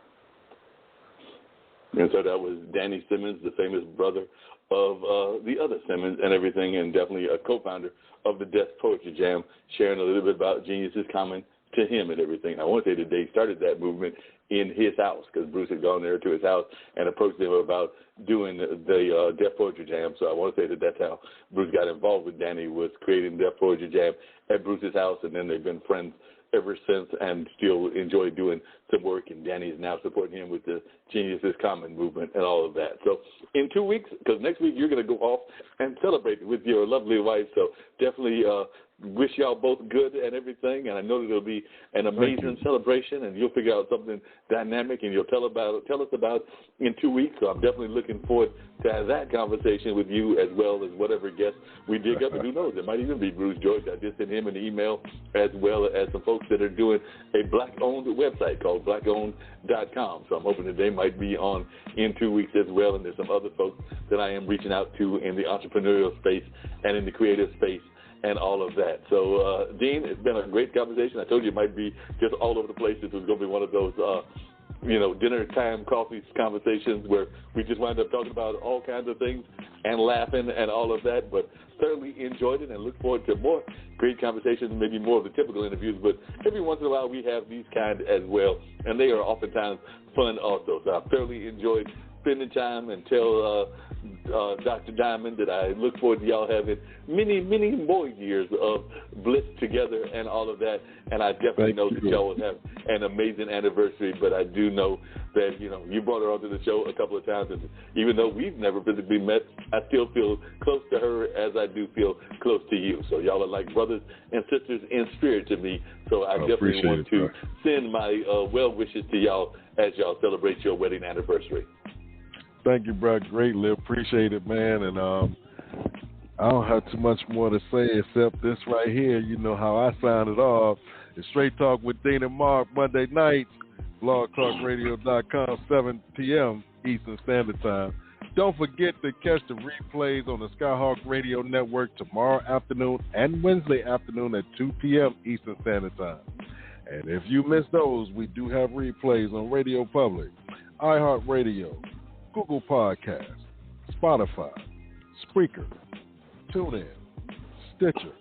[SPEAKER 4] And so that was Danny Simmons, the famous brother of the other Simmons and everything, and definitely a co-founder of the Death Poetry Jam, sharing a little bit about geniuses common to him and everything. I want to say that they started that movement in his house, because Bruce had gone there to his house and approached him about doing the Death Poetry Jam. So I want to say that that's how Bruce got involved with Danny, was creating Death Poetry Jam at Bruce's house, and then they've been friends ever since and still enjoy doing some work, and Danny is now supporting him with the Geniuses Common movement and all of that. So in 2 weeks, because next week you're going to go off and celebrate with your lovely wife, so definitely wish y'all both good and everything, and I know that it'll be an amazing celebration, and you'll figure out something dynamic, and you'll tell us about in 2 weeks. So I'm definitely looking forward to have that conversation with you, as well as whatever guests we dig up, and who knows, it might even be Bruce George. I just sent him an email, as well as some folks that are doing a Black-owned website called blackowned.com. So I'm hoping that they might be on in 2 weeks as well, and there's some other folks that I am reaching out to in the entrepreneurial space and in the creative space and all of that. So, Dean, it's been a great conversation. I told you it might be just all over the place. It was going to be one of those, dinner time coffee conversations where we just wind up talking about all kinds of things and laughing and all of that, but thoroughly enjoyed it and look forward to more great conversations, maybe more of the typical interviews, but every once in a while we have these kind as well, and they are oftentimes fun also. So I thoroughly enjoyed spending time, and tell Dr. Diamond that I look forward to y'all having many, many more years of bliss together and all of that. And I definitely know that y'all will have an amazing anniversary, but I do know that, you brought her onto the show a couple of times, and even though we've never physically met, I still feel close to her as I do feel close to you. So y'all are like brothers and sisters in spirit to me. So I definitely want to send my well wishes to y'all as y'all celebrate your wedding anniversary.
[SPEAKER 3] Thank you, bro. Greatly appreciate it, man. And I don't have too much more to say except this right here. You know how I sign it off. It's Straight Talk with Dean and Marc, Monday nights, blogtalkradio.com, 7 p.m. Eastern Standard Time. Don't forget to catch the replays on the Skyhawk Radio Network tomorrow afternoon and Wednesday afternoon at 2 p.m. Eastern Standard Time. And if you miss those, we do have replays on Radio Public, iHeartRadio, Google Podcasts, Spotify, Spreaker, TuneIn, Stitcher,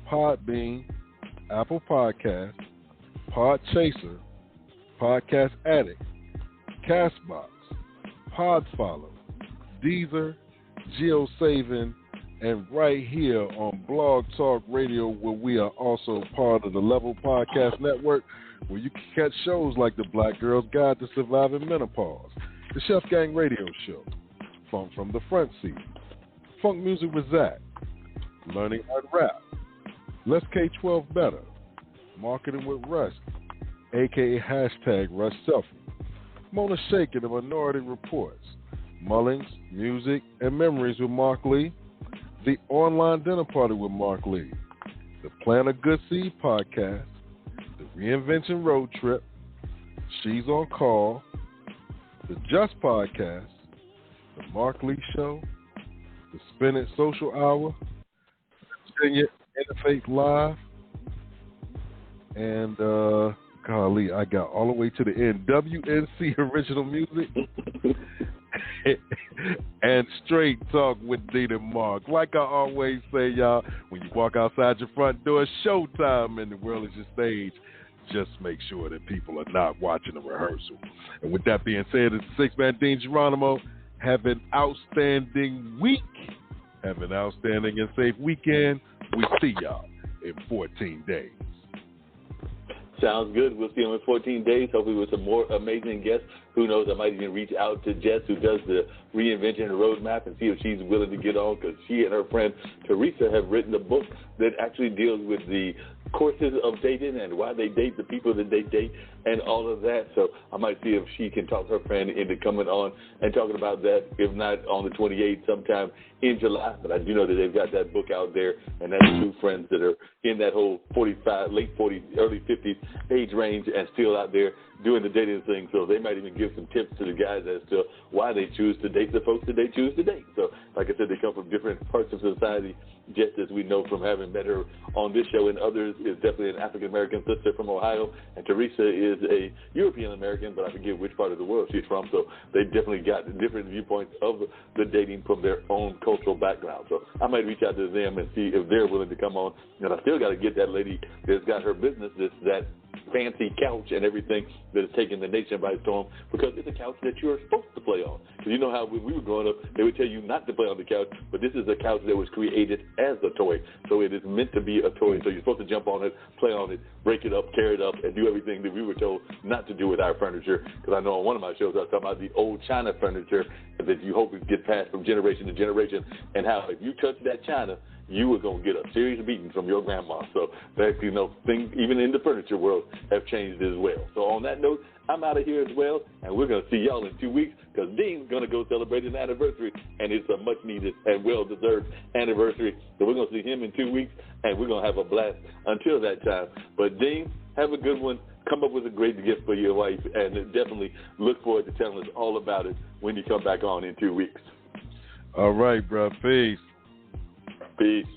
[SPEAKER 3] Podbean, Apple Podcasts, Podchaser, Podcast Addict, Castbox, Podfollow, Deezer, GeoSavin, and right here on Blog Talk Radio, where we are also part of the Level Podcast Network, where you can catch shows like the Black Girl's Guide to Surviving Menopause, the Chef Gang Radio Show, Funk from the Front Seat, Funk Music with Zach, Learning Art Rap, Let's K-12 Better, Marketing with Russ, a.k.a. hashtag Russ Selfie, Mona Shake and the Minority Reports, Mullings, Music, and Memories with Mark Lee, The Online Dinner Party with Mark Lee, the Plant a Good Seed Podcast, the Reinvention Road Trip, She's on Call, the Just Podcast, the Mark Lee Show, the Spin It Social Hour, Virginia Interfaith Live, and golly, I got all the way to the end, WNC Original Music, and Straight Talk with Dean and Marc. Like I always say, y'all, when you walk outside your front door, it's showtime and the world is your stage. Just make sure that people are not watching the rehearsal. And with that being said, it's six-man Dean Geronimo. Have an outstanding week. Have an outstanding and safe weekend. We see y'all in 14 days.
[SPEAKER 4] Sounds good. We'll see him in 14 days, hopefully with some more amazing guests. Who knows, I might even reach out to Jess, who does the reinvention roadmap, and see if she's willing to get on, because she and her friend Teresa have written a book that actually deals with the courses of dating and why they date the people that they date and all of that. So I might see if she can talk her friend into coming on and talking about that, if not on the 28th, sometime in July. But I do know that they've got that book out there, and that's two friends that are in that whole 45, late 40s, early 50s age range and still out there doing the dating thing. So they might even give some tips to the guys as to why they choose to date the folks that they choose to date. So like I said, they come from different parts of society, just as we know from having met her on this show and others. Is definitely an African-American sister from Ohio, and Teresa is a European-American, but I forget which part of the world she's from. So they definitely got different viewpoints of the dating from their own cultural background. So I might reach out to them and see if they're willing to come on. And I still got to get that lady that's got her business, that fancy couch and everything that is taking the nation by storm, because it's a couch that you're supposed to play on. Because you know how when we were growing up, they would tell you not to play on the couch, but this is a couch that was created as a toy. So it is meant to be a toy. So you're supposed to jump on it, play on it, break it up, tear it up, and do everything that we were told not to do with our furniture. Because I know on one of my shows I was talking about the old China furniture that you hope would get passed from generation to generation, and how if you touch that China, you were going to get a serious beating from your grandma. So that, you know, things even in the furniture world have changed as well. So on that note, I'm out of here as well, and we're going to see y'all in 2 weeks, because Dean's going to go celebrate an anniversary, and it's a much-needed and well-deserved anniversary. So we're going to see him in 2 weeks, and we're going to have a blast until that time. But Dean, have a good one. Come up with a great gift for your wife, and definitely look forward to telling us all about it when you come back on in 2 weeks.
[SPEAKER 3] All right, bro. Peace.
[SPEAKER 4] Peace.